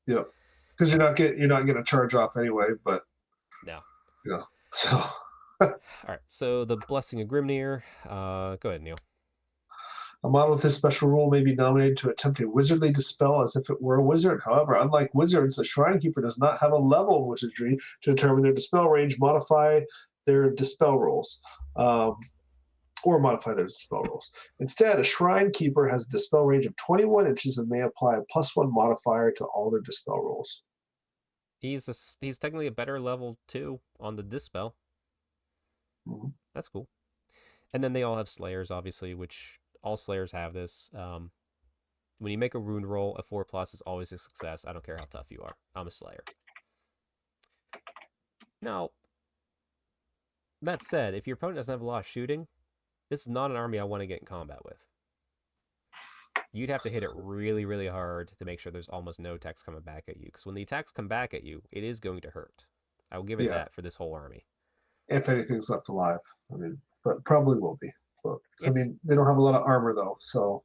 Yep. Because you're not gonna charge off anyway, but no. Yeah. So all right. So the Blessing of Grimnir. Go ahead, Neil. A model with this special rule may be nominated to attempt a wizardly dispel as if it were a wizard. However, unlike wizards, the Shrine Keeper does not have a level of wizardry to determine their dispel range, modify their dispel rolls, or modify their dispel rolls. Instead, a Shrine Keeper has a dispel range of 21 inches and may apply a +1 modifier to all their dispel rolls. He's technically a better level 2 on the dispel. Mm-hmm. That's cool. And then they all have Slayers, obviously, which all Slayers have this. When you make a rune roll, a 4+ is always a success. I don't care how tough you are. I'm a Slayer. Now, that said, if your opponent doesn't have a lot of shooting, this is not an army I want to get in combat with. You'd have to hit it really, really hard to make sure there's almost no attacks coming back at you. Because when the attacks come back at you, it is going to hurt. I will give it that for this whole army. If anything's left alive. I mean, but probably will be. But, I mean, they don't have a lot of armor, though, so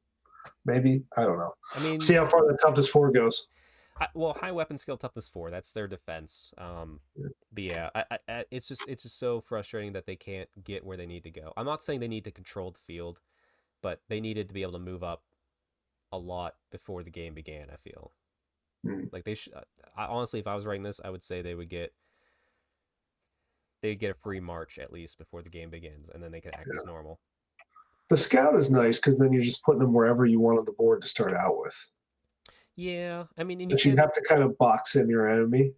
maybe. I don't know. I mean, see how far the toughness 4 goes. Well, high weapon skill toughness 4. That's their defense. But yeah, it's just so frustrating that they can't get where they need to go. I'm not saying they need to control the field, but they needed to be able to move up a lot before the game began. I feel like they should. Honestly, if I was writing this, I would say they'd get a free march at least before the game begins, and then they can act as normal. The scout is nice because then you're just putting them wherever you want on the board to start out with. Yeah, I mean, but you have to kind of box in your enemy.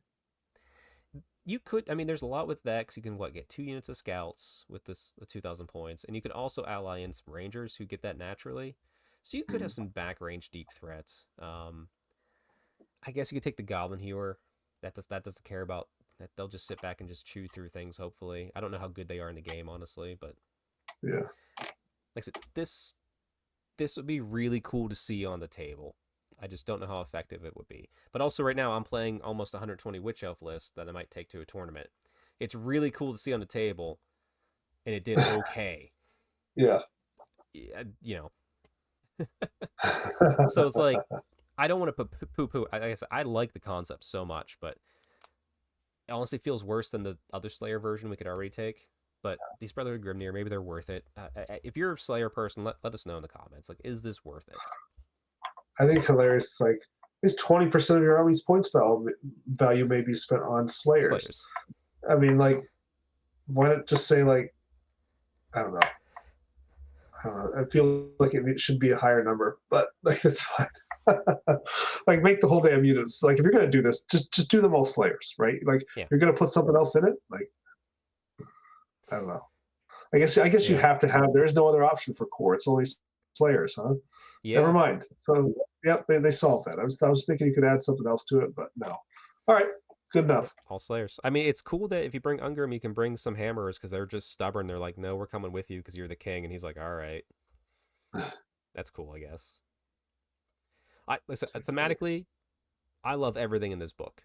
You could, I mean, there's a lot with that because you can get 2 units of scouts with the 2,000 points, and you could also ally in some rangers who get that naturally. So you could have some back range deep threats. I guess you could take the Goblin Hewer. That doesn't care about that. They'll just sit back and just chew through things. Hopefully, I don't know how good they are in the game, honestly, but yeah. Like I said, this would be really cool to see on the table. I just don't know how effective it would be. But also right now I'm playing almost 120 Witch Elf list that I might take to a tournament. It's really cool to see on the table, and it did okay. Yeah. You know. So it's like, I don't want to poo-poo. I guess I like the concept so much, but it honestly feels worse than the other Slayer version we could already take. But these Brotherhood Grimnir, maybe they're worth it. If you're a Slayer person, let us know in the comments. Like, is this worth it? I think hilarious. Like, is 20% of your army's points value may be spent on Slayers. I mean, like, why not just say, like, I don't know. I feel like it should be a higher number, but like that's fine. Like make the whole damn units. Like if you're gonna do this, just do them all Slayers, right? Like you're gonna put something else in it. Like I don't know. I guess you have to have. There is no other option for core. It's only Slayers, huh? Yeah. Never mind. So yep, they solved that. I was thinking you could add something else to it, but no. All right, good enough. All Slayers. I mean, it's cool that if you bring Ungrim, you can bring some Hammerers because they're just stubborn. They're like, no, we're coming with you because you're the king, and he's like, all right. That's cool, I guess. Listen, thematically, I love everything in this book.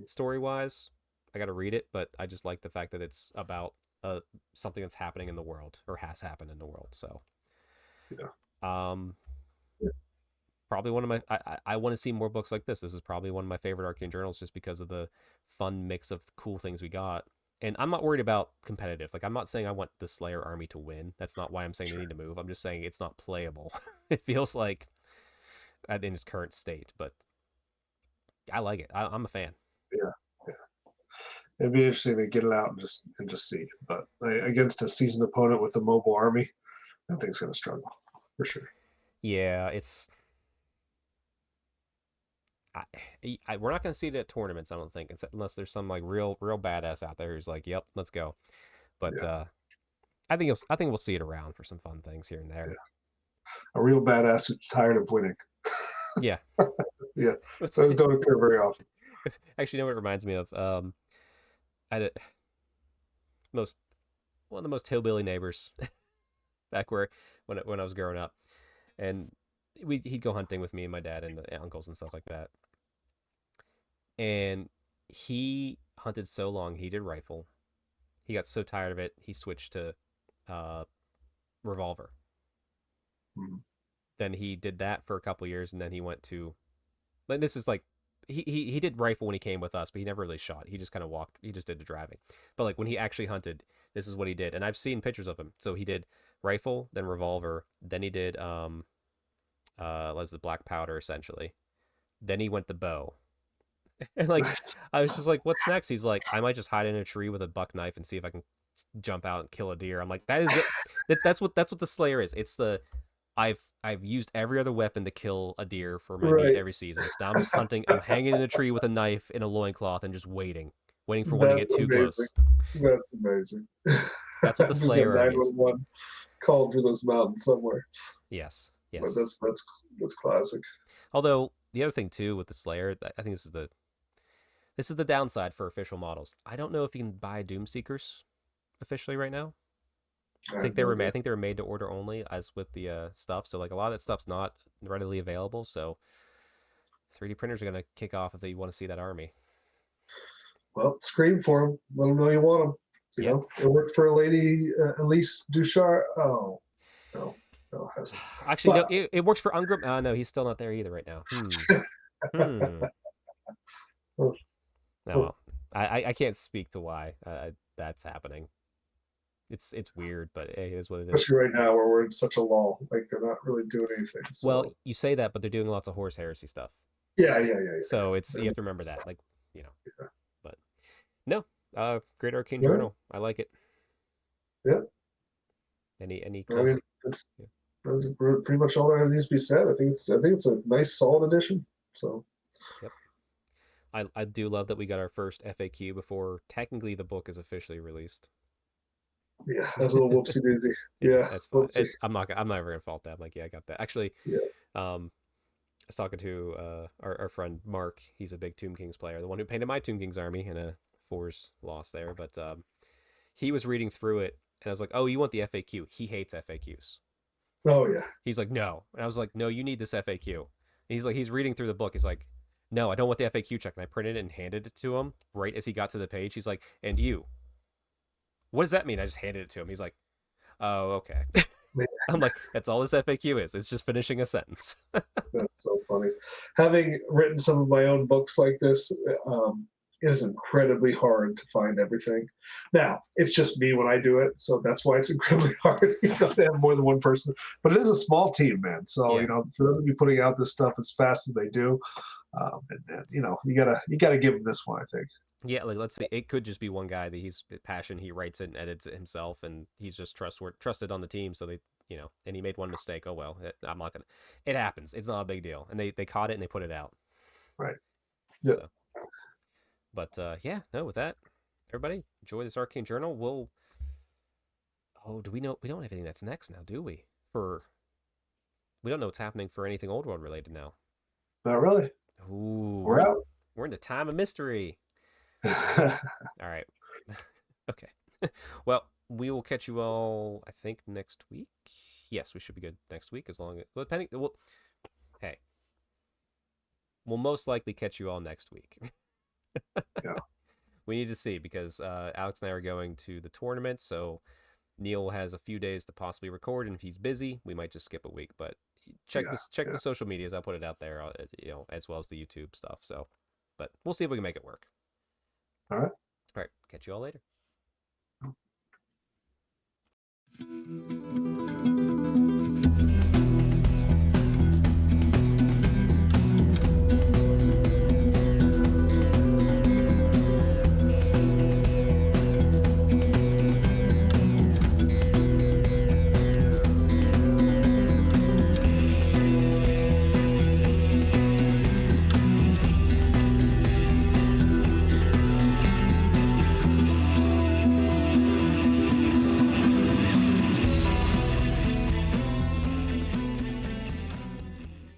Story-wise, I got to read it, but I just like the fact that it's about something that's happening in the world or has happened in the world. So, probably one of my. I want to see more books like this. This is probably one of my favorite Arcane journals, just because of the fun mix of cool things we got. And I'm not worried about competitive. Like, I'm not saying I want the Slayer army to win. That's not why I'm saying they need to move. I'm just saying it's not playable. It feels like in its current state, but I like it. I'm a fan. Yeah. It'd be interesting to get it out and just see. But against a seasoned opponent with a mobile army, that thing's gonna struggle for sure. Yeah, it's. We're not gonna see it at tournaments, I don't think, unless there's some like real badass out there who's like, "Yep, let's go." But I think we'll see it around for some fun things here and there. A real badass who's tired of winning. Yeah. Yeah. Those don't occur very often. Actually, you know what it reminds me of? I had one of the most hillbilly neighbors back when I was growing up, and he'd go hunting with me and my dad and the uncles and stuff like that. And he hunted so long, he did rifle. He got so tired of it, he switched to revolver. Mm-hmm. Then he did that for a couple years, and then he went to. Like, this is like he did rifle when he came with us, but he never really shot. He just kind of walked. He just did the driving. But like when he actually hunted, this is what he did. And I've seen pictures of him. So he did rifle, then revolver, then he did was the black powder essentially. Then he went to bow. And like I was just like, what's next? He's like, I might just hide in a tree with a buck knife and see if I can jump out and kill a deer. I'm like, that's what the Slayer is. It's the I've used every other weapon to kill a deer for my meat every season. So now I'm just hunting. I'm hanging in a tree with a knife in a loincloth and just waiting for one to get too close. That's amazing. That's what the Slayer is. Called through those mountains somewhere. Yes. But that's classic. Although the other thing too with the Slayer, I think this is the downside for official models. I don't know if you can buy Doomseekers officially right now. I think they were made to order only, as with the stuff. So like a lot of that stuff's not readily available. So 3D printers are gonna kick off if they want to see that army. Well, scream for them. Let them know you want them. You know, it worked for a lady, Elise Duchar. Oh, no, hasn't. Actually, no, it works for Ungrim. No, he's still not there either right now. No, I can't speak to why that's happening. It's weird, but it is what it is. Especially right now where we're in such a lull. Like they're not really doing anything. So. Well, you say that, but they're doing lots of horse heresy stuff. Yeah. So you have to remember that, like, you know. Yeah. But no, great Arcane journal. I like it. Yeah. Any I mean, that's pretty much all that needs to be said. I think it's a nice solid edition. So. Yep. I do love that we got our first FAQ before technically the book is officially released. Yeah, that's a little whoopsie daisy. Yeah, that's fine. I'm not ever gonna fault that. I'm like, yeah, I got that. Actually, I was talking to our friend Mark. He's a big Tomb Kings player, the one who painted my Tomb Kings army in a 4s loss there. But he was reading through it, and I was like, oh, you want the FAQ? He hates FAQs. Oh yeah. He's like, no, and I was like, no, you need this FAQ. And he's reading through the book. He's like, no, I don't want the FAQ check. And I printed it and handed it to him right as he got to the page. He's like, and you. What does that mean? I just handed it to him. He's like, oh, okay. I'm like, that's all this FAQ is. It's just finishing a sentence. That's so funny. Having written some of my own books like this, it is incredibly hard to find everything. Now, it's just me when I do it, so that's why it's incredibly hard to have more than one person. But it is a small team, man. So, for them to be putting out this stuff as fast as they do, and you gotta give them this one, I think. Yeah, like let's say it could just be one guy that he's passion. He writes it and edits it himself, and he's just trusted on the team. So and he made one mistake. Oh well, I'm not gonna. It happens. It's not a big deal. And they caught it and they put it out. Right. Yeah. So, but yeah, no. With that, everybody enjoy this Arcane Journal. Do we know? We don't have anything that's next now, do we? We don't know what's happening for anything Old World related now. Not really. Ooh, We're out. We're in the time of mystery. All right. Okay. Well, we will catch you all, I think, next week. Yes, we should be good next week as long as depending. Hey, we'll most likely catch you all next week. Yeah. We need to see because Alex and I are going to the tournament, so Neil has a few days to possibly record, and if he's busy, we might just skip a week. But check the social medias. I'll put it out there, as well as the YouTube stuff. So, but we'll see if we can make it work. All right. All right. Catch you all later.